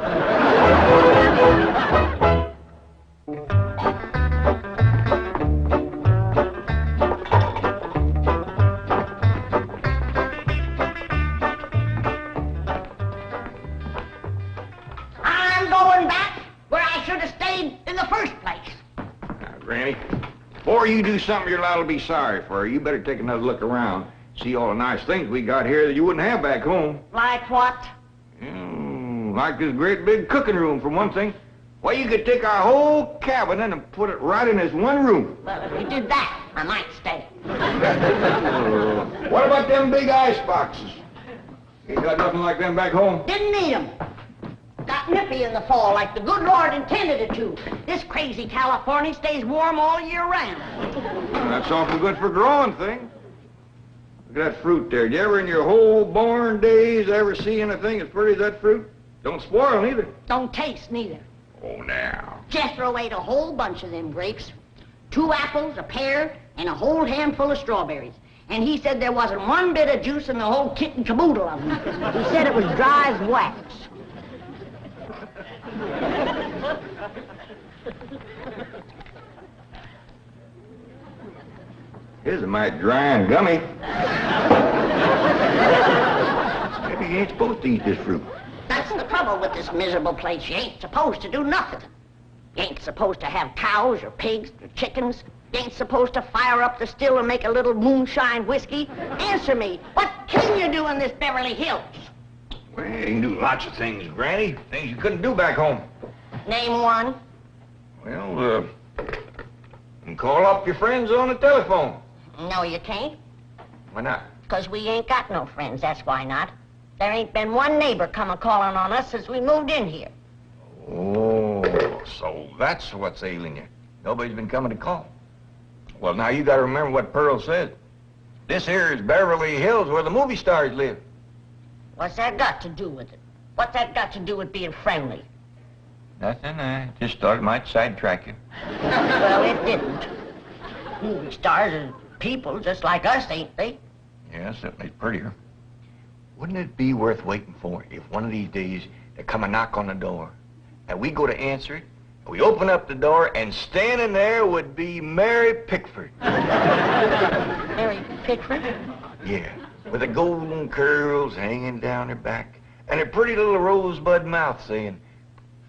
I'm going back where I should have stayed in the first place. Now, Granny, before you do something you're liable to be sorry for, you better take another look around. See all the nice things we got here that you wouldn't have back home. Like what? Like this great big cooking room, for one thing. Why, you could take our whole cabin and put it right in this one room. Well, if you did that, I might stay. What about them big ice boxes? You got nothing like them back home? Didn't need 'em. Got nippy in the fall like the good Lord intended it to. This crazy California stays warm all year round. Well, that's awful good for growing things. Look at that fruit there. Did you ever in your whole born days ever see anything as pretty as that fruit? Don't spoil neither. Don't taste neither. Oh, now. Jethro ate a whole bunch of them grapes. 2 apples, a pear, and a whole handful of strawberries. And he said there wasn't one bit of juice in the whole kit and caboodle of them. He said it was dry as wax. His a mighty dry and gummy. Maybe you ain't supposed to eat this fruit. That's the trouble with this miserable place. You ain't supposed to do nothing. You ain't supposed to have cows or pigs or chickens. You ain't supposed to fire up the still and make a little moonshine whiskey. Answer me, what can you do in this Beverly Hills? Well, you can do lots of things, Granny. Things you couldn't do back home. Name one. Well, you can call up your friends on the telephone. No, you can't. Why not? 'Cause we ain't got no friends, that's why not. There ain't been one neighbor come a-calling on us since we moved in here. Oh, so that's what's ailing you. Nobody's been coming to call. Well, now you gotta remember what Pearl said. This here is Beverly Hills where the movie stars live. What's that got to do with it? What's that got to do with being friendly? Nothing, I just thought it might sidetrack you. Well, it didn't. Movie stars are people just like us, ain't they? Yeah, certainly prettier. Wouldn't it be worth waiting for if one of these days there come a knock on the door and we go to answer it, and we open up the door and standing there would be Mary Pickford. Mary Pickford? Yeah, with the golden curls hanging down her back and her pretty little rosebud mouth saying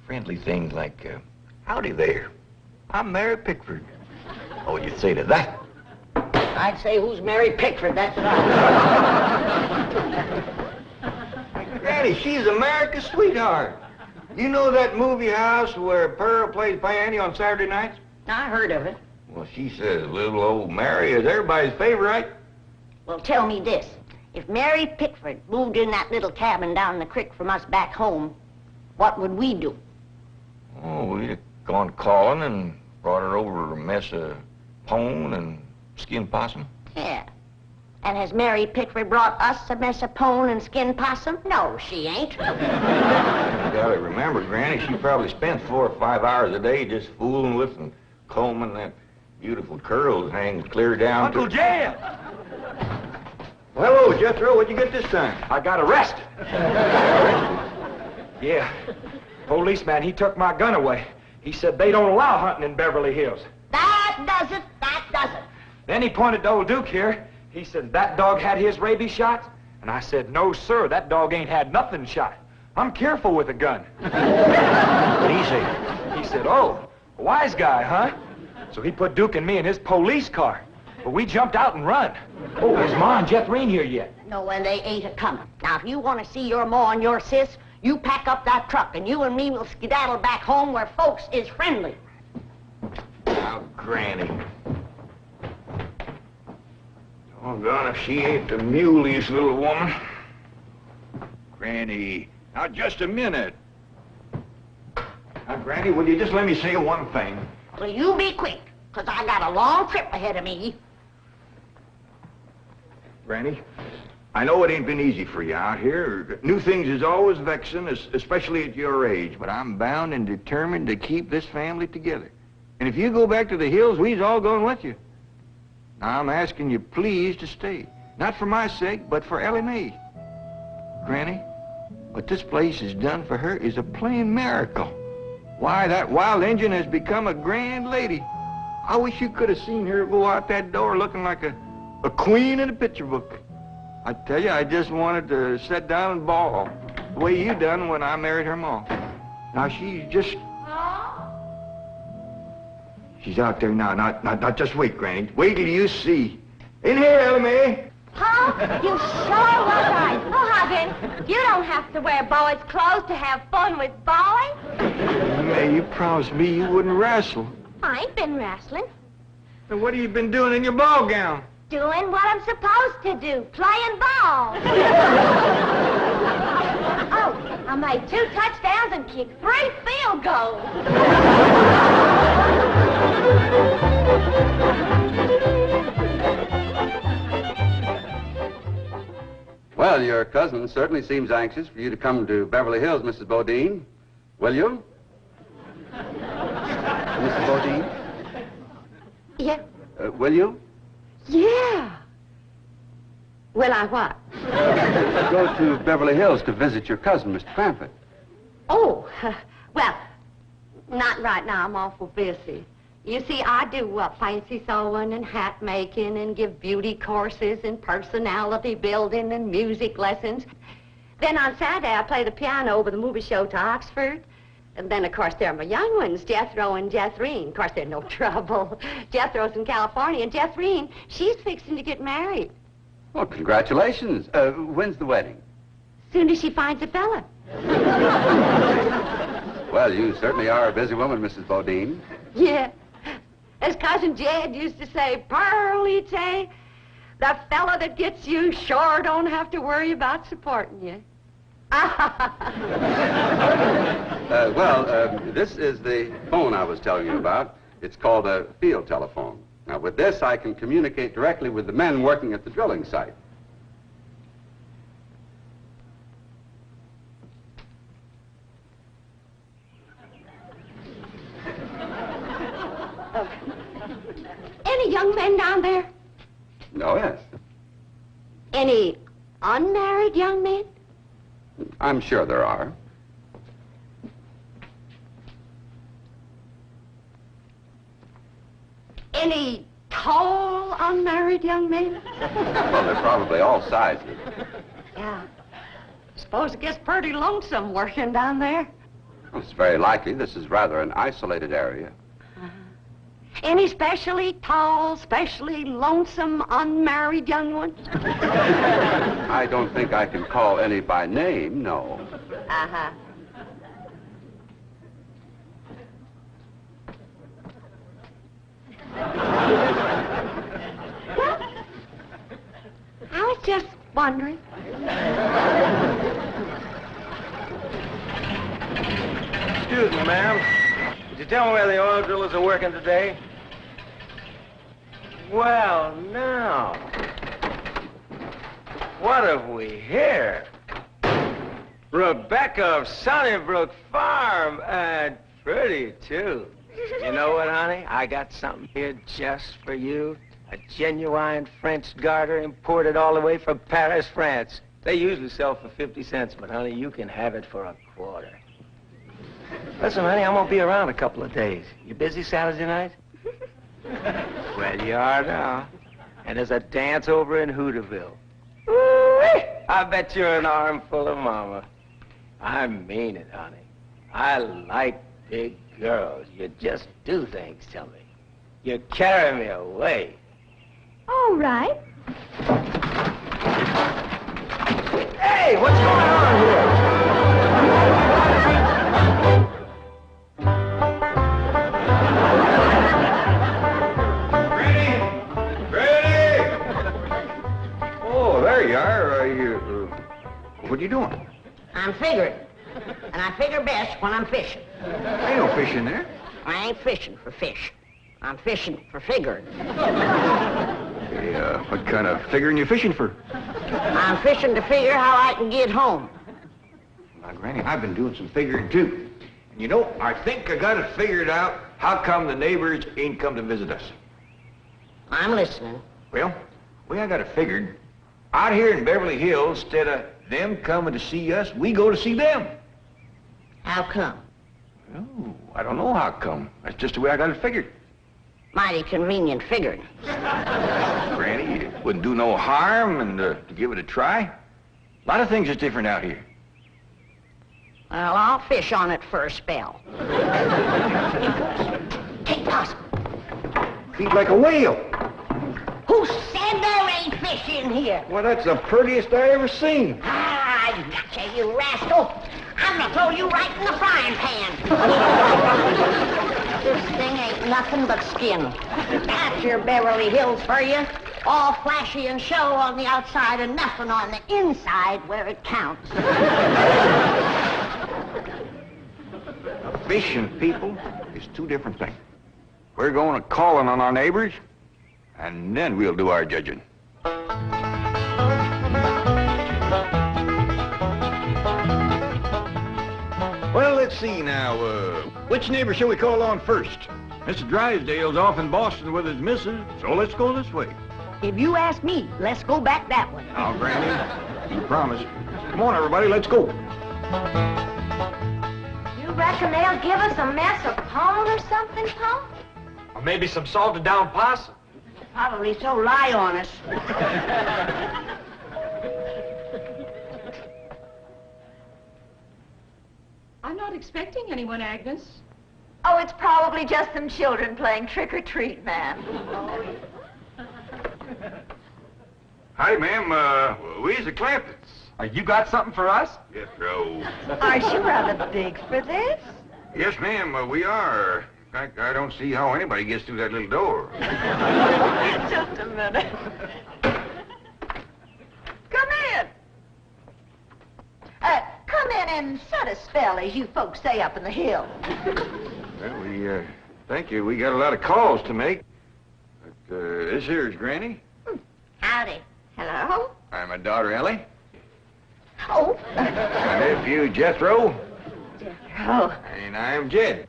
friendly things like, howdy there, I'm Mary Pickford. What would you say to that? I'd say, who's Mary Pickford? That's right. Granny, she's America's sweetheart. You know that movie house where Pearl plays Piano on Saturday nights? I heard of it. Well, she says little old Mary is everybody's favorite. Well, tell me this. If Mary Pickford moved in that little cabin down the creek from us back home, what would we do? Oh, we'd have gone calling and brought her over a mess of pone and skinned possum. Yeah. And has Mary Pickford brought us a mess of pone and skinned possum? No, she ain't. You gotta remember, Granny, she probably spent 4 or 5 hours a day just fooling with and combing that beautiful curls hanging clear down Uncle Jim! Well, hello, Jethro. What'd you get this time? I got arrested. Yeah. Policeman, he took my gun away. He said they don't allow hunting in Beverly Hills. That does it. That does it. Then he pointed to old Duke here. He said, that dog had his rabies shots? And I said, no, sir, that dog ain't had nothing shot. I'm careful with a gun. What'd he say? He said, oh, a wise guy, huh? So he put Duke and me in his police car. But we jumped out and run. Oh, is Ma and Jethrin here yet? No, and they ain't a-coming. Now, if you want to see your ma and your sis, you pack up that truck, and you and me will skedaddle back home where folks is friendly. Now, Granny. Doggone if she ain't the muliest little woman. Granny, now just a minute. Now, Granny, will you just let me say one thing? Well, you be quick, 'cause I got a long trip ahead of me. Granny, I know it ain't been easy for you out here. New things is always vexing, especially at your age, but I'm bound and determined to keep this family together. And if you go back to the hills, we's all going with you. Now, I'm asking you please to stay. Not for my sake, but for Ellie Mae. Granny, what this place has done for her is a plain miracle. Why, that wild Injun has become a grand lady. I wish you could have seen her go out that door looking like a queen in a picture book. I tell you, I just wanted to sit down and bawl, the way you done when I married her ma. Now, she's just... She's out there now. Not just wait, Granny. Wait till you see. In here, Ellie. Huh? You sure was right. Oh, Hoggin, you don't have to wear boys' clothes to have fun with boys. May, you promised me you wouldn't wrestle. I ain't been wrestling. Then what have you been doing in your ball gown? Doing what I'm supposed to do, playing ball. Oh, I made 2 touchdowns and kicked 3 field goals. Well, your cousin certainly seems anxious for you to come to Beverly Hills, Mrs. Bodine. Will you? Mrs. Bodine? Yeah. Will you? Yeah. Will I what? Go to Beverly Hills to visit your cousin, Mr. Clampett. Oh, well, not right now. I'm awful busy. You see, I do fancy sewing and hat making and give beauty courses and personality building and music lessons. Then on Saturday, I play the piano over the movie show to Oxford. And then, of course, there are my young ones, Jethro and Jethrine. Of course, they're no trouble. Jethro's in California, and Jethrine, she's fixing to get married. Well, congratulations. When's the wedding? Soon as she finds a fella. Well, you certainly are a busy woman, Mrs. Bodine. Yeah. As Cousin Jed used to say, Pearlie, the fella that gets you sure don't have to worry about supporting you. This is the phone I was telling you about. It's called a field telephone. Now, with this, I can communicate directly with the men working at the drilling site. Any young men down there? Oh, yes. Any unmarried young men? I'm sure there are. Any tall, unmarried young men? Well, they're probably all sizes. Yeah. Suppose it gets pretty lonesome working down there. Well, it's very likely. This is rather an isolated area. Any specially tall, specially lonesome, unmarried young ones? I don't think I can call any by name, no. Uh-huh. Well, I was just wondering. Excuse me, ma'am. Could you tell me where the oil drillers are working today? Well, now. What have we here? Rebecca of Sunnybrook Farm, and pretty, too. You know what, honey? I got something here just for you. A genuine French garter imported all the way from Paris, France. They usually sell for 50 cents, but, honey, you can have it for a quarter. Listen, honey, I'm gonna be around a couple of days. You busy Saturday night? Well, you are now. And there's a dance over in Hooterville. Ooh-wee! I bet you're an armful of mama. I mean it, honey. I like big girls. You just do things to me. You carry me away. All right. Hey, what's going on here? There you are. What are you doing? I'm figuring. And I figure best when I'm fishing. There ain't no fish in there. I ain't fishing for fish. I'm fishing for figuring. Hey, what kind of figuring you fishing for? I'm fishing to figure how I can get home. Now, Granny, I've been doing some figuring, too. And you know, I think I got it figured out how come the neighbors ain't come to visit us. I'm listening. Well, I got it figured. Out here in Beverly Hills, instead of them coming to see us, we go to see them. How come? Oh, I don't know how come. That's just the way I got it figured. Mighty convenient figuring. Granny, it wouldn't do no harm and to give it a try. A lot of things is different out here. Well, I'll fish on it for a spell. Take Possum. Feed like a whale. Who said there ain't fish in here? Well, that's the prettiest I ever seen. Ah, I gotcha, you rascal. I'm gonna throw you right in the frying pan. This thing ain't nothing but skin. That's your Beverly Hills for you. All flashy and show on the outside and nothing on the inside where it counts. Fish and people is two different things. We're going to calling on our neighbors, and then we'll do our judging. Well, let's see now. Which neighbor shall we call on first? Mr. Drysdale's off in Boston with his missus, so let's go this way. If you ask me, let's go back that way. Now, Granny, you promise. Come on, everybody, let's go. You reckon they'll give us a mess of pone or something, Pone? Or maybe some salted down possum. Probably so lie on us. I'm not expecting anyone, Agnes. Oh, it's probably just some children playing trick-or-treat, ma'am. Hi, ma'am. We's the Clampetts. You got something for us? Yes, no. Aren't you rather big for this? Yes, ma'am, we are. In fact, I don't see how anybody gets through that little door. Just a minute. Come in. Come in and set a spell, as you folks say up in the hill. Well, we, thank you. We got a lot of calls to make. But, this here's Granny. Howdy. Hello? I'm my daughter, Ellie. Oh. My nephew, Jethro. Jethro. And I'm Jed.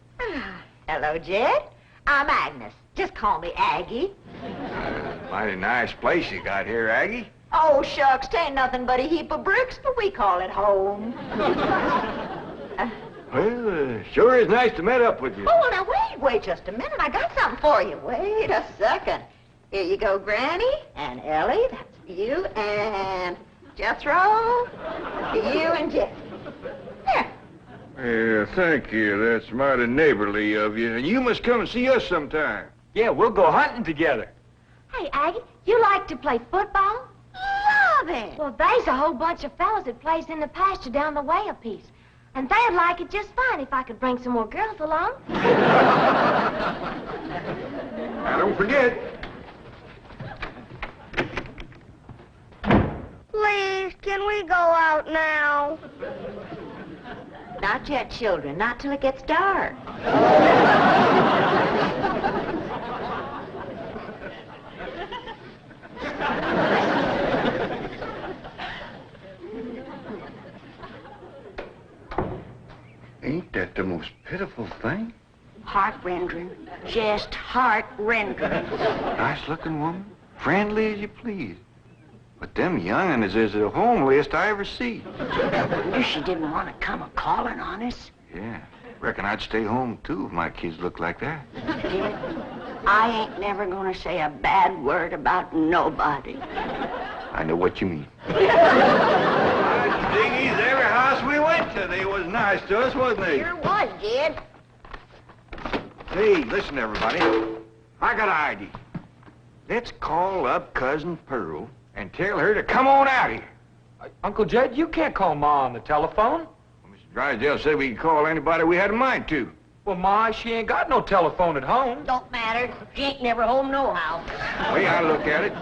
Hello, Jed. I'm Agnes. Just call me Aggie. Mighty nice place you got here, Aggie. Oh, shucks, 'tain't nothing but a heap of bricks, but we call it home. Well, sure is nice to meet up with you. Oh, well, now, wait just a minute. I got something for you. Wait a second. Here you go, Granny, and Ellie, that's you, and Jethro, you and Jed. There. Yeah, thank you. That's mighty neighborly of you. And you must come and see us sometime. Yeah, we'll go hunting together. Hey, Aggie, you like to play football? Love it. Well, there's a whole bunch of fellas that plays in the pasture down the way a piece. And they'd like it just fine if I could bring some more girls along. Now, don't forget. Please, can we go out now? Not yet, children. Not till it gets dark. Ain't that the most pitiful thing? Heart-rendering. Just heart-rendering. Nice-looking woman. Friendly as you please. But them young'uns is the homeliest I ever see. Wonder she didn't want to come a-calling on us. Yeah. Reckon I'd stay home, too, if my kids looked like that. Jed, I ain't never gonna say a bad word about nobody. I know what you mean. Diggies, every house we went to, they was nice to us, wasn't they? Sure was, Jed. Hey, listen, everybody. I got an idea. Let's call up Cousin Pearl and tell her to come on out here. Uncle Jed, you can't call Ma on the telephone. Well, Mr. Drysdale said we could call anybody we had a mind to. Well, Ma, she ain't got no telephone at home. Don't matter. She ain't never home nohow. The way I look at it,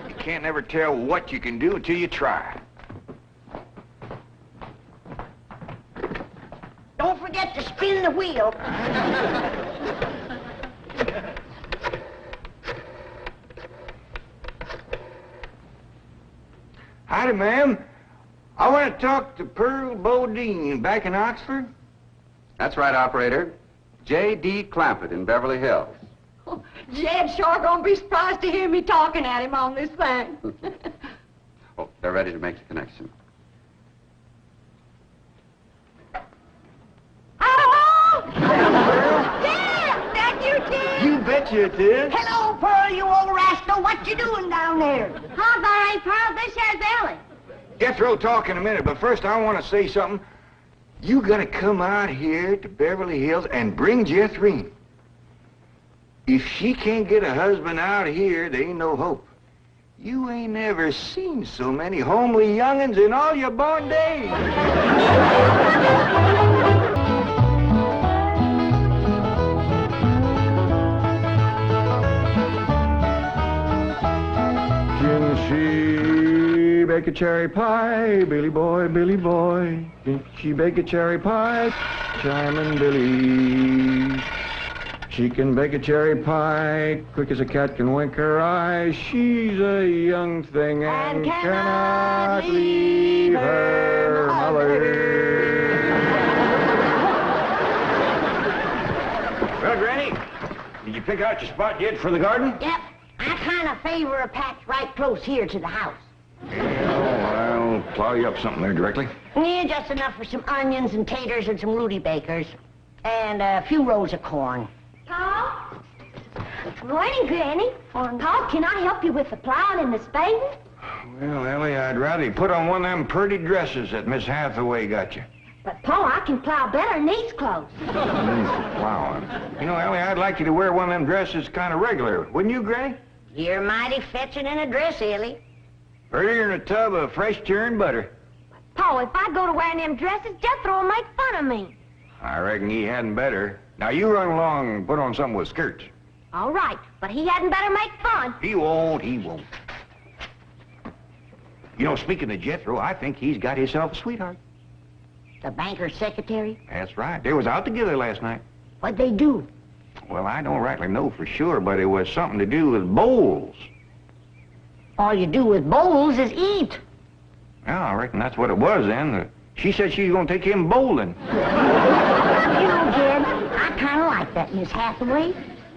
you can't never tell what you can do until you try. Don't forget to spin the wheel. Howdy, ma'am. I want to talk to Pearl Bodine back in Oxford. That's right, operator. J.D. Clampett in Beverly Hills. Oh, Jed's sure gonna be surprised to hear me talking at him on this thing. Oh, they're ready to make the connection. Hello? Jed, that you, Jed? You betcha it is. Hello, Pearl, you old rascal. What you doing down there? Hi, Barry, Pearl. This here's Ellie. Jethro talk in a minute, but first I want to say something. You gotta come out here to Beverly Hills and bring Jethrin. If she can't get a husband out here, there ain't no hope. You ain't never seen so many homely young'uns in all your born days. Can she bake a cherry pie, Billy boy, Billy boy? Can she bake a cherry pie, Chiming Billy? She can bake a cherry pie, quick as a cat can wink her eye. She's a young thing and cannot leave her mother. Well, Granny, did you pick out your spot yet for the garden? Yep. I kind of favor a patch right close here to the house. Yeah, I'll plow you up something there directly. Yeah, just enough for some onions and taters and some Rudy Bakers. And a few rows of corn. Paul? Morning, Granny. Paul, can I help you with the plowing and the spading? Well, Ellie, I'd rather you put on one of them pretty dresses that Miss Hathaway got you. But, Paul, I can plow better in these clothes. Plowing. You know, Ellie, I'd like you to wear one of them dresses kind of regular. Wouldn't you, Granny? You're mighty fetching in a dress, Ellie. Prettier than a tub of fresh churned butter. Paul, if I go to wearing them dresses, Jethro will make fun of me. I reckon he hadn't better. Now, you run along and put on something with skirts. All right, but he hadn't better make fun. He won't, he won't. You know, speaking of Jethro, I think he's got himself a sweetheart. The banker's secretary? That's right. They was out together last night. What'd they do? Well, I don't rightly know for sure, but it was something to do with bowls. All you do with bowls is eat. Yeah, I reckon that's what it was then. She said she was going to take him bowling. You know, Jed, I kind of like that Miss Hathaway.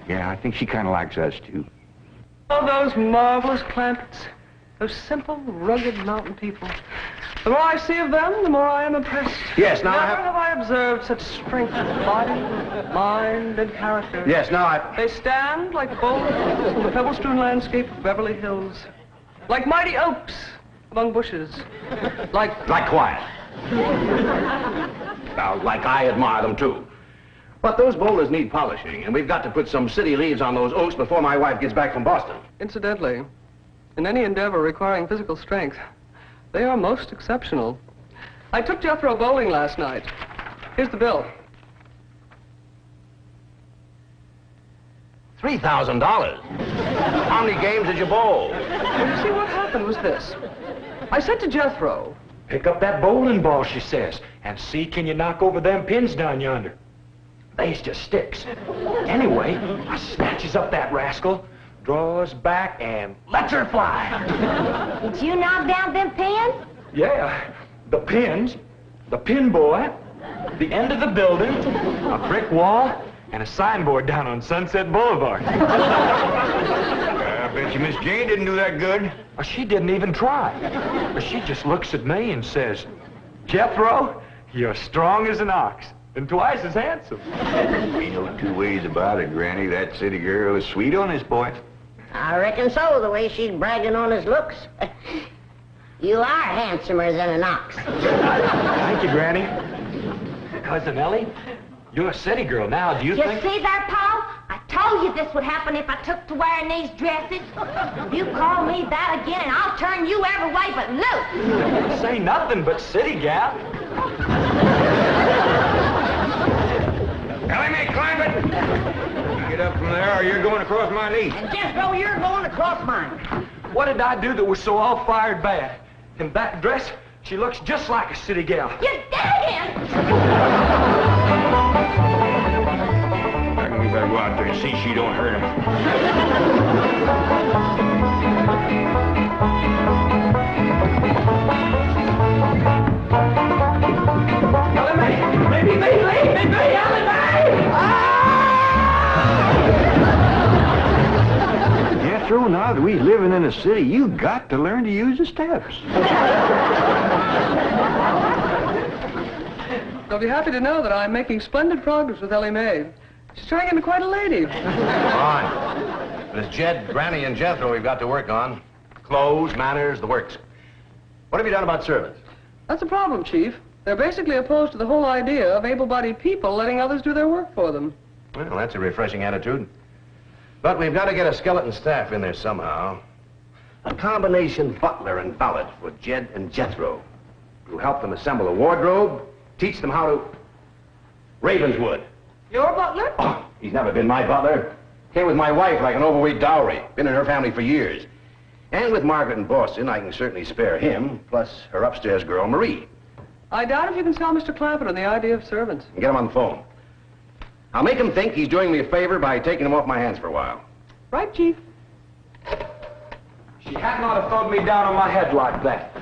Yeah, I think she kind of likes us, too. Oh, those marvelous Clampetts. Those simple, rugged mountain people. The more I see of them, the more I am impressed. Yes, now Never have I observed such strength of body, mind, and character. Yes, now They stand like bold hills on the pebble-strewn landscape of Beverly Hills. Like mighty oaks among bushes. Like quiet. Now, like I admire them, too. But those boulders need polishing, and we've got to put some city leaves on those oaks before my wife gets back from Boston. Incidentally, in any endeavor requiring physical strength, they are most exceptional. I took Jethro bowling last night. Here's the bill. $3,000. How many games did you bowl? Well, you see, what happened was this. I said to Jethro, Pick up that bowling ball, she says, and see can you knock over them pins down yonder. They's just sticks. Anyway, I snatches up that rascal, draws back, and lets her fly. Did you knock down them pins? Yeah, the pins, the pin boy, the end of the building, a brick wall, and a signboard down on Sunset Boulevard. I bet you Miss Jane didn't do that good. She didn't even try. She just looks at me and says, Jethro, you're strong as an ox and twice as handsome. Ain't no two ways about it, Granny. That city girl is sweet on this boy. I reckon so, the way she's bragging on his looks. You are handsomer than an ox. Thank you, Granny. Cousin Ellie, you're a city girl now. Do you You think... see there, Paul? I told you this would happen if I took to wearing these dresses. You call me that again, and I'll turn you every way but loose. Say nothing but city gal. Ellie Mae Clampett! Get up from there or you're going across my knee. And Jethro, you're going across mine. What did I do that was so all-fired bad? In that dress, she looks just like a city gal. You did it! I reckon we better go out there and see she don't hurt him. Ellie Mae! Maybe me, Ellie Mae! Jethro, now that we're living in a city, you got to learn to use the steps. You'll be happy to know that I'm making splendid progress with Ellie Mae. She's turning into quite a lady. Fine. But it's Jed, Granny, and Jethro we've got to work on. Clothes, manners, the works. What have you done about servants? That's a problem, Chief. They're basically opposed to the whole idea of able-bodied people letting others do their work for them. Well, that's a refreshing attitude. But we've got to get a skeleton staff in there somehow. A combination butler and valet for Jed and Jethro, who help them assemble a wardrobe, teach them how to... Ravenswood. Your butler? Oh, he's never been my butler. Came with my wife like an overweight dowry. Been in her family for years. And with Margaret in Boston, I can certainly spare him, plus her upstairs girl, Marie. I doubt if you can sell Mr. Clampett on the idea of servants. Get him on the phone. I'll make him think he's doing me a favor by taking him off my hands for a while. Right, Chief? She hadn't ought to throw me down on my head like that.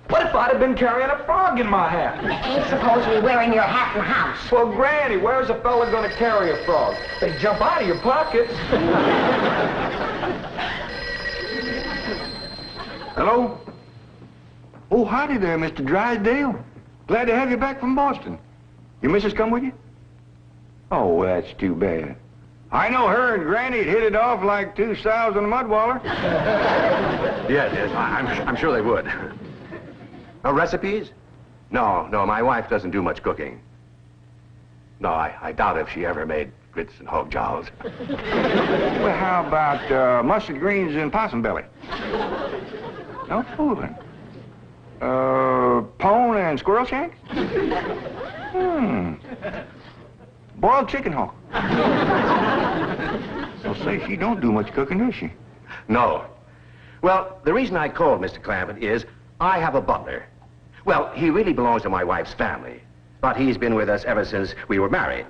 What if I'd have been carrying a frog in my hat? You ain't supposed to be wearing your hat in the house. Well, Granny, where's a fella going to carry a frog? They jump out of your pockets. Hello? Oh, howdy there, Mr. Drysdale. Glad to have you back from Boston. Your missus come with you? Oh, that's too bad. I know her and Granny'd hit it off like two sows in a mud waller. Yes, I'm sure they would. Recipes? No, my wife doesn't do much cooking. No, I doubt if she ever made grits and hog jowls. Well, how about mustard greens and possum belly? No fooling. Pone and squirrel shanks? Boiled chicken hawk. Well, say, she don't do much cooking, does she? No. Well, the reason I called Mr. Clampett is I have a butler. Well, he really belongs to my wife's family, but he's been with us ever since we were married.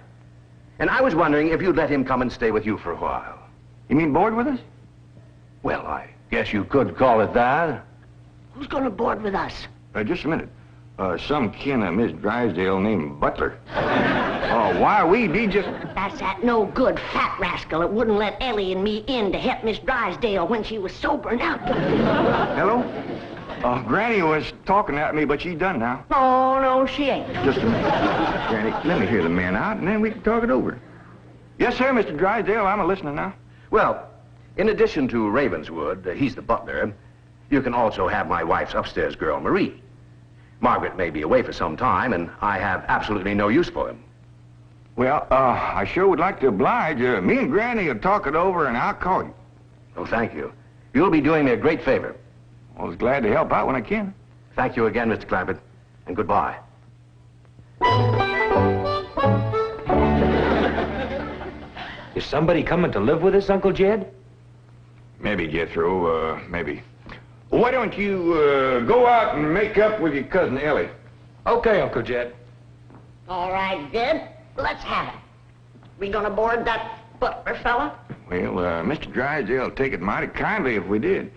And I was wondering if you'd let him come and stay with you for a while. You mean board with us? Well, I guess you could call it that. Who's going to board with us? Just a minute. Some kin of Miss Drysdale named Butler. Oh, why, we'd just... That's that no good fat rascal that wouldn't let Ellie and me in to help Miss Drysdale when she was sobering up. Hello? Granny was talking at me, but she's done now. Oh, no, she ain't. Just a minute. Granny, let me hear the man out, and then we can talk it over. Yes, sir, Mr. Drysdale, I'm a-listening now. Well, in addition to Ravenswood, he's the butler, you can also have my wife's upstairs girl, Marie. Margaret may be away for some time, and I have absolutely no use for him. Well, I sure would like to oblige. Me and Granny will talk it over, and I'll call you. Oh, thank you. You'll be doing me a great favor. I was glad to help out when I can. Thank you again, Mr. Clampett, and goodbye. Is somebody coming to live with us, Uncle Jed? Maybe, Jethro, maybe. Why don't you go out and make up with your cousin Ellie? Okay, Uncle Jed. All right, Jed. Let's have it. We gonna board that butler fella? Well, Mr. Drysdale will take it mighty kindly if we did.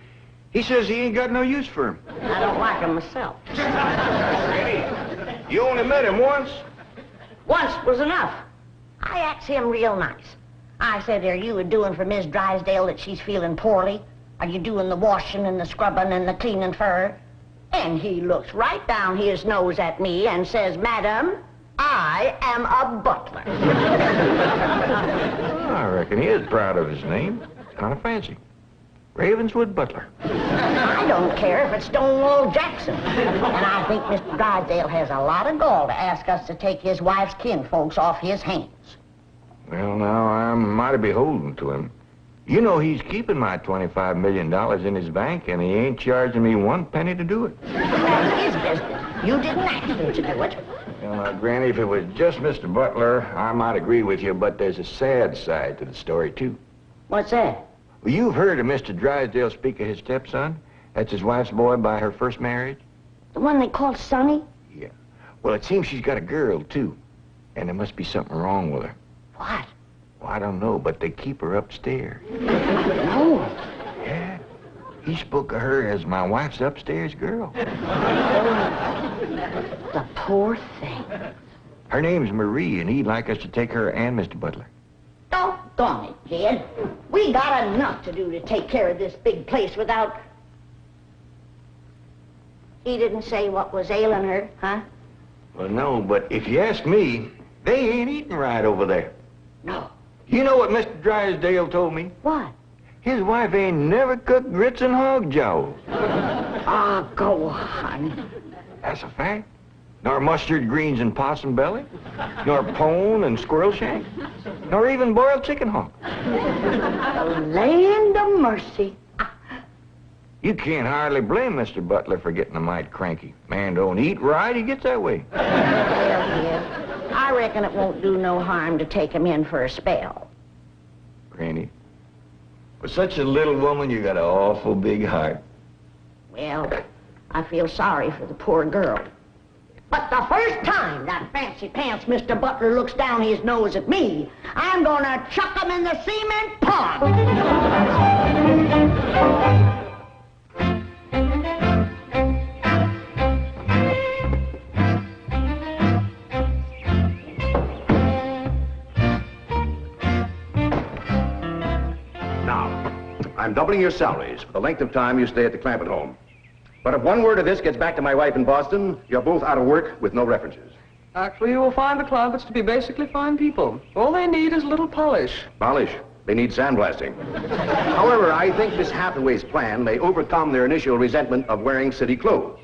He says he ain't got no use for him. I don't like him myself. You only met him once? Once was enough. I asked him real nice. I said, are you doing for Miss Drysdale that she's feeling poorly? Are you doing the washing and the scrubbing and the cleaning for her? And he looks right down his nose at me and says, Madam, I am a butler. I reckon he is proud of his name. It's kind of fancy. Ravenswood Butler. I don't care if it's Stonewall Jackson. And I think Mr. Drysdale has a lot of gall to ask us to take his wife's kinfolks off his hands. Well, now, I'm mighty beholden to him. You know he's keeping my $25 million in his bank, and he ain't charging me 1 penny to do it. That's his business. You didn't ask him to do it. Well, now, Granny, if it was just Mr. Butler, I might agree with you, but there's a sad side to the story, too. What's that? Well, you've heard of Mr. Drysdale speak of his stepson. That's his wife's boy by her first marriage. The one they call Sonny? Yeah. Well, it seems she's got a girl, too. And there must be something wrong with her. What? Well, I don't know, but they keep her upstairs. No. Yeah. He spoke of her as my wife's upstairs girl. The poor thing. Her name's Marie, and he'd like us to take her and Mr. Butler. Doggone it, Jed. We got enough to do to take care of this big place without... He didn't say what was ailing her, huh? Well, no, but if you ask me, they ain't eating right over there. No. You know what Mr. Drysdale told me? What? His wife ain't never cooked grits and hog jowls. Ah, go on. That's a fact. Nor mustard greens and possum belly, nor pone and squirrel shank, nor even boiled chicken hawk. Land of mercy. You can't hardly blame Mr. Butler for getting a mite cranky. Man don't eat right, he gets that way. Well, dear, I reckon it won't do no harm to take him in for a spell. Granny, for such a little woman, you got an awful big heart. Well, I feel sorry for the poor girl. But the first time that fancy pants Mr. Butler looks down his nose at me, I'm gonna chuck him in the cement pond. Now, I'm doubling your salaries for the length of time you stay at the Clampett home. But if one word of this gets back to my wife in Boston, you're both out of work with no references. Actually, you will find the Clampetts to be basically fine people. All they need is a little polish. Polish. They need sandblasting. However, I think Miss Hathaway's plan may overcome their initial resentment of wearing city clothes.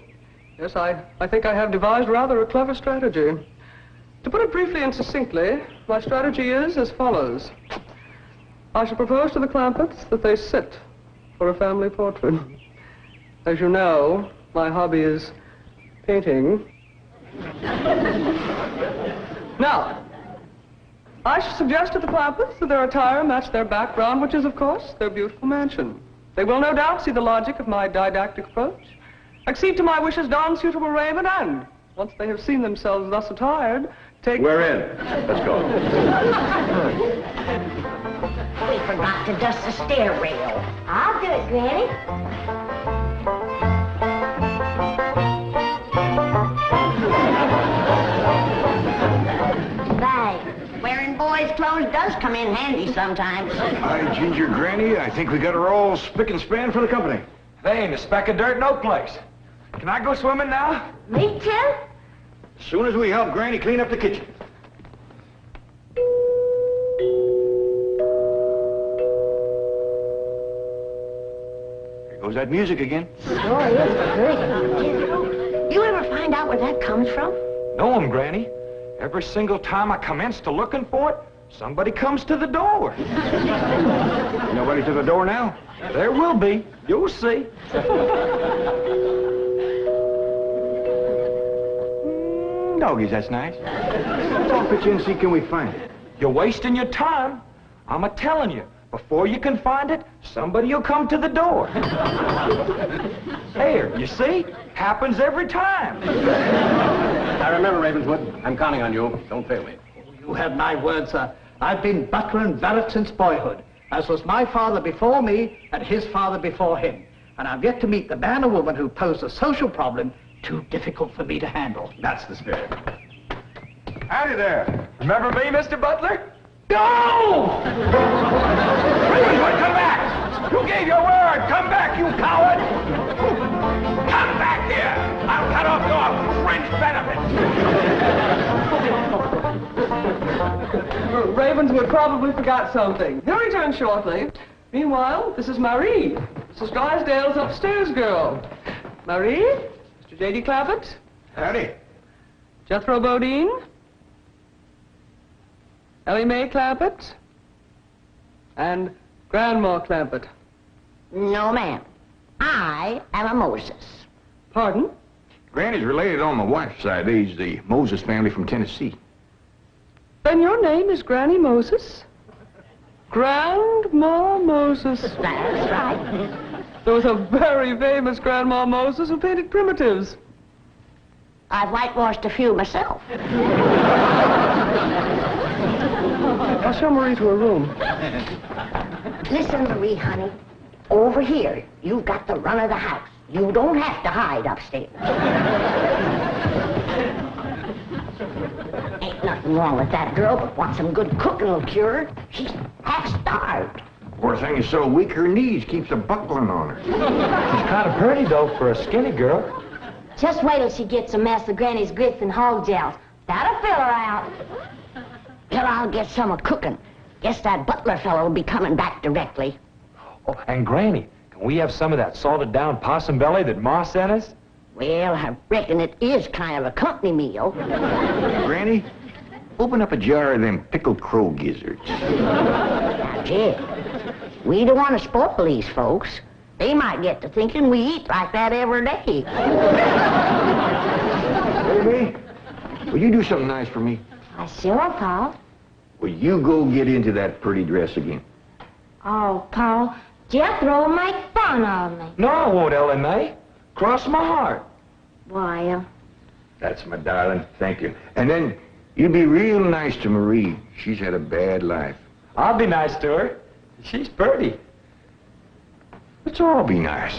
Yes, I think I have devised rather a clever strategy. To put it briefly and succinctly, my strategy is as follows. I shall propose to the Clampetts that they sit for a family portrait. As you know, my hobby is painting. Now, I should suggest to the Clampetts that their attire match their background, which is, of course, their beautiful mansion. They will no doubt see the logic of my didactic approach, accede to my wishes, don suitable raiment, and, once they have seen themselves thus attired, take... We're in. Let's go. We forgot to dust the stair rail. I'll do it, Granny. Wearing boys' clothes does come in handy sometimes. Hi, Ginger Granny. I think we got her all spick and span for the company. They ain't a speck of dirt no place. Can I go swimming now? Me too? As soon as we help Granny clean up the kitchen. Here goes that music again. Sure is pretty. You ever find out where that comes from? Know 'em, Granny. Every single time I commence to looking for it, somebody comes to the door. Nobody to the door now? There will be. You'll see. Doggies, that's nice. Let's all pitch in and see can we find it. You're wasting your time. I'm a-telling you. Before you can find it, somebody will come to the door. There, you see? Happens every time. I remember, Ravenswood. I'm counting on you. Don't fail me. You have my word, sir. I've been butler and valet since boyhood, as was my father before me and his father before him. And I've yet to meet the man or woman who posed a social problem too difficult for me to handle. That's the spirit. Howdy there. Remember me, Mr. Butler? No! Ravenswood, come back! You gave your word! Come back, you coward! Come back here! I'll cut off your fringe benefits! Ravenswood probably forgot something. He'll return shortly. Meanwhile, this is Marie. Mrs. Drysdale's upstairs girl. Marie, Mr. J.D. Clampett. Howdy. Jethro Bodine. Ellie Mae Clampett. And Grandma Clampett. No, ma'am. I am a Moses. Pardon? Granny's related on my wife's side. They's the Moses family from Tennessee. Then your name is Granny Moses? Grandma Moses. That's right. There was a very famous Grandma Moses who painted primitives. I've whitewashed a few myself. I'll show Marie to her room. Listen, Marie, honey. Over here, you've got the run of the house. You don't have to hide upstairs. Ain't nothing wrong with that girl, but what some good cooking will cure her. She's half-starved. Poor thing is so weak her knees keeps a buckling on her. She's kind of pretty, though, for a skinny girl. Just wait till she gets a mess of Granny's grits and hog gels. That'll fill her out. Well, I'll get some of cooking. Guess that butler fellow will be coming back directly. Oh, and Granny, can we have some of that salted down possum belly that Ma sent us? Well, I reckon it is kind of a company meal. Granny, open up a jar of them pickled crow gizzards. Now, Jed, we don't want to spoil these folks. They might get to thinking we eat like that every day. Baby, will you do something nice for me? I sure, Paul. Will you go get into that pretty dress again? Oh, Paul, Jethro will make fun of me. No, I won't, Ellie Mae. Cross my heart. Why, That's my darling. Thank you. And then you be real nice to Marie. She's had a bad life. I'll be nice to her. She's pretty. Let's all be nice.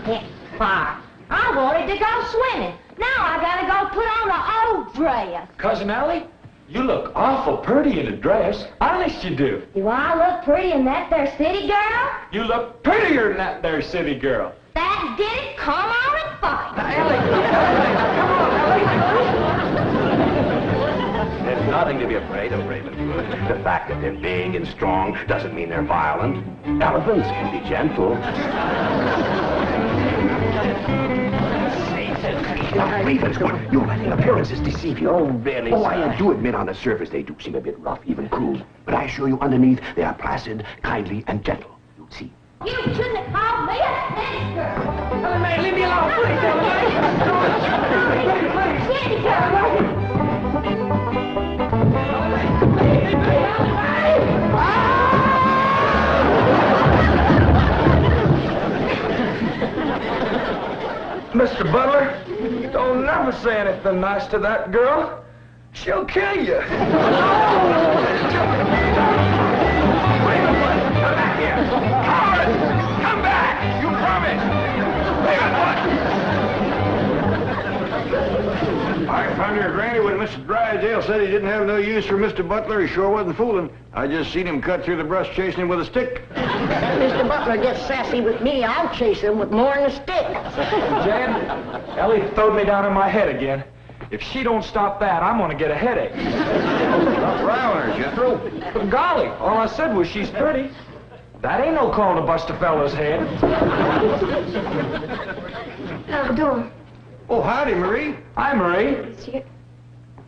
Heck, far. I wanted to go swimming. Now I gotta go put on the old dress. Cousin Ellie, you look awful pretty in a dress. Honest you do. Do I look pretty in that there city girl? You look prettier than that there city girl. That did it. Come on and fight. There's nothing to be afraid of, Ravenwood. The fact that they're big and strong doesn't mean they're violent. Elephants can be gentle. Now, Ravenswood, your letting appearances deceive you. Oh, really, Oh, I do admit on the surface they do seem a bit rough, even cruel. But I assure you underneath they are placid, kindly, and gentle. You'll see. You shouldn't have called me a city girl. Ella Mae, leave me alone, please, Ella Mae. City girl. Mr. Butler, don't never say anything nice to that girl. She'll kill you. Come back here! Coward! Come back! You promised! I found your granny when Mr. Drysdale said he didn't have no use for Mr. Butler. He sure wasn't fooling. I just seen him cut through the brush chasing him with a stick. Mr. Butler gets sassy with me, I'll chase him with more than a stick. Jan, Ellie throwed me down on my head again. If she don't stop that, I'm gonna get a headache. Stop riling her, Jethro. But golly, all I said was she's pretty. That ain't no call to bust a fellow's head. Pardon. Oh, howdy, Marie. Hi, Marie. Monsieur.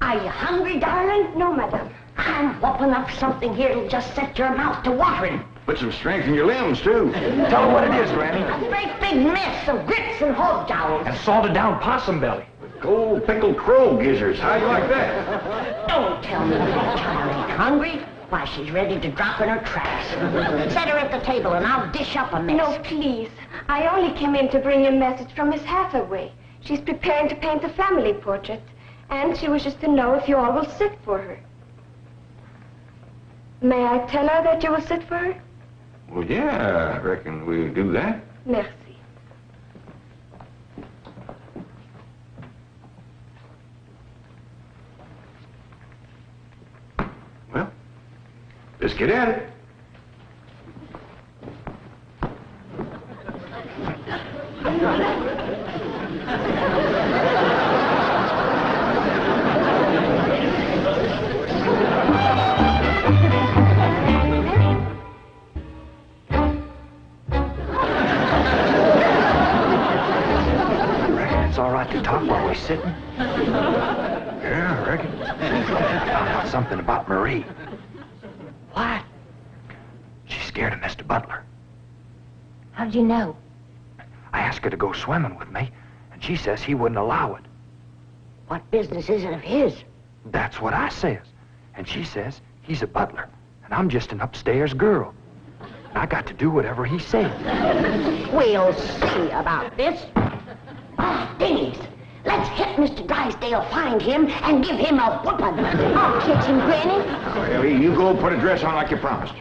Are you hungry, darling? No, madame. I'm whooping up something here that'll just set your mouth to watering. Put some strength in your limbs, too. Tell her what it is, Granny. A great big mess of grits and hog jowls. And salted down possum belly. Cold pickled crow gizzards. How you like that? Don't tell me that child ain't hungry. Why, she's ready to drop in her tracks. Set her at the table and I'll dish up a mess. No, please. I only came in to bring you a message from Miss Hathaway. She's preparing to paint a family portrait, and she wishes to know if you all will sit for her. May I tell her that you will sit for her? Well, yeah, I reckon we'll do that. Merci. Well, let's get at it. It's all right to talk while we're sitting. Yeah, I reckon. I found out something about Marie. What? She's scared of Mr. Butler. How'd you know? I asked her to go swimming with me, and she says he wouldn't allow it. What business is it of his? That's what I says. And she says he's a butler, and I'm just an upstairs girl. And I got to do whatever he says. We'll see about this. Oh, dingies. Let's hit Mr. Drysdale, find him, and give him a whooping. I'll catch him, Granny. Well, you go put a dress on like you promised.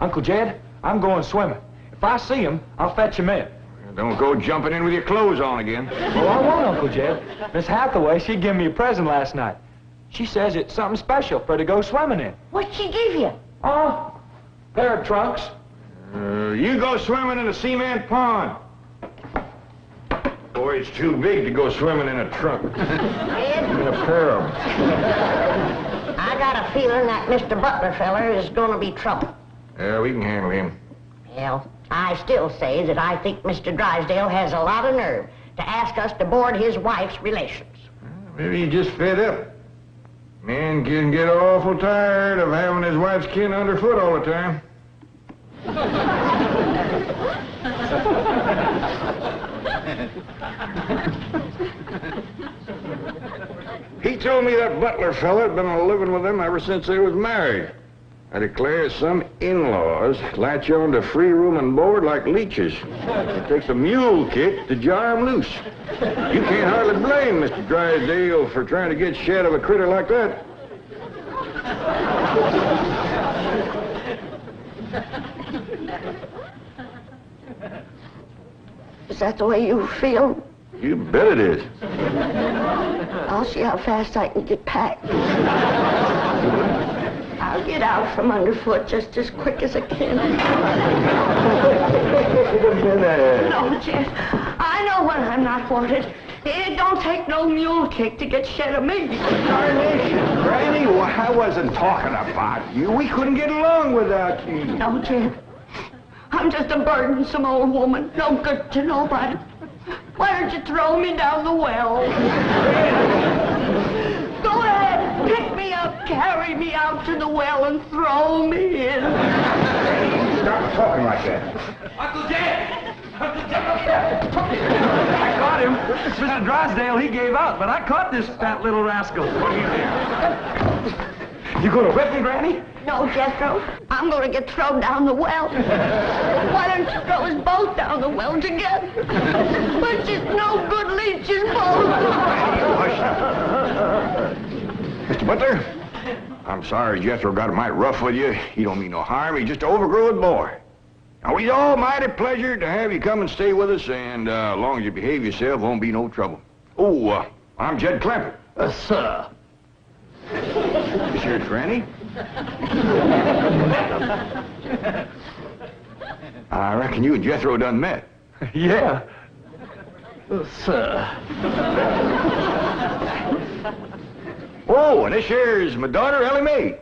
Uncle Jed, I'm going swimming. If I see him, I'll fetch him in. Don't go jumping in with your clothes on again. Well, I won't, Uncle Jed. Miss Hathaway, she gave me a present last night. She says it's something special for her to go swimming in. What'd she give you? Oh, pair of trunks. You go swimming in a cement pond. Boy, it's too big to go swimming in a trunk. Ed? In a pair of them. I got a feeling that Mr. Butler feller is gonna be trouble. Yeah, we can handle him. Well, I still say that I think Mr. Drysdale has a lot of nerve to ask us to board his wife's relations. Maybe he's just fed up. Man can get awful tired of having his wife's kin underfoot all the time. He told me that Butler fella had been living with them ever since they was married. I declare some in-laws latch on to free room and board like leeches. It takes a mule kick to jar 'em loose. You can't hardly blame Mr. Drysdale for trying to get shed of a critter like that. Is that the way you feel? You bet it is. I'll see how fast I can get packed. I'll get out from underfoot just as quick as I can. No, Jeff. I know when I'm not wanted. It don't take no mule kick to get shed of me. Granny, well, I wasn't talking about you. We couldn't get along without you. No, Jeff. I'm just a burdensome old woman. No good to nobody. Why don't you throw me down the well? Go ahead, pick me up, carry me out to the well, and throw me in. Stop talking like that. Uncle Jed! Uncle Jed! I caught him. Mr. Drysdale, he gave out, but I caught this fat little rascal. What are you doing? You gonna whip me, Granny? No, Jethro. I'm going to get thrown down the well. Why don't you throw us both down the well together? We're just no good leeches both. Mr. Butler, I'm sorry Jethro got a mite rough with you. He don't mean no harm. He's just an overgrown boy. Now, we'd all mighty pleasure to have you come and stay with us, and as long as you behave yourself, won't be no trouble. Oh, I'm Jed Clampett. Sir. This here's Granny. I reckon you and Jethro done met. Yeah. Sir. Oh, and this here's my daughter, Ellie Mae.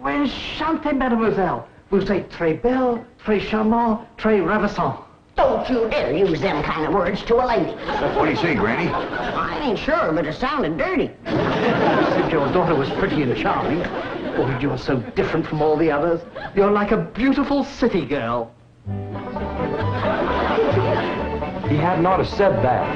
Enchantée, mademoiselle. Vous êtes très belle, très charmant, très ravissant. Don't you dare use them kind of words to a lady. What do you say, Granny? I ain't sure, but it sounded dirty. If your daughter was pretty and charming, or you're so different from all the others, you're like a beautiful city girl. He had not have said that.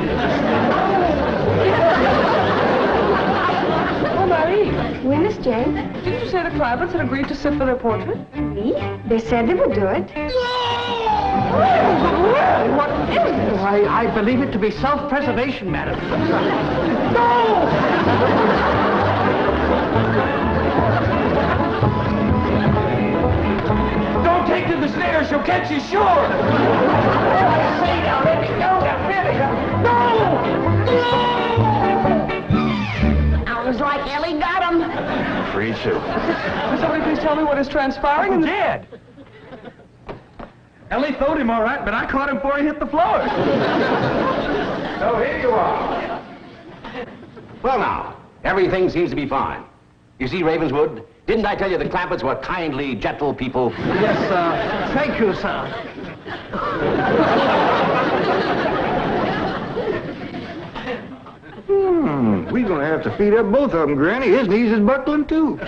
Oh, Marie. Oui, Miss Jane. Didn't you say the Clampetts had agreed to sit for their portrait? Oui, they said they would do it. What is this? I believe it to be self-preservation, madam. No! Don't take to the stairs, she'll catch you sure! Say now, let me go, now, really. No! Sounds like Ellie got him. Afraid so. Will somebody please tell me what is transpiring in the... Jed! Ellie throwed him all right, but I caught him before he hit the floor. So here you are. Well, now, everything seems to be fine. You see, Ravenswood, didn't I tell you the Clampetts were kindly, gentle people? Yes, sir. Thank you, sir. We're gonna have to feed up both of them, Granny. His knees is buckling, too.